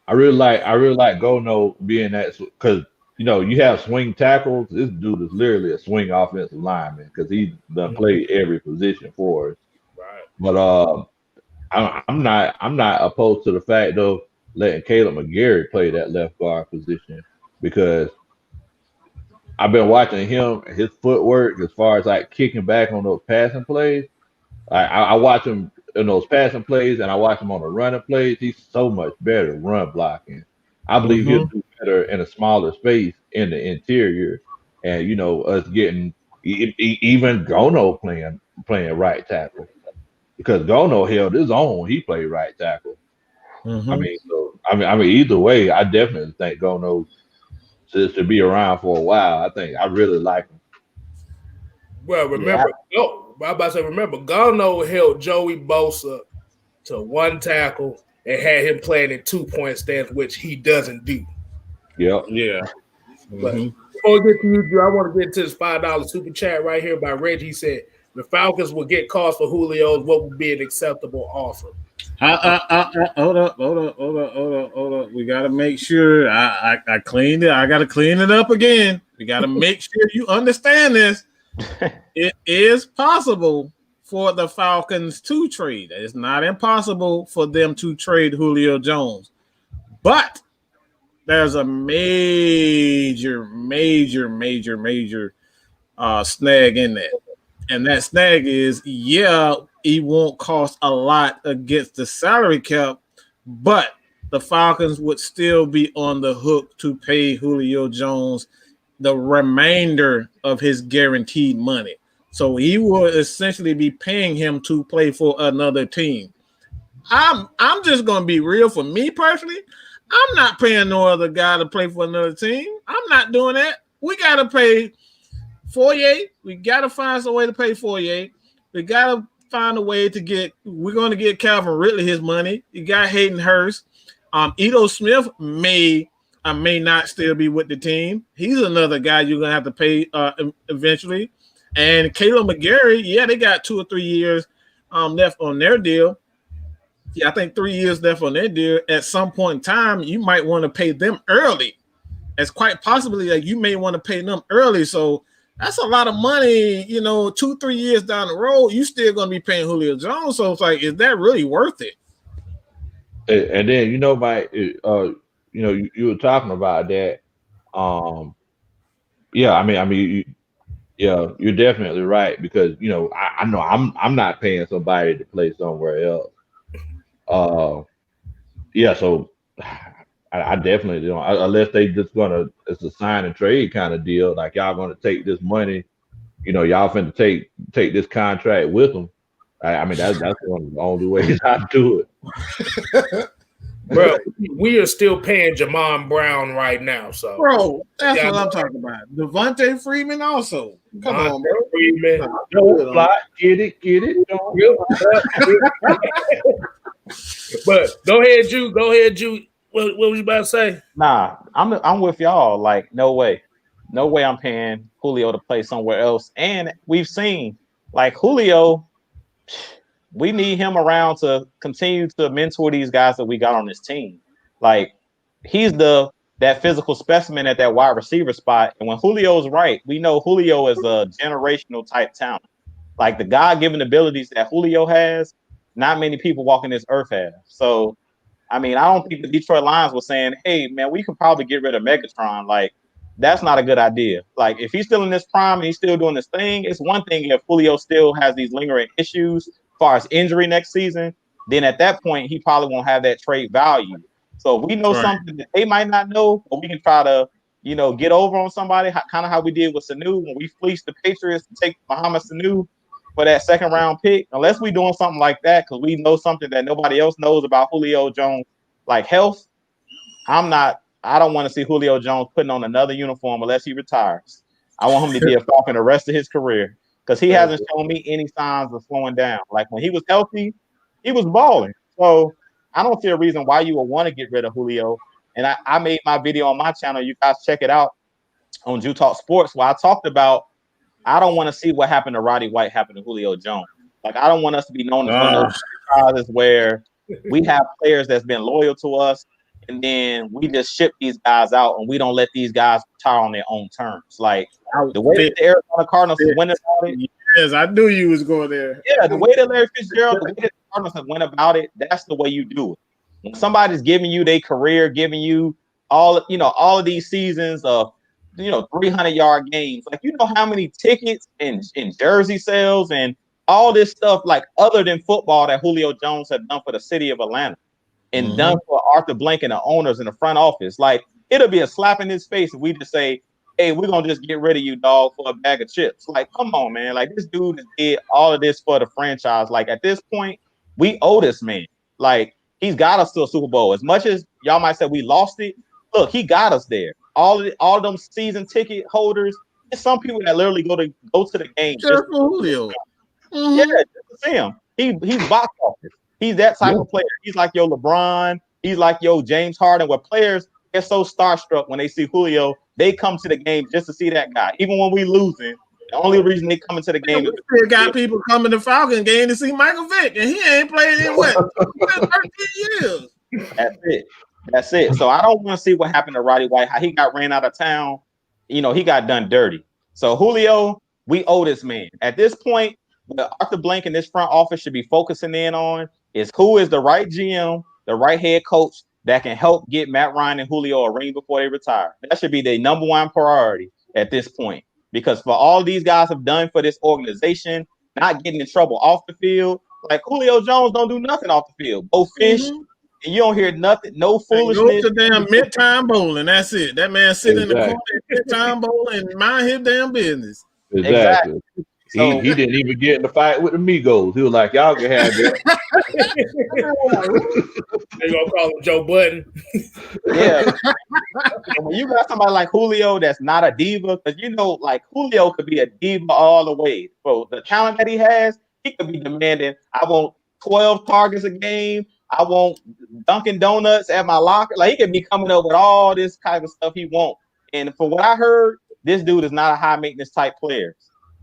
I really like Gono being that, because you have swing tackles. This dude is literally a swing offensive lineman because he's done played every position for us. Right. But I'm not opposed to the fact of letting Caleb McGarry play that left guard position, because I've been watching him, his footwork as far as like kicking back on those passing plays. I watch him in those passing plays, and I watch him on the running plays. He's so much better run blocking. I believe he'll do better in a smaller space in the interior, and us getting even Gono playing right tackle, because Gono held his own. He played right tackle. I mean, either way, I definitely think Gono should be around for a while. I really like him. Well, remember, Gono held Joey Bosa to 1 tackle and had him playing in 2-point stance, which he doesn't do. Yep. Yeah. But before we get to you, Drew, I want to get to this $5 super chat right here by Reggie. He said, the Falcons will get cost for Julio's. What would be an acceptable offer? Hold up. We got to make sure I cleaned it. I got to clean it up again. We got to make sure you understand this. It is possible for the Falcons to trade. It's not impossible for them to trade Julio Jones, but there's a major snag in that. And that snag is, he won't cost a lot against the salary cap, but the Falcons would still be on the hook to pay Julio Jones the remainder of his guaranteed money. So he will essentially be paying him to play for another team. I'm just going to be real. For me personally, I'm not paying no other guy to play for another team. I'm not doing that. We got to pay Fourier. We got to find some way to pay Fourier. We got to find a way to we're going to get Calvin Ridley his money. You got Hayden Hurst. Ito Smith may not still be with the team. He's another guy you're going to have to pay eventually. And Caleb McGarry, they got 2 or 3 years left on their deal. Yeah, I think 3 years left on that deal. At some point in time, you might want to pay them early. It's quite possibly that you may want to pay them early. So that's a lot of money, 2-3 years down the road, you still going to be paying Julio Jones. So it's like, is that really worth it? And then you were talking about that. Yeah, yeah, you're definitely right because I know I'm not paying somebody to play somewhere else. Yeah, so I definitely don't unless they just it's a sign and trade kind of deal. Like y'all gonna take this money, y'all finna take this contract with them. I mean that's one of the only ways I do it. Bro, we are still paying Jamon Brown right now. So, bro, that's what I'm talking about. Devontae Freeman also. Come on, bro. Freeman. Don't fly. Get it. But go ahead, Ju. What was you about to say? Nah, I'm with y'all. Like, no way I'm paying Julio to play somewhere else. And we've seen like Julio, we need him around to continue to mentor these guys that we got on this team. Like, he's that physical specimen at that wide receiver spot. And when Julio's right, we know Julio is a generational type talent. Like the God-given abilities that Julio has, not many people walking this earth have. So, I mean, I don't think the Detroit Lions were saying, hey, man, we could probably get rid of Megatron. Like, that's not a good idea. Like, if he's still in this prime and he's still doing this thing, it's one thing if Julio still has these lingering issues as far as injury next season, then at that point, he probably won't have that trade value. So we know something that they might not know, but we can try to, get over on somebody, kind of how we did with Sanu when we fleeced the Patriots to take Mohamed Sanu for that second round pick. Unless we're doing something like that, because we know something that nobody else knows about Julio Jones, like health. I don't want to see Julio Jones putting on another uniform unless he retires. I want him to be a Falcon the rest of his career because he hasn't shown me any signs of slowing down. Like when he was healthy, he was balling. So I don't see a reason why you would want to get rid of Julio. And I made my video on my channel. You guys check it out on Jew Talk Sports, where I talked about I don't want to see what happened to Roddy White happen to Julio Jones. Like, I don't want us to be known as one of those franchises where we have players that's been loyal to us, and then we just ship these guys out and we don't let these guys retire on their own terms. Like, the way that the Arizona Cardinals went about it. Yes, I knew you was going there. Yeah, the way that Larry Fitzgerald, the way that the Cardinals have went about it, that's the way you do it. When somebody's giving you their career, giving you all of these seasons of 300-yard games. Like, how many tickets and jersey sales and all this stuff, like other than football, that Julio Jones had done for the city of Atlanta and done for Arthur Blank and the owners in the front office. Like, it'll be a slap in his face if we just say, hey, we're going to just get rid of you, dog, for a bag of chips. Like, come on, man. Like, this dude did all of this for the franchise. Like, at this point, we owe this man. Like, he's got us to a Super Bowl. As much as y'all might say we lost it, look, he got us there. All of them season ticket holders, there's some people that literally go to the game just for Julio. Yeah, just to see him. He's box office. He's that type of player. He's like your LeBron. He's like your James Harden, where players get so starstruck when they see Julio, they come to the game just to see that guy. Even when we losing, the only reason they come into the game is we got people coming to Falcons game to see Michael Vick, and he ain't played in 13 years. That's it. So I don't want to see what happened to Roddy White, how he got ran out of town. He got done dirty. So Julio, we owe this man. At this point, what Arthur Blank and this front office should be focusing in on is who is the right GM, the right head coach that can help get Matt Ryan and Julio a ring before they retire. That should be their number one priority at this point. Because for all these guys have done for this organization, not getting in trouble off the field, like Julio Jones don't do nothing off the field. Go fish. And you don't hear nothing, no foolishness. Go to damn mid-time bowling. That's it. That man sit in the corner at mid-time bowling and mind his damn business. Exactly. So, he didn't even get in the fight with the Migos. He was like, y'all can have that. They're going to call him Joe Budden. Yeah. When you got somebody like Julio that's not a diva, because like Julio could be a diva all the way. For the talent that he has, he could be demanding, I want 12 targets a game. I want Dunkin' Donuts at my locker. Like, he could be coming up with all this kind of stuff he wants. And for what I heard, this dude is not a high maintenance type player.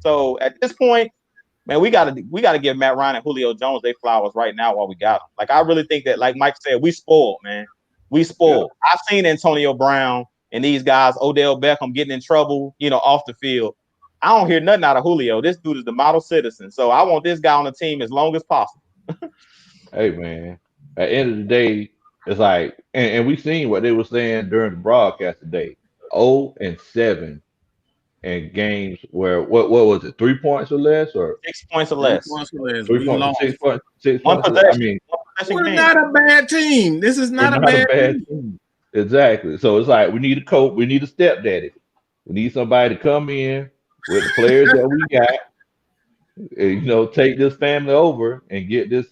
So at this point, man, we gotta give Matt Ryan and Julio Jones their flowers right now while we got them. Like I really think that, like Mike said, we spoiled, man. We spoiled. Yeah. I've seen Antonio Brown and these guys, Odell Beckham, getting in trouble, off the field. I don't hear nothing out of Julio. This dude is the model citizen. So I want this guy on the team as long as possible. Hey, man. At the end of the day, it's like, and we seen what they were saying during the broadcast today. 0-7 in games where what was it? 3 points or less, or 6 points or less? 3 points or less. 3 points, 6 points, 6 One points. possession. I mean, we're not a bad team. This is not a bad team. Exactly. So it's like we need a coach. We need a stepdaddy. We need somebody to come in with the players that we got. And, take this family over and get this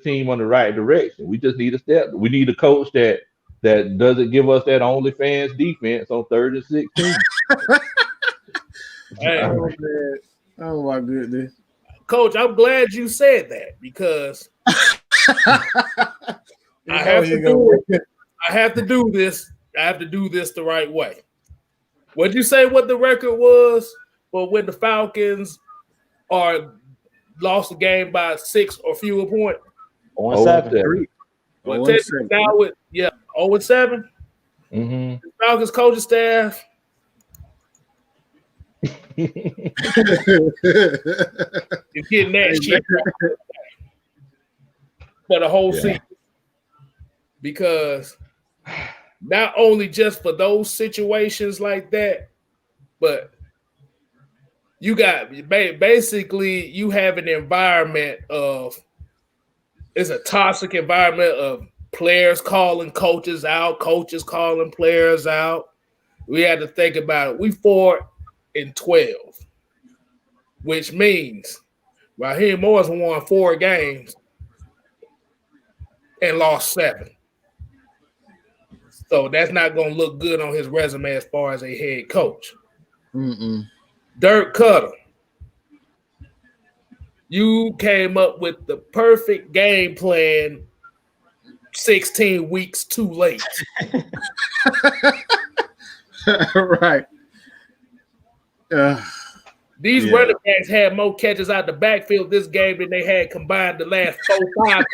team on the right direction. We just need a step. We need a coach that doesn't give us that OnlyFans defense on 3rd and 16. Hey, oh my goodness, Coach, I'm glad you said that because I have to do this. I have to do this the right way. What'd you say? What the record was? Well, when the Falcons lost the game by 6 or fewer points. 0-7. Well, now with 0-7. Mm-hmm. The Falcons coaching staff. You're getting that shit for the whole season. Because not only just for those situations like that, but you got basically you have an environment it's a toxic environment of players calling coaches out, coaches calling players out. We had to think about it. We 4-12, which means Raheem Morris won 4 games and lost 7. So that's not going to look good on his resume as far as a head coach. Dirk Cutter, you came up with the perfect game plan 16 weeks too late. Right. These running backs had more catches out the backfield this game than they had combined the last 4-5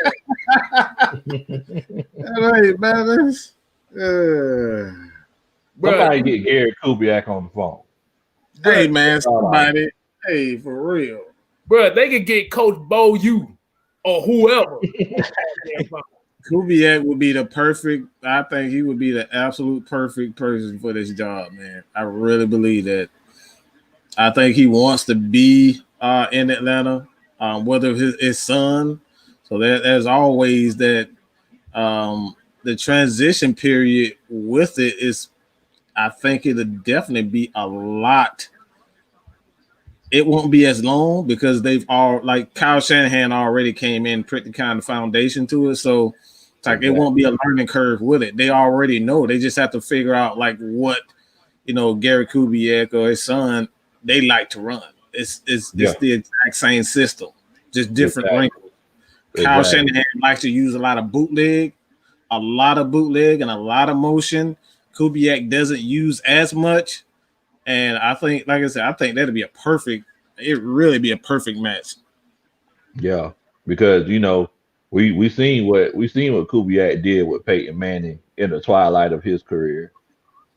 games. Right, man. Somebody get Gary Kubiak on the phone. Hey, man, somebody. Hey, for real. Bro, they could get Coach Bo U or whoever. Kubiak would be I think he would be the absolute perfect person for this job, man. I really believe that. I think he wants to be in Atlanta, whether his son. So there's always that the transition period with it is, I think it'll definitely be a lot. It won't be as long because they've all, like Kyle Shanahan already came in, put the kind of foundation to it. So it's like it won't be a learning curve with it. They already know. They just have to figure out like what, Gary Kubiak or his son, they like to run. It's the exact same system, just different wrinkles. Kyle Shanahan likes to use a lot of bootleg and a lot of motion. Kubiak doesn't use as much. And I think, like I said, I think that'd be it'd really be a perfect match. Yeah, because we seen what Kubiak did with Peyton Manning in the twilight of his career.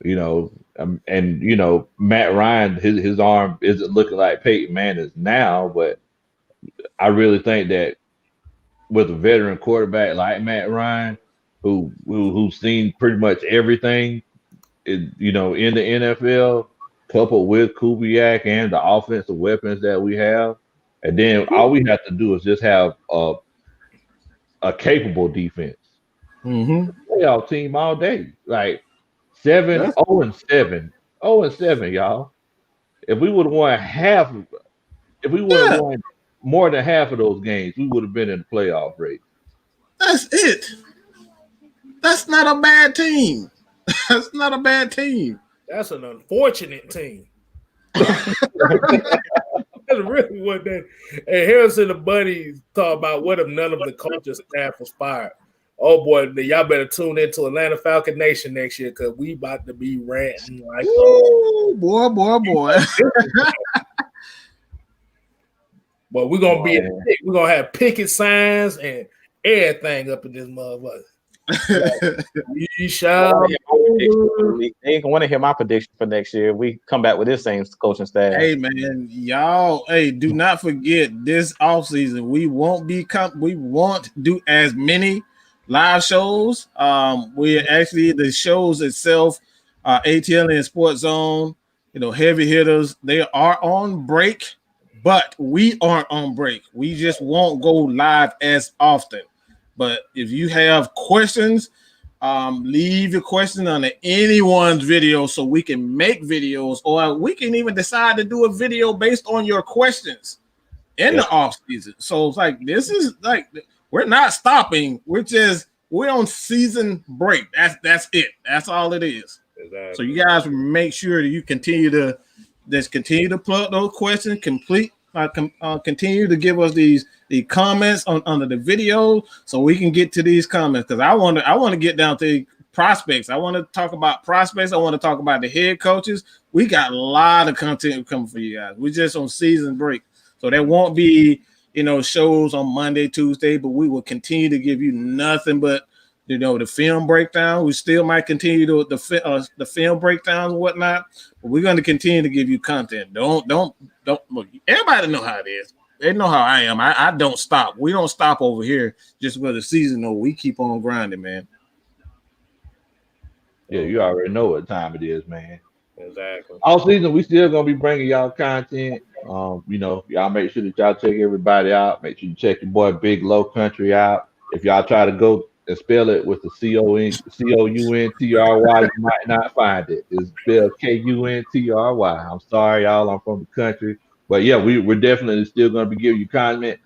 And Matt Ryan, his arm isn't looking like Peyton Manning's now, but I really think that with a veteran quarterback like Matt Ryan, who's seen pretty much everything, in the NFL, coupled with Kubiak and the offensive weapons that we have, and then all we have to do is just have a capable defense. Playoff team all day, like 0-7, y'all. If we would have won won more than half of those games, we would have been in the playoff race. That's it. That's not a bad team. That's not a bad team. That's an unfortunate team. That's really what that. And Harrison and the buddies talk about what if none of the coaching staff was fired. Oh boy, y'all better tune into Atlanta Falcon Nation next year because we about to be ranting like boy. But we're gonna we're gonna have picket signs and everything up in this motherfucker. They want to hear my prediction for next year. We come back with this same coaching staff. Hey man, y'all. Hey, do not forget this offseason. We won't do as many live shows. We're actually the shows itself, ATL and Sports Zone. Heavy hitters. They are on break, but we aren't on break. We just won't go live as often. But if you have questions, leave your question on anyone's video so we can make videos, or we can even decide to do a video based on your questions in the off season. So it's like, this is like, we're not stopping. We're on season break. That's it. That's all it is. Exactly. So you guys make sure that you continue to plug those questions, continue to give us the comments under the video so we can get to these comments, because I want to get down to prospects. I want to talk about prospects. I want to talk about the head coaches. We got a lot of content coming for you guys. We're just on season break, so there won't be shows on Monday, Tuesday, but we will continue to give you nothing but the film breakdown. We still might continue the film breakdowns and whatnot, but we're going to continue to give you content. Don't look. Everybody know how it is. They know how I am. I don't stop. We don't stop over here just for the season. No, we keep on grinding, man. Yeah, you already know what time it is, man. Exactly. All season, we still gonna be bringing y'all content. Y'all make sure that y'all check everybody out. Make sure you check your boy Big Low Country out. If y'all try to go and spell it with the COUNTRY, you might not find it. It's spelled KUNTRY. I'm sorry, y'all. I'm from the country. But yeah, we're definitely still going to be giving you content.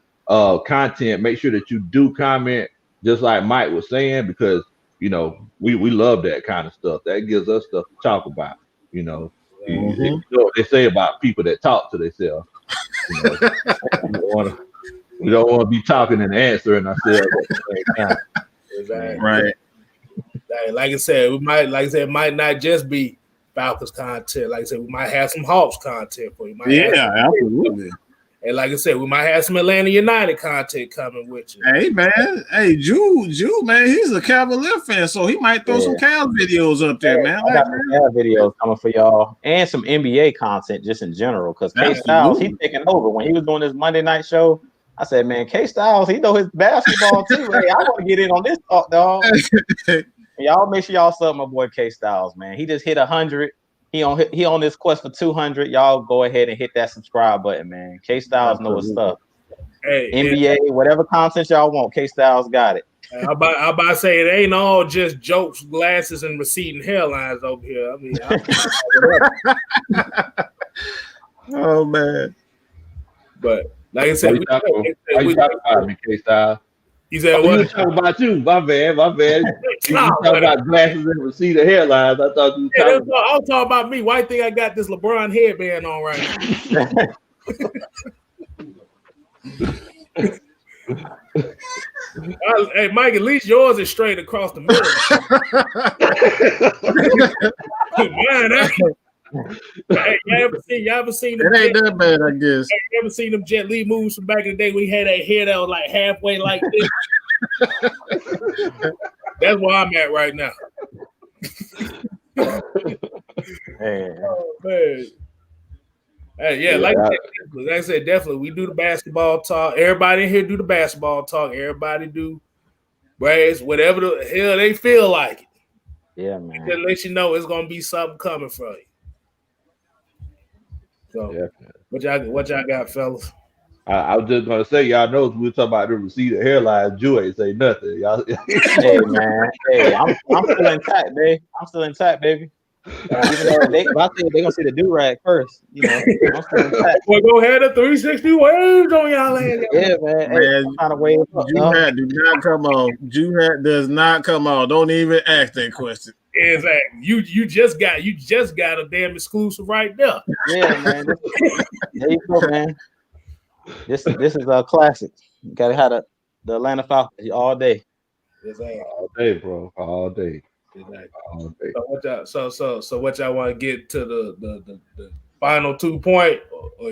Make sure that you do comment, just like Mike was saying, because we love that kind of stuff. That gives us stuff to talk about. You know what they say about people that talk to themselves. We don't want to be talking and answering ourselves at the same time. Exactly. Right. Like I said, it might not just be Falcons content. Like I said, we might have some Hawks content for you. Absolutely. And like I said, we might have some Atlanta United content coming with you. Hey, man. Hey, Jew, man, he's a Cavalier fan, so he might throw some Cal videos up there, man. I got some Cal videos coming for y'all, and some NBA content just in general, because Kstylz, he's taking over. When he was doing his Monday night show, I said, man, Kstylz, he know his basketball too. Hey, I want to get in on this talk, dog. Y'all make sure y'all sub my boy Kstylz, man. He just hit 100. He on this quest for 200. Y'all go ahead and hit that subscribe button, man. Kstylz know his stuff. Hey, NBA, whatever content y'all want, Kstylz got it. I'm about to say, it ain't all just jokes, glasses, and receding hairlines over here. I mean, oh man. But like I said, why you talking about me, Kstylz? He said, "What? You talking about you? My bad. You talking about glasses and receding hairlines? I thought you were talking. I was talking about me. Why you think I got this LeBron headband on right now? Hey, Mike, at least yours is straight across the middle. Hey, y'all ever seen them? It ain't that bad, I guess. Hey, you ever seen them Jet Li moves from back in the day when he had that hair that was like halfway like this? That's where I'm at right now. Hey. Oh, man. Hey, yeah, like I said, definitely we do the basketball talk. Everybody in here do the basketball talk. Everybody do Braves, whatever the hell they feel like it. Yeah, man. Just let you know it's gonna be something coming from you. So, what y'all got, fellas? I was just gonna say, y'all know we were talking about the receding hairline. Jew ain't say nothing. Y'all. Hey man, I'm still intact, baby. I'm still intact, baby. Even though they gonna see the do-rag first, I'm still intact. Well, go ahead, the 360 waves on y'all ass. Yeah, man. Hey, kind of wave up. Jew hat do not come on. Jew hat does not come on. Don't even ask that question. Exactly. You just got a damn exclusive right there. Yeah, man. There you go, man. This is a classic. You gotta have the Atlanta Falcons all day. Exactly. All day, bro. All day. Exactly. All day. So what y'all want to get to the final 2 point, or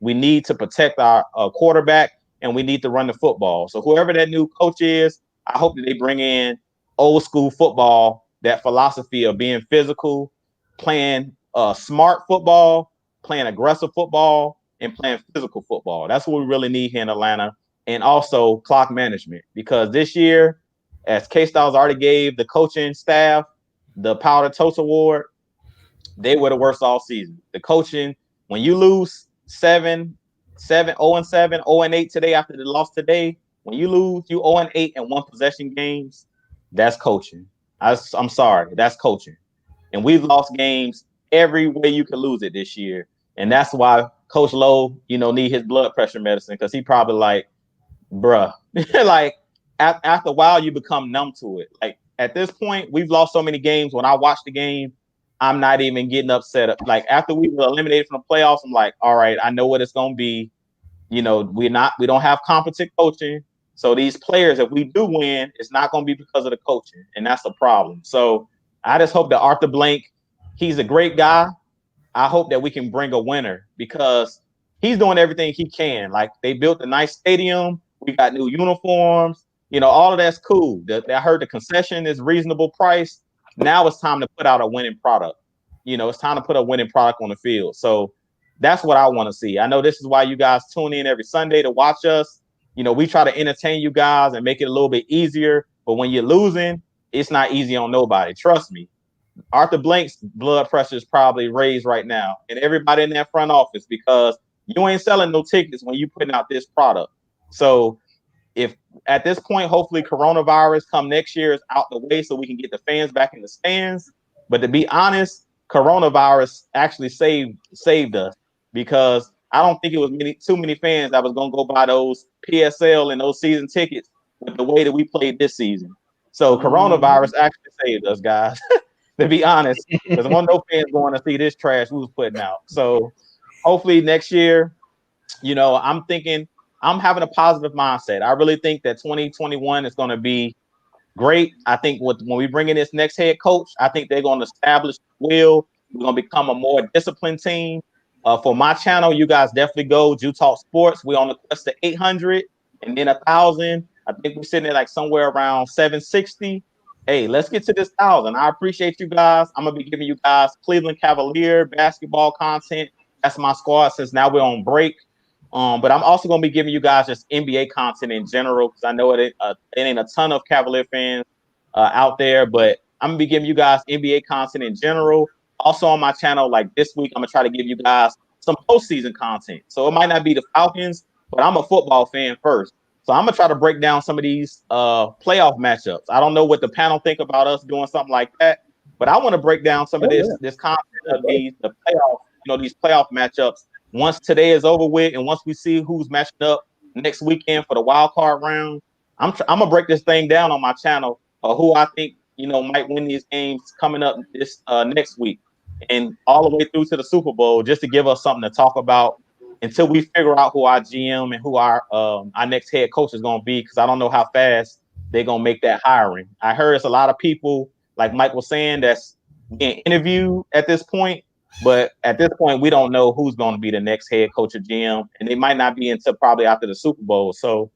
We need to protect our quarterback, and we need to run the football. So whoever that new coach is, I hope that they bring in old school football, that philosophy of being physical, playing smart football, playing aggressive football, and playing physical football. That's what we really need here in Atlanta. And also clock management, because this year, as Kstylz already gave the coaching staff the Powder Toast Award, they were the worst all season. The coaching, when you lose 0-7, 0-8 today after the loss today, when you lose, you 0-8 in one possession games, that's coaching. I'm sorry, that's coaching. And we've lost games every way you can lose it this year. And that's why Coach Lowe, need his blood pressure medicine, because he probably like, bruh, like after a while, you become numb to it. Like at this point, we've lost so many games. When I watch the game, I'm not even getting upset. Like after we were eliminated from the playoffs, I'm like, all right, I know what it's going to be. We don't have competent coaching. So these players, if we do win, it's not going to be because of the coaching. And that's a problem. So I just hope that Arthur Blank, he's a great guy. I hope that we can bring a winner, because he's doing everything he can. Like they built a nice stadium. We got new uniforms. All of that's cool. I heard the concession is reasonable price. Now it's time to put out a winning product. It's time to put a winning product on the field. So that's what I want to see. I know this is why you guys tune in every Sunday to watch us. We try to entertain you guys and make it a little bit easier. But when you're losing, it's not easy on nobody. Trust me. Arthur Blank's blood pressure is probably raised right now, and everybody in that front office, because you ain't selling no tickets when you putting out this product. So if at this point, hopefully coronavirus come next year is out the way so we can get the fans back in the stands. But to be honest, coronavirus actually saved us, because I don't think it was too many fans that was going to go buy those PSL and those season tickets with the way that we played this season. So coronavirus actually saved us, guys, to be honest, because there weren't no fans going to see this trash we was putting out. So hopefully next year, I'm having a positive mindset. I really think that 2021 is going to be great. I think when we bring in this next head coach, I think they're going to establish will. We're going to become a more disciplined team. For my channel, you guys definitely go Jew Talk Sports. We're on the quest to 800 and then 1,000. I think we're sitting at like somewhere around 760. Hey, let's get to this 1,000. I appreciate you guys. I'm going to be giving you guys Cleveland Cavalier basketball content. That's my squad since now we're on break. But I'm also going to be giving you guys just NBA content in general, because I know it ain't a ton of Cavalier fans out there, but I'm going to be giving you guys NBA content in general. Also on my channel, like this week, I'm going to try to give you guys some postseason content. So it might not be the Falcons, but I'm a football fan first. So I'm going to try to break down some of these playoff matchups. I don't know what the panel think about us doing something like that, but I want to break down some of this content of the playoff, these playoff matchups. Once today is over with, and once we see who's matching up next weekend for the wild card round, I'm gonna break this thing down on my channel. Who I think might win these games coming up this next week, and all the way through to the Super Bowl, just to give us something to talk about until we figure out who our GM and who our next head coach is gonna be. Because I don't know how fast they're gonna make that hiring. I heard it's a lot of people, like Mike was saying, that's being interviewed at this point. But at this point, we don't know who's going to be the next head coach or GM, and it might not be until probably after the Super Bowl. So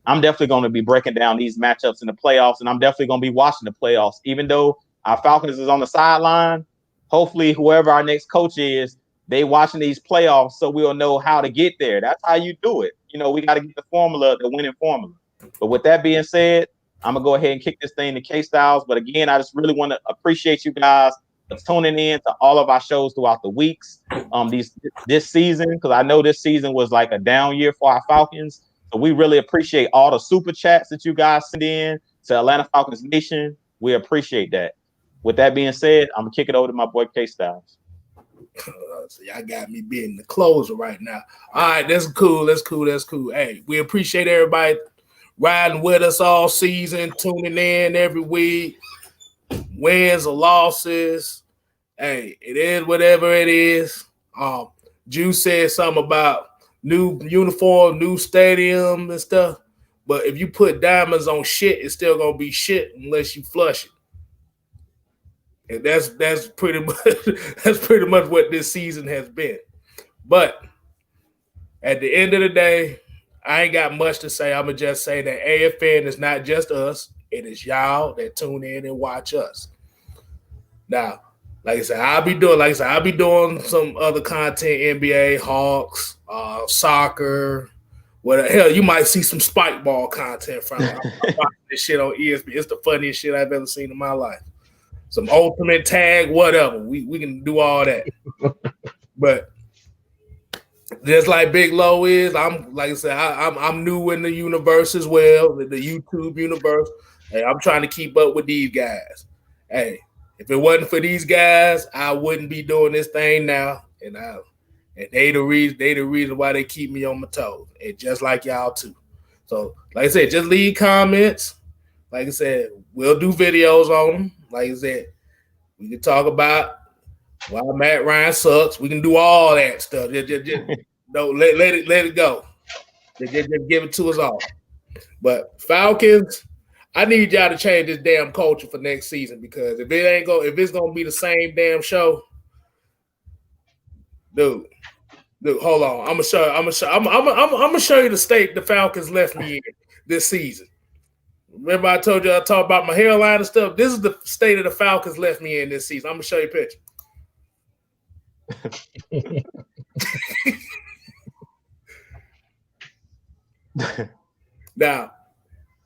I'm definitely going to be breaking down these matchups in the playoffs, and I'm definitely going to be watching the playoffs. Even though our Falcons is on the sideline, hopefully whoever our next coach is, they watching these playoffs so we'll know how to get there. That's how you do it. We got to get the formula, the winning formula. But with that being said, I'm going to go ahead and kick this thing to Kstylz. But again, I just really want to appreciate you guys tuning in to all of our shows throughout the weeks this season, because I know this season was like a down year for our Falcons. So we really appreciate all the super chats that you guys send in to Atlanta Falcons Nation. We appreciate that. With that being said, I'm gonna kick it over to my boy Kstylz. So y'all got me being the closer right now. All right, that's cool. Hey, we appreciate everybody riding with us all season, tuning in every week. Wins or losses, hey, it is whatever it is. Jew said something about new uniform, new stadium and stuff. But if you put diamonds on shit, it's still gonna be shit unless you flush it. And that's pretty much what this season has been. But At the end of the day, I ain't got much to say. I'm gonna just say that AFN is not just us; it is y'all that tune in and watch us. Now, like I said, I'll be doing some other content, NBA, Hawks, soccer. Well, hell, you might see some spike ball content from it. I'm watching this shit on ESPN. It's the funniest shit I've ever seen in my life. Some ultimate tag, whatever. We can do all that. But just like Big Low is, I'm like I said, I'm new in the universe as well, the YouTube universe. Hey, I'm trying to keep up with these guys. Hey, if it wasn't for these guys, I wouldn't be doing this thing now. And they the reason why they keep me on my toes. And just like y'all too. So, like I said, just leave comments. Like I said, we'll do videos on them. Like I said, we can talk about why Matt Ryan sucks. We can do all that stuff. Just no, let it go. Just give it to us all. But Falcons, I need y'all to change this damn culture for next season, because if it's gonna be the same damn show, dude, hold on. I'm gonna show you the state the Falcons left me in this season. Remember I told you I talked about my hairline and stuff? This is the state of the Falcons left me in this season. I'm gonna show you a picture. Now,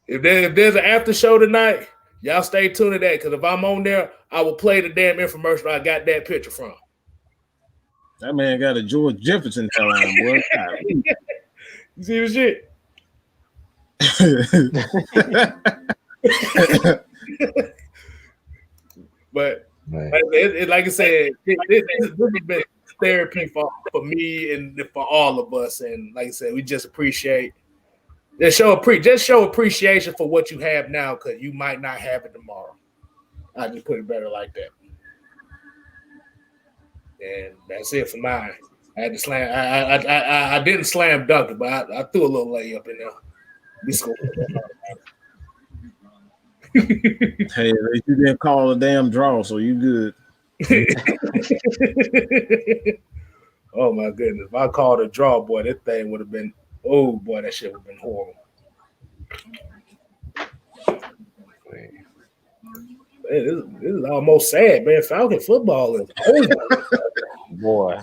if there's an after show tonight, y'all stay tuned to that, because if I'm on there, I will play the damn infomercial I got that picture from. That man got a George Jefferson hairline, boy. You see the shit? But like I said, this has been therapy for me and for all of us. And like I said, we just appreciate show appreciation for what you have now, because you might not have it tomorrow. I just put it better like that. And that's it for mine. I had to slam. I didn't slam dunk it, but I threw a little layup in there. We scored. Hey, you didn't call a damn draw, so you good. Oh my goodness! If I called a draw, boy, that thing would have been. Oh boy, that shit would have been horrible. Man, this is almost sad, man. Falcon football is over. Boy.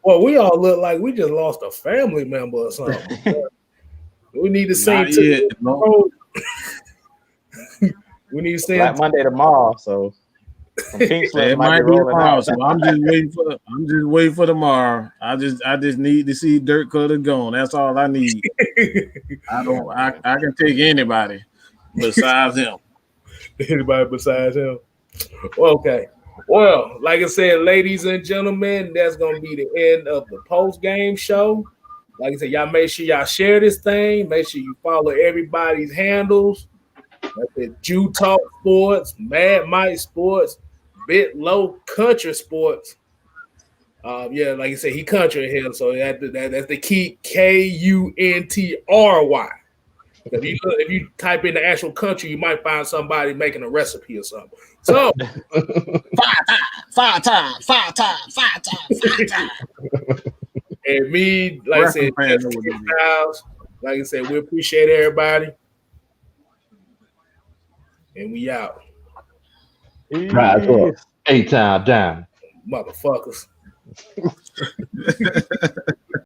Well, we all look like we just lost a family member or something. We need to sing to no. We need to sing Black Monday tomorrow, so it might be tomorrow. So I'm just waiting for tomorrow. I just need to see Dirk Cutter gone. That's all I need. I can take anybody besides him. Anybody besides him. Okay. Well, like I said, ladies and gentlemen, that's gonna be the end of the post-game show. Like I said, y'all make sure y'all share this thing. Make sure you follow everybody's handles. That's the Jew Talk Sports, Mad Mike Sports, Bit Low Country Sports. Yeah, like I said, he country here, so that's the key Kuntry. If you type in the actual country, you might find somebody making a recipe or something. So five times. And me, like I said, like I said, we appreciate everybody. And we out. Rise up. 8 times down. Motherfuckers.